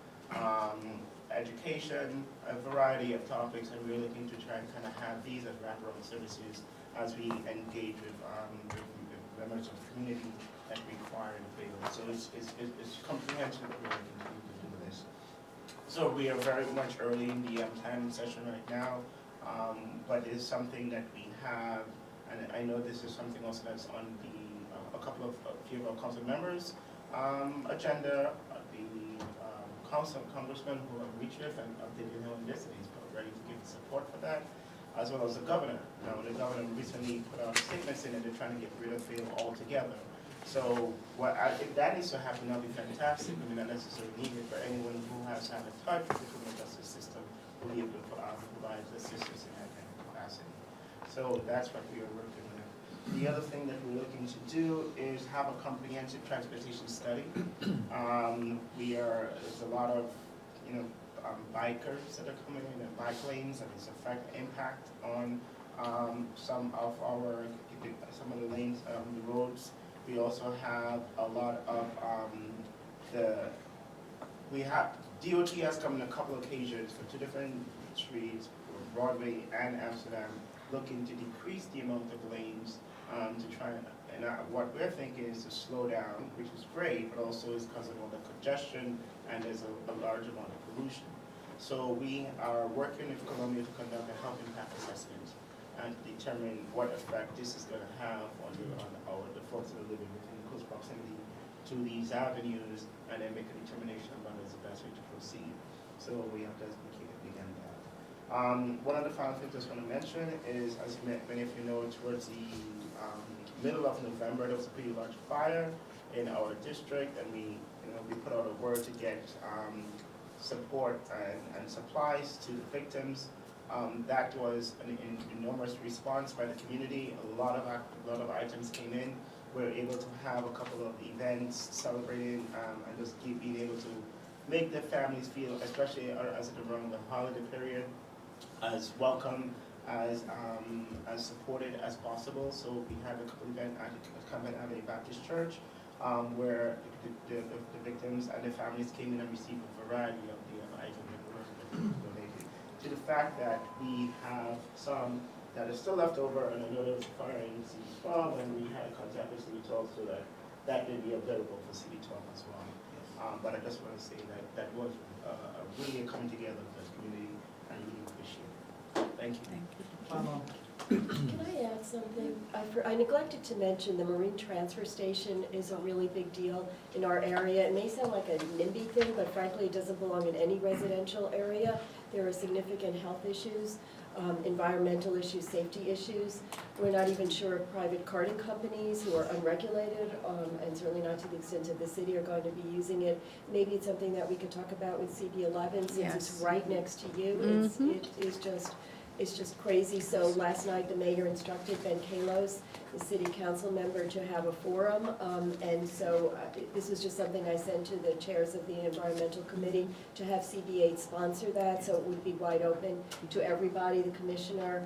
education, a variety of topics, and we're looking to try and kind of have these as wraparound services as we engage with members of the community that require the field. So it's comprehensive that we're looking to do this. So we are very much early in the time session right now, but it is something that we have, and I know this is something also that's on a few of our council members' agenda. The congressman who have reached with and updated him on this, and he's ready to give support for that, as well as the governor. Now, the governor recently put out statements saying that they're trying to get rid of bail altogether. So if that needs to happen, that'll be fantastic. I mean, not necessarily needed for anyone who has had a touch with the criminal justice system will be able to provide assistance in that kind of capacity. So that's what we are working on. The other thing that we're looking to do is have a comprehensive transportation study. There's a lot of, bikers that are coming in and bike lanes, and its impact on some of the lanes, the roads. We also have a lot of DOT has come on a couple of occasions for 2 different streets, Broadway and Amsterdam, looking to decrease the amount of lanes to try and what we're thinking is to slow down, which is great, but also is because of all the congestion and there's a large amount of pollution. So we are working with Columbia to conduct a health impact assessment and determine what effect this is going to have on the folks that are living within close proximity to these avenues, and then make a determination about what's the best way to proceed. So we have to begin that. One of the final things I just want to mention is, as many of you know, towards the middle of November, there was a pretty large fire in our district, and we put out a word to get support and supplies to the victims. That was an enormous response by the community. A lot of items came in. We were able to have a couple of events celebrating and just being able to make their families feel, especially as it around the holiday period, as welcome, as supported as possible. So we had a couple events at a Baptist church where the victims and the families came in and received a variety of the items that were donated. To the fact that we have some that are still left over, and I know there was a fire in City 12, and we had contact with City 12 so that may be available for City 12 as well. But I just want to say that was really a coming together of the community, and we appreciate it. Thank you. Thank you. Can I add something? I neglected to mention the Marine Transfer Station is a really big deal in our area. It may sound like a NIMBY thing, but frankly, it doesn't belong in any residential area. There are significant health issues, environmental issues, safety issues. We're not even sure if private carting companies who are unregulated, and certainly not to the extent of the city, are going to be using it. Maybe it's something that we could talk about with CB11, since it's right next to you. It's just crazy. So last night, the mayor instructed Ben Kalos, the city council member, to have a forum. And so this was just something I sent to the chairs of the environmental committee to have CB8 sponsor that, so it would be wide open to everybody. The commissioner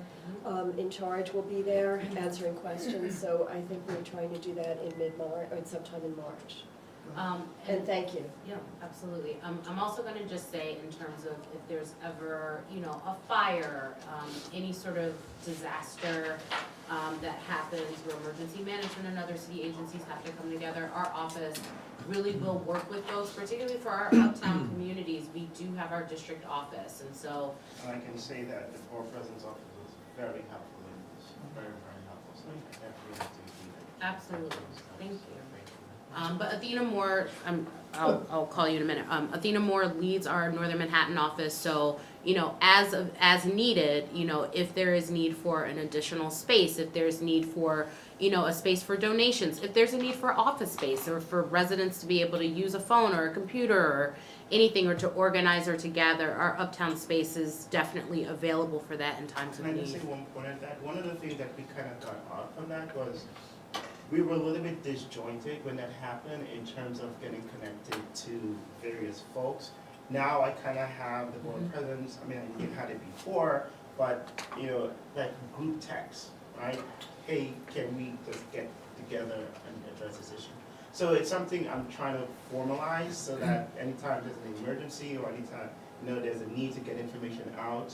in charge will be there answering questions. So I think we're trying to do that in mid-March, or sometime in March. And thank you. Yeah, absolutely. I'm also going to just say, in terms of if there's ever, a fire, any sort of disaster, that happens where emergency management and other city agencies have to come together, our office really will work with those, particularly for our uptown communities. We do have our district office, and so. And I can say that the board president's office was very helpful in this, very, very helpful, so I definitely have to be there. Absolutely, thank you. But Athena Moore, I'll call you in a minute. Athena Moore leads our Northern Manhattan office, so, you know, as needed, you know, if there is need for an additional space, if there's need for, you know, a space for donations, if there's a need for office space or for residents to be able to use a phone or a computer or anything, or to organize or to gather, our uptown space is definitely available for that in times of Can I just need. say one point at that? One of the things that we kind of got off from that was we were a little bit disjointed when that happened in terms of getting connected to various folks. Now I kind of have the board presidents, I mean, I had it before, but, you know, like group text, right? Hey, can we just get together and address this issue? So it's something I'm trying to formalize so that anytime there's an emergency or anytime, you know, there's a need to get information out,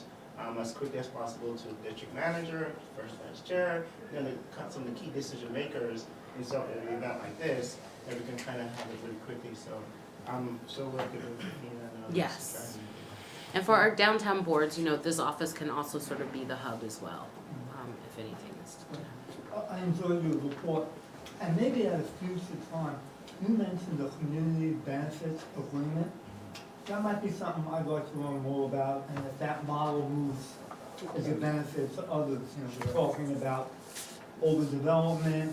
as quickly as possible to the district manager, first vice chair, you know, some of the key decision makers in an event like this, and we can kind of have it really quickly. So I'm so working with Athena and others. Yes. And for our downtown boards, you know, this office can also sort of be the hub as well, if anything is to happen. I enjoyed your report, and maybe at a future time, you mentioned the community benefits agreement. That might be something I'd like to learn more about, and if that model moves as a benefit to others, you know, we're talking about overdevelopment.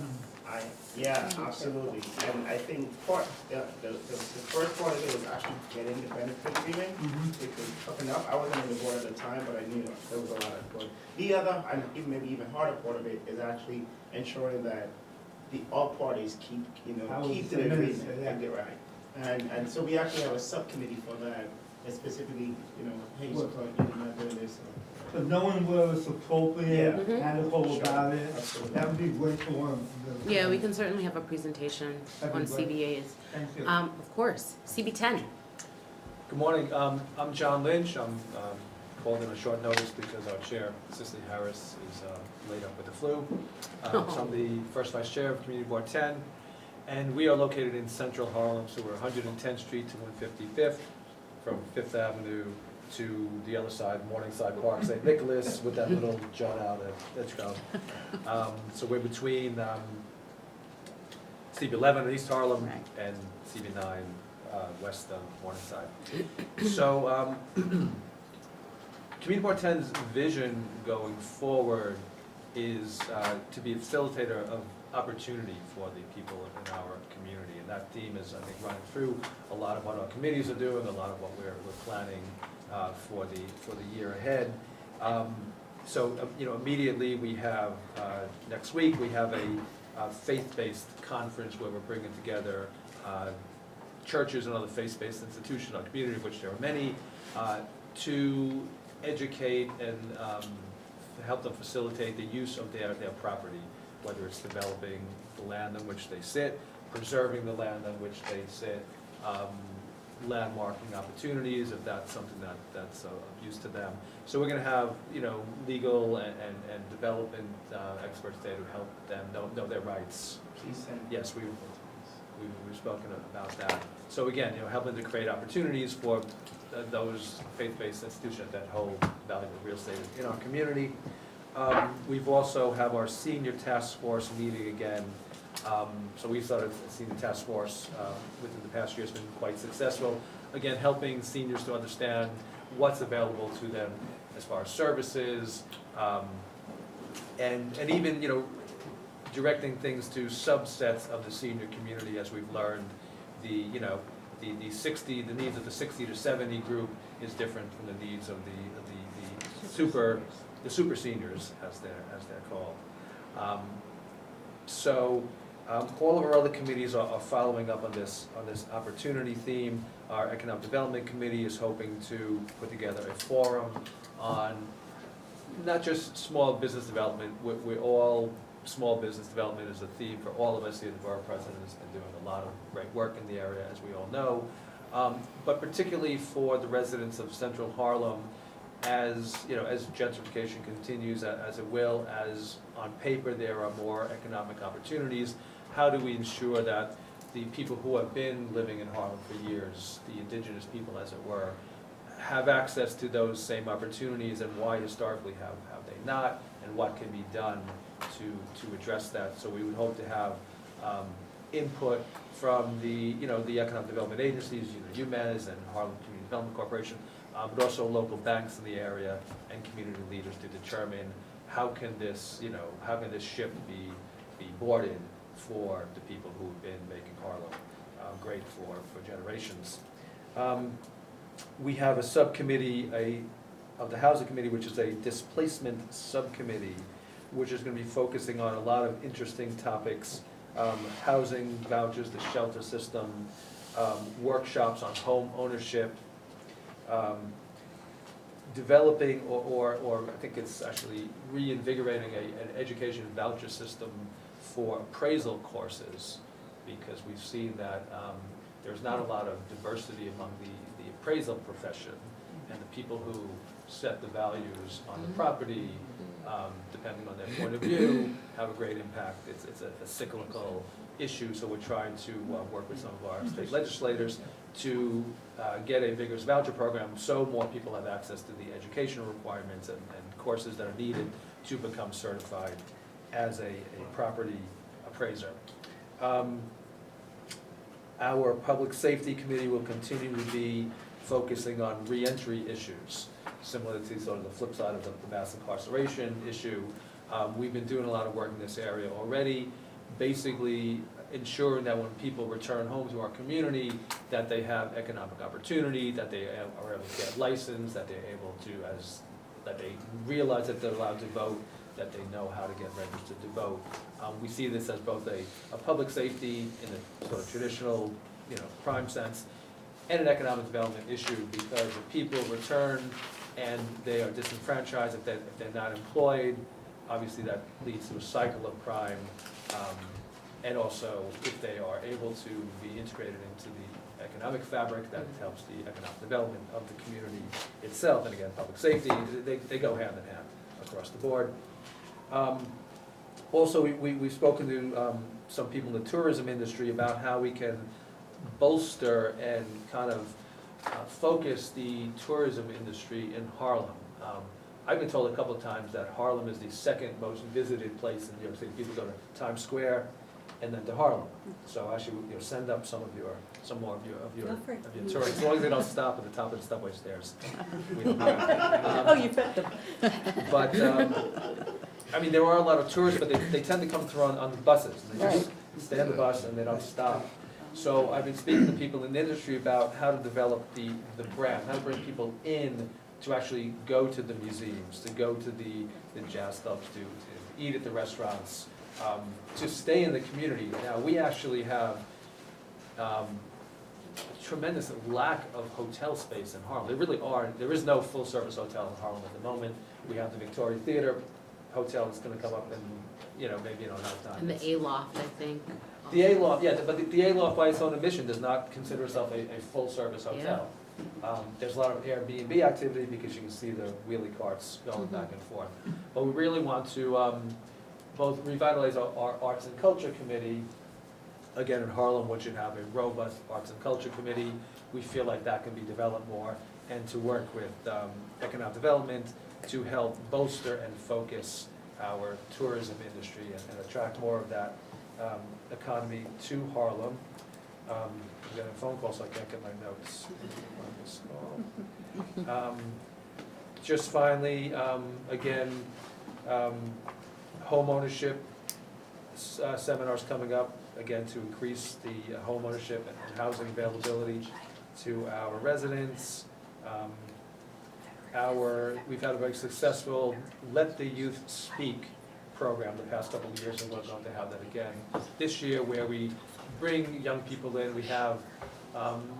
Yeah, absolutely. And I think the first part of it was actually getting the benefit agreement. It was tough enough. I wasn't on the board at the time, but I knew there was a lot of work. The other, and maybe even harder part of it is actually ensuring that all parties keep to the agreement and get right. And so we actually have a subcommittee for that, and specifically, you know, hey, you're not doing this. But knowing where it's appropriate, Yeah. and about it, Absolutely. that would be great to learn. Yeah, we can certainly have a presentation That'd on be great. CBAs. Thank you. Of course, CB10. Good morning, I'm John Lynch. I'm called in on short notice because our chair, Cicely Harris, is laid up with the flu. So I'm the first vice chair of Community Board 10, and we are located in central Harlem, so we're 110th Street to 155th, from 5th Avenue to the other side, Morningside Park, St. Nicholas, with that little jut out at Edgecombe. So we're between CB11 East Harlem and CB9 West Morningside. So Community Board 10's vision going forward is to be a facilitator of opportunity for the people in our community. And that theme is, I think, running through a lot of what our committees are doing, a lot of what we're planning for the year ahead. So you know, immediately we have, next week, we have a faith-based conference where we're bringing together churches and other faith-based institutions in our community, of which there are many, to educate and help them facilitate the use of their property, whether it's developing the land on which they sit, preserving the land on which they sit, landmarking opportunities, if that's something that's of use to them. So we're gonna have, you know, legal and development experts there to help them know their rights. Please send. Yes, we've spoken about that. So again, you know, helping to create opportunities for those faith-based institutions that hold valuable real estate in our community. We've also have our senior task force meeting again. So we started a senior task force within the past year. It's been quite successful. Again, helping seniors to understand what's available to them as far as services, and even, you know, directing things to subsets of the senior community. As we've learned, the needs of the 60 to 70 group is different from the needs of the super seniors, as they're called. So all of our other committees are following up on this opportunity theme. Our Economic Development Committee is hoping to put together a forum on not just small business development. We're all small business development is a theme for all of us here. The Borough President has been doing a lot of great work in the area, as we all know. But particularly for the residents of Central Harlem, as, you know, as gentrification continues, as it will, as on paper there are more economic opportunities, how do we ensure that the people who have been living in Harlem for years, the indigenous people as it were, have access to those same opportunities, and why historically have they not, and what can be done to address that. So we would hope to have input from the, you know, the economic development agencies, you know, UMES and Harlem Community Development Corporation, but also local banks in the area and community leaders to determine how can this, you know, how can this ship be boarded for the people who've been making Harlem great for generations. We have a subcommittee of the Housing Committee, which is a displacement subcommittee, which is going to be focusing on a lot of interesting topics, housing vouchers, the shelter system, workshops on home ownership, developing or I think it's actually reinvigorating an education voucher system for appraisal courses, because we've seen that there's not a lot of diversity among the appraisal profession, and the people who set the values on the property, depending on their point of view, have a great impact. It's a cyclical issue, so we're trying to work with some of our state legislators to get a vigorous voucher program so more people have access to the educational requirements and courses that are needed to become certified as a property appraiser. Our Public Safety Committee will continue to be focusing on reentry issues, similar to sort of the flip side of the mass incarceration issue. We've been doing a lot of work in this area already, basically ensuring that when people return home to our community, that they have economic opportunity, that they are able to get licensed, that they're able to, that they realize that they're allowed to vote, that they know how to get registered to vote. We see this as both a public safety in the sort of traditional, you know, crime sense, and an economic development issue, because if people return and they are disenfranchised, if they're not employed, obviously that leads to a cycle of crime. And also, if they are able to be integrated into the economic fabric, that helps the economic development of the community itself. And again, public safety, they go hand in hand across the board. Also, we've spoken to some people in the tourism industry about how we can bolster and kind of focus the tourism industry in Harlem. I've been told a couple of times that Harlem is the second most visited place in New York City. People go to Times Square and then to Harlem. So actually, you know, send up some more of your tourists, as long as they don't stop at the top of the subway stairs. We don't mind. Oh, you bet them. But I mean, there are a lot of tourists, but they tend to come through on the buses. And they just stay on the bus and they don't stop. So I've been speaking to people in the industry about how to develop the brand, how to bring people in to actually go to the museums, to go to the jazz clubs, to eat at the restaurants, to stay in the community. Now, we actually have a tremendous lack of hotel space in Harlem. There is no full-service hotel in Harlem at the moment. We have the Victoria Theater Hotel that's gonna come up in, you know, maybe in no time. And the A-Loft, I think. The A-Loft, yeah, but the A-Loft by its own admission does not consider itself a full-service hotel. There's a lot of Airbnb activity because you can see the wheelie carts going back and forth. But we really want to both revitalize our Arts and Culture Committee, again in Harlem, which should have a robust Arts and Culture Committee. We feel like that can be developed more, and to work with economic development to help bolster and focus our tourism industry and attract more of that economy to Harlem. I'm getting a phone call, so I can't get my notes on this call. Just finally, again, home ownership seminars coming up, again, to increase the home ownership and housing availability to our residents. We've had a very successful Let the Youth Speak program the past couple of years, and we're going to have that again this year, where we bring young people in. We have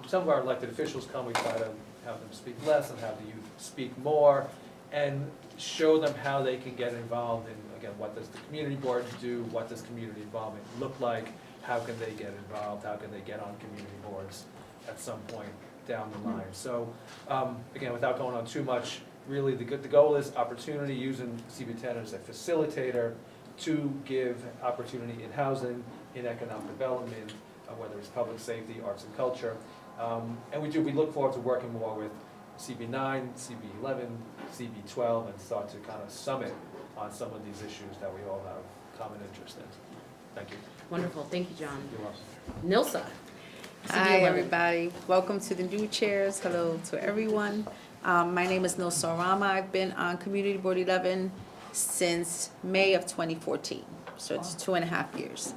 some of our elected officials come. We try to have them speak less and have the youth speak more, and show them how they can get involved in, again, what does the community board do, what does community involvement look like, how can they get involved, how can they get on community boards at some point down the line. So again, without going on too much, really, the goal is opportunity, using CB10 as a facilitator to give opportunity in housing, in economic development, whether it's public safety, arts and culture. And we look forward to working more with CB9, CB11, CB12, and start to kind of summit on some of these issues that we all have common interest in. Thank you. Wonderful, thank you, John. You're welcome. Nilsa. Hi, everybody. Welcome to the new chairs. Hello to everyone. My name is Nilsa Rama. I've been on Community Board 11 since May of 2014, so it's 2.5 years.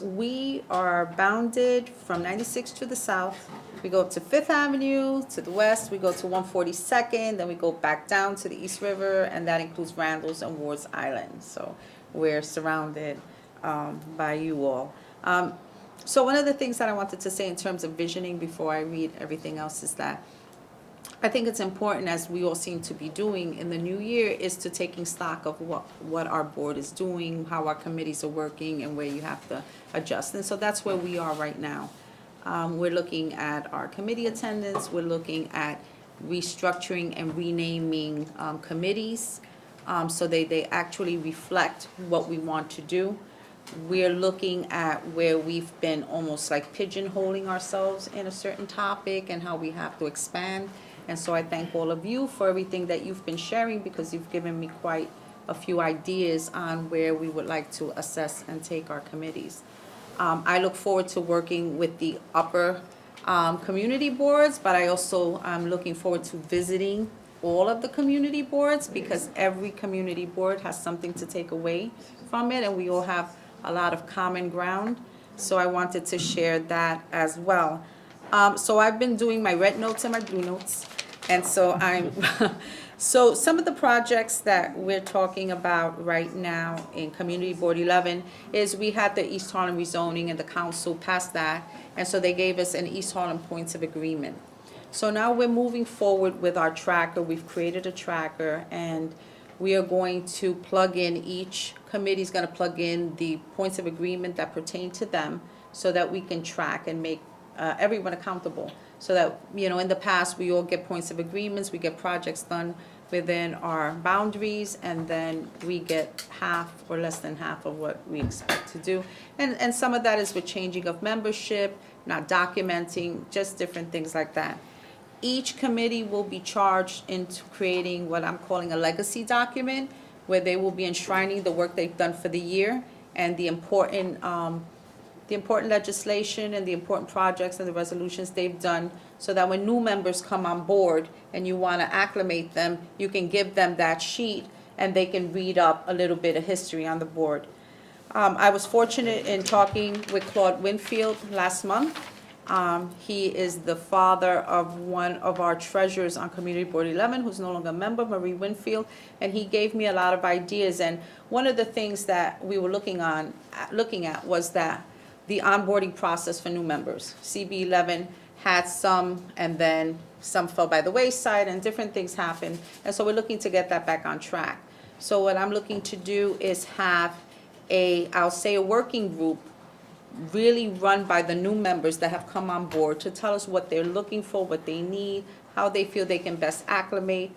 We are bounded from 96 to the south. We go up to 5th Avenue, to the west, we go to 142nd, then we go back down to the East River, and that includes Randall's and Ward's Island. So we're surrounded by you all. So one of the things that I wanted to say in terms of visioning before I read everything else is that I think it's important, as we all seem to be doing in the new year, is to taking stock of what our board is doing, how our committees are working, and where you have to adjust. And so that's where we are right now. We're looking at our committee attendance. We're looking at restructuring and renaming committees so they actually reflect what we want to do. We're looking at where we've been almost like pigeonholing ourselves in a certain topic and how we have to expand. And so I thank all of you for everything that you've been sharing, because you've given me quite a few ideas on where we would like to assess and take our committees. I look forward to working with the upper community boards, but I also am looking forward to visiting all of the community boards, because every community board has something to take away from it, and we all have a lot of common ground. So I wanted to share that as well. So I've been doing my red notes and my blue notes, and so I'm so some of the projects that we're talking about right now in Community Board 11 is we had the East Harlem rezoning, and the council passed that, and so they gave us an East Harlem points of agreement. So now we're moving forward with our tracker. We've created a tracker, and we are going to plug in, each committee's gonna plug in the points of agreement that pertain to them, so that we can track and make everyone accountable. So that, you know, in the past, we all get points of agreements, we get projects done within our boundaries, and then we get half or less than half of what we expect to do. And some of that is with changing of membership, not documenting, just different things like that. Each committee will be charged into creating what I'm calling a legacy document, where they will be enshrining the work they've done for the year and the important legislation and the important projects and the resolutions they've done, so that when new members come on board and you want to acclimate them, you can give them that sheet and they can read up a little bit of history on the board. I was fortunate in talking with Claude Winfield last month. He is the father of one of our treasurers on Community Board 11, who's no longer a member, Marie Winfield, and he gave me a lot of ideas. And one of the things that we were looking at was that the onboarding process for new members. CB 11 had some, and then some fell by the wayside, and different things happened. And so we're looking to get that back on track. So what I'm looking to do is have I'll say a working group really run by the new members that have come on board, to tell us what they're looking for, what they need, how they feel they can best acclimate.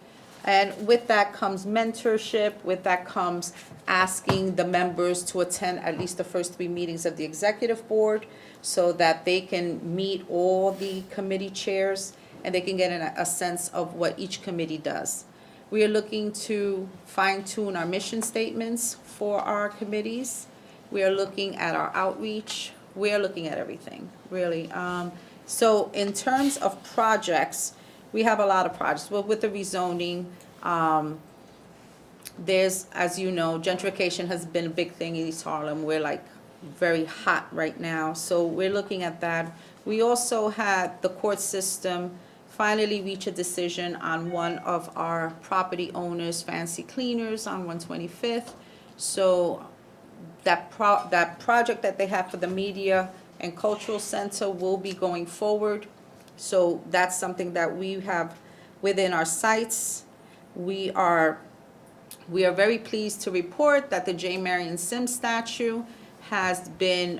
And with that comes mentorship, with that comes asking the members to attend at least the first 3 meetings of the executive board, so that they can meet all the committee chairs and they can get a sense of what each committee does. We are looking to fine-tune our mission statements for our committees. We are looking at our outreach. We are looking at everything, really. So in terms of projects, we have a lot of projects. Well, with the rezoning, there's, as you know, gentrification has been a big thing in East Harlem. We're like very hot right now, so we're looking at that. We also had the court system finally reach a decision on one of our property owners, Fancy Cleaners, on 125th. So that project that they have for the media and cultural center will be going forward. So that's something that we have within our sites. We are very pleased to report that the J. Marion Sims statue has been,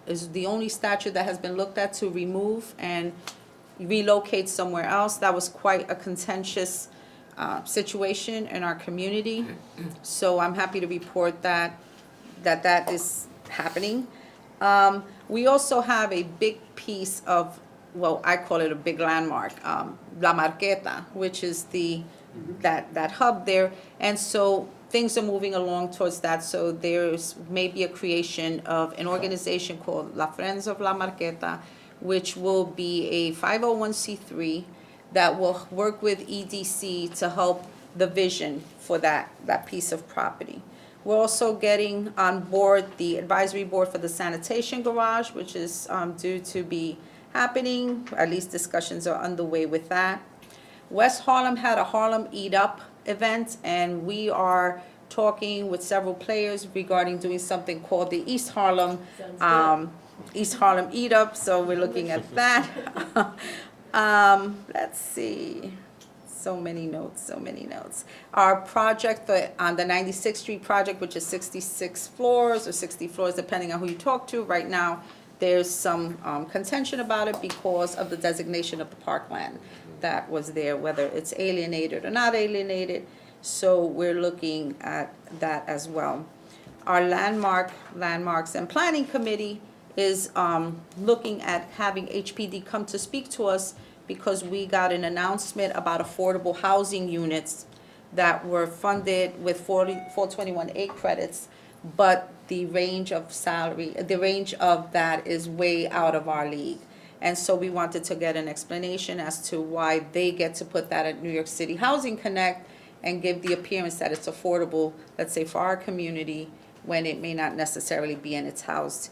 is the only statue that has been looked at to remove and relocate somewhere else. That was quite a contentious situation in our community. So I'm happy to report that is happening. We also have a big piece of, well, I call it a big landmark, La Marqueta, which is that hub there. And so things are moving along towards that. So there's maybe a creation of an organization called La Friends of La Marqueta, which will be a 501c3 that will work with EDC to help the vision for that piece of property. We're also getting on board the advisory board for the sanitation garage, which is due to be happening. At least discussions are underway with that. West Harlem had a Harlem Eat Up event, and we are talking with several players regarding doing something called the East Harlem Eat Up. So we're looking at that. Let's see. So many notes. Our project on the 96th Street project, which is 66 floors or 60 floors, depending on who you talk to. Right now, there's some contention about it because of the designation of the parkland that was there, whether it's alienated or not alienated. So we're looking at that as well. Our landmarks and planning committee is looking at having HPD come to speak to us, because we got an announcement about affordable housing units that were funded with 421A credits, but the range of that is way out of our league. And so we wanted to get an explanation as to why they get to put that at New York City Housing Connect and give the appearance that it's affordable, let's say, for our community, when it may not necessarily be, and it's housed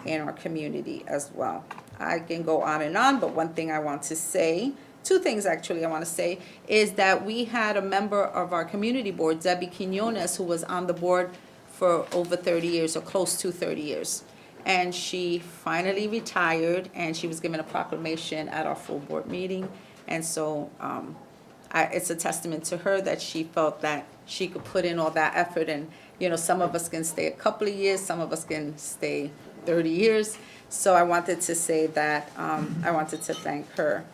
in our community as well. I can go on and on, but one thing I want to say, two things actually I want to say, is that we had a member of our community board, Debbie Quinones, who was on the board for over 30 years or close to 30 years. And she finally retired, and she was given a proclamation at our full board meeting. And so it's a testament to her that she felt that she could put in all that effort. And, some of us can stay a couple of years, some of us can stay 30 years. So I wanted to say that, I wanted to thank her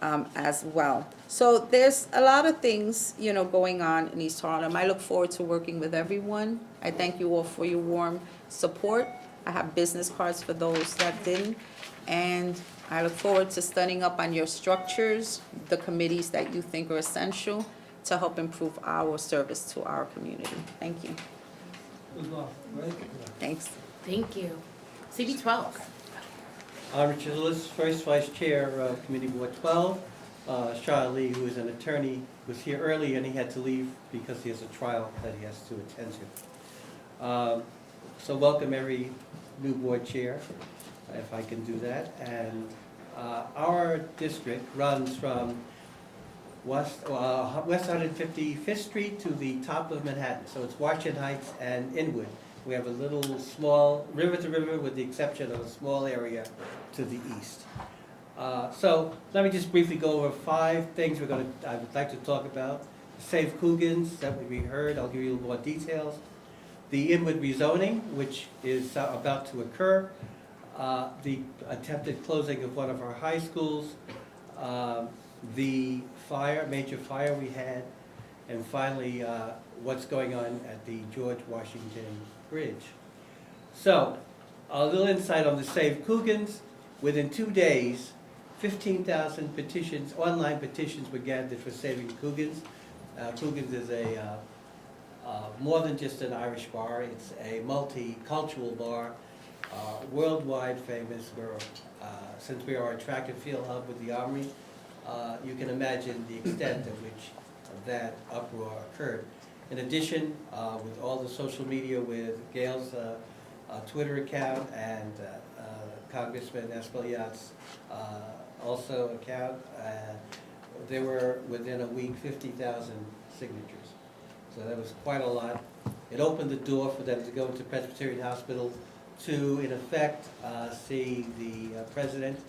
as well. So there's a lot of things, going on in East Harlem. I look forward to working with everyone. I thank you all for your warm support. I have business cards for those that didn't. And I look forward to studying up on your structures, the committees that you think are essential to help improve our service to our community. Thank you. Good luck, right? Thanks. Thank you. CB 12. Richard Lewis, first vice chair of Committee Board 12. Charlie Lee, who is an attorney, was here early and he had to leave because he has a trial that he has to attend to. So welcome every new board chair, if I can do that. And our district runs from West 155th Street to the top of Manhattan. So it's Washington Heights and Inwood. We have a little small river to river, with the exception of a small area to the east. So let me just briefly go over 5 things I would like to talk about. Save Coogan's that we heard, I'll give you a little more details. The Inwood rezoning, which is about to occur. The attempted closing of one of our high schools. The major fire we had. And finally, what's going on at the George Washington Bridge. So, a little insight on the Save Coogan's. Within 2 days, 15,000 petitions, online petitions were gathered for saving Coogan's. Coogan's is more than just an Irish bar. It's a multicultural bar, worldwide famous. Since we are a track and field hub with the Armory, you can imagine the extent to which that uproar occurred. In addition, with all the social media, with Gail's Twitter account and Congressman Espaillat's also account, there were, within a week, 50,000 signatures. So that was quite a lot. It opened the door for them to go to Presbyterian Hospital to, in effect, see the president,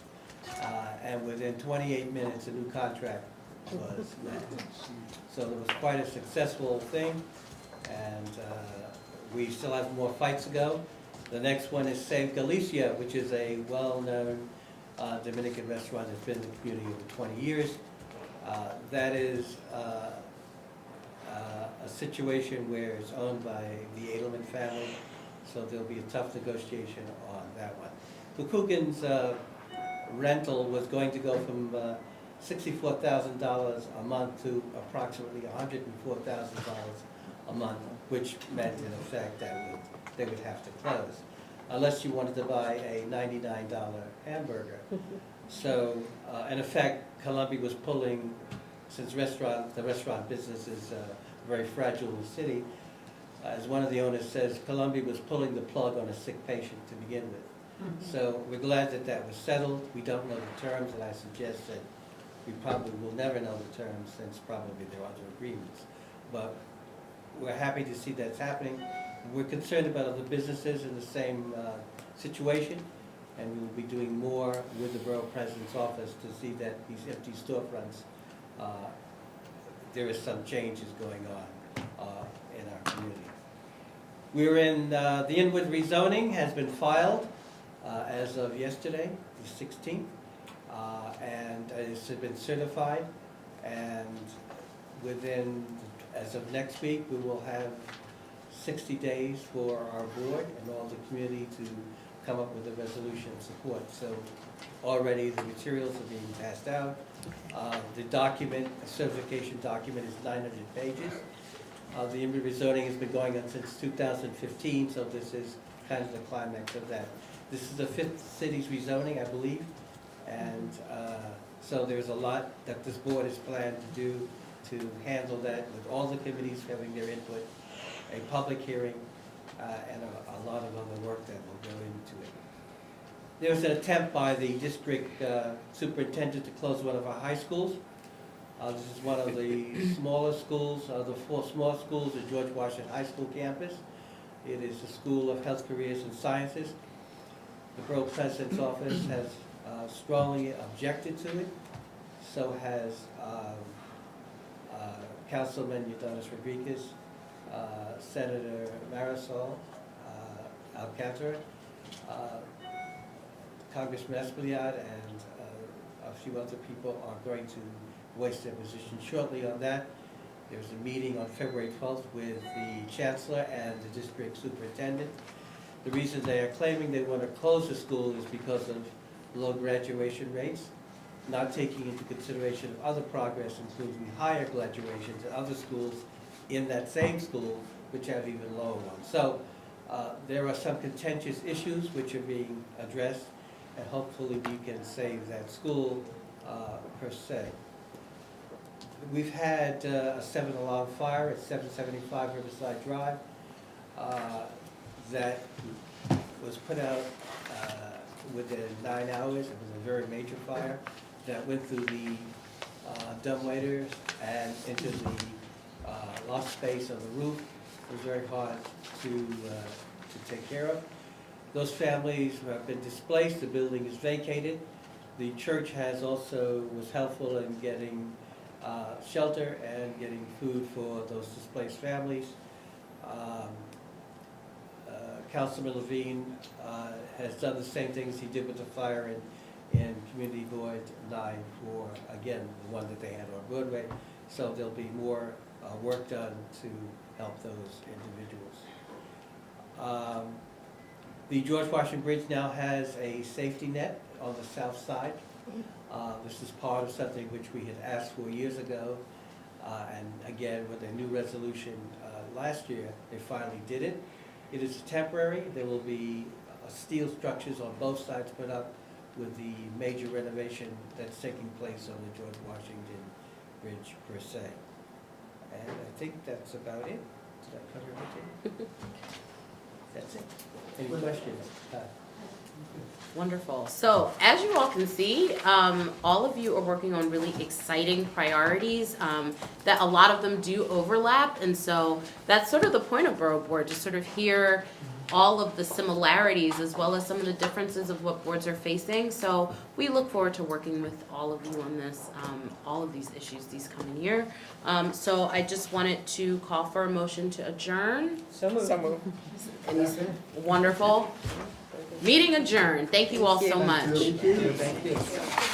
and within 28 minutes, a new contract was met. So it was quite a successful thing, and we still have more fights to go. The next one is Save Galicia, which is a well-known Dominican restaurant that's been in the community over 20 years. That is a situation where it's owned by the Edelman family, so there'll be a tough negotiation on that one. The Coogan's rental was going to go from $64,000 a month to approximately $104,000 a month, which meant in effect that they would have to close, unless you wanted to buy a $99 hamburger. So, in effect, Columbia was pulling, since the restaurant business is very fragile in the city, as one of the owners says, Columbia was pulling the plug on a sick patient to begin with. So we're glad that that was settled. We don't know the terms, and I suggest that we probably will never know the terms, since probably there are other agreements. But we're happy to see that's happening. We're concerned about other businesses in the same situation, and we will be doing more with the Borough President's office to see that these empty storefronts, there is some changes going on in our community. We're in, the Inwood rezoning has been filed as of yesterday, the 16th, and it's been certified, and within, as of next week, we will have 60 days for our board and all the community to come up with a resolution of support. So already the materials are being passed out. The document, the certification document, is 900 pages. The Inwood rezoning has been going on since 2015, so this is kind of the climax of that. This is the 5th city's rezoning, I believe, and so there's a lot that this board has planned to do to handle that, with all the committees having their input, a public hearing, and a lot of other work that will go into it. There was an attempt by the district superintendent to close one of our high schools. This is one of the smaller schools, the 4 small schools at George Washington High School campus. It is the School of Health, Careers, and Sciences. The Borough President's office has strongly objected to it. So has Councilman Udonis Rodriguez, Senator Marisol Alcantara, Congressman Espaillat, and a few other people are going to voice their position shortly on that. There's a meeting on February 12th with the Chancellor and the District Superintendent. The reason they are claiming they want to close the school is because of low graduation rates, not taking into consideration of other progress, including higher graduations at other schools in that same school, which have even lower ones. So there are some contentious issues which are being addressed, and hopefully we can save that school per se. We've had a 7-alarm fire at 775 Riverside Drive that was put out within 9 hours. It was a very major fire that went through the dumbwaiters and into the loft space on the roof. It was very hard to take care of. Those families who have been displaced, the building is vacated. The church was helpful in getting shelter and getting food for those displaced families. Councilman Levine has done the same things he did with the fire in Community Void 9 for, again, the one that they had on Broadway. So there'll be more work done to help those individuals. The George Washington Bridge now has a safety net on the south side. This is part of something which we had asked for years ago. And again, with a new resolution last year, they finally did it. It is temporary. There will be steel structures on both sides put up with the major renovation that's taking place on the George Washington Bridge per se. And I think that's about it. Did I cover everything? That's it. Any questions? Wonderful. So as you all can see, all of you are working on really exciting priorities that a lot of them do overlap. And so that's sort of the point of Borough Board, to sort of hear all of the similarities as well as some of the differences of what boards are facing. So we look forward to working with all of you on this, all of these issues this coming year. So I just wanted to call for a motion to adjourn. So moved. Wonderful. Meeting adjourned. Thank you all so much. Thank you. Thank you.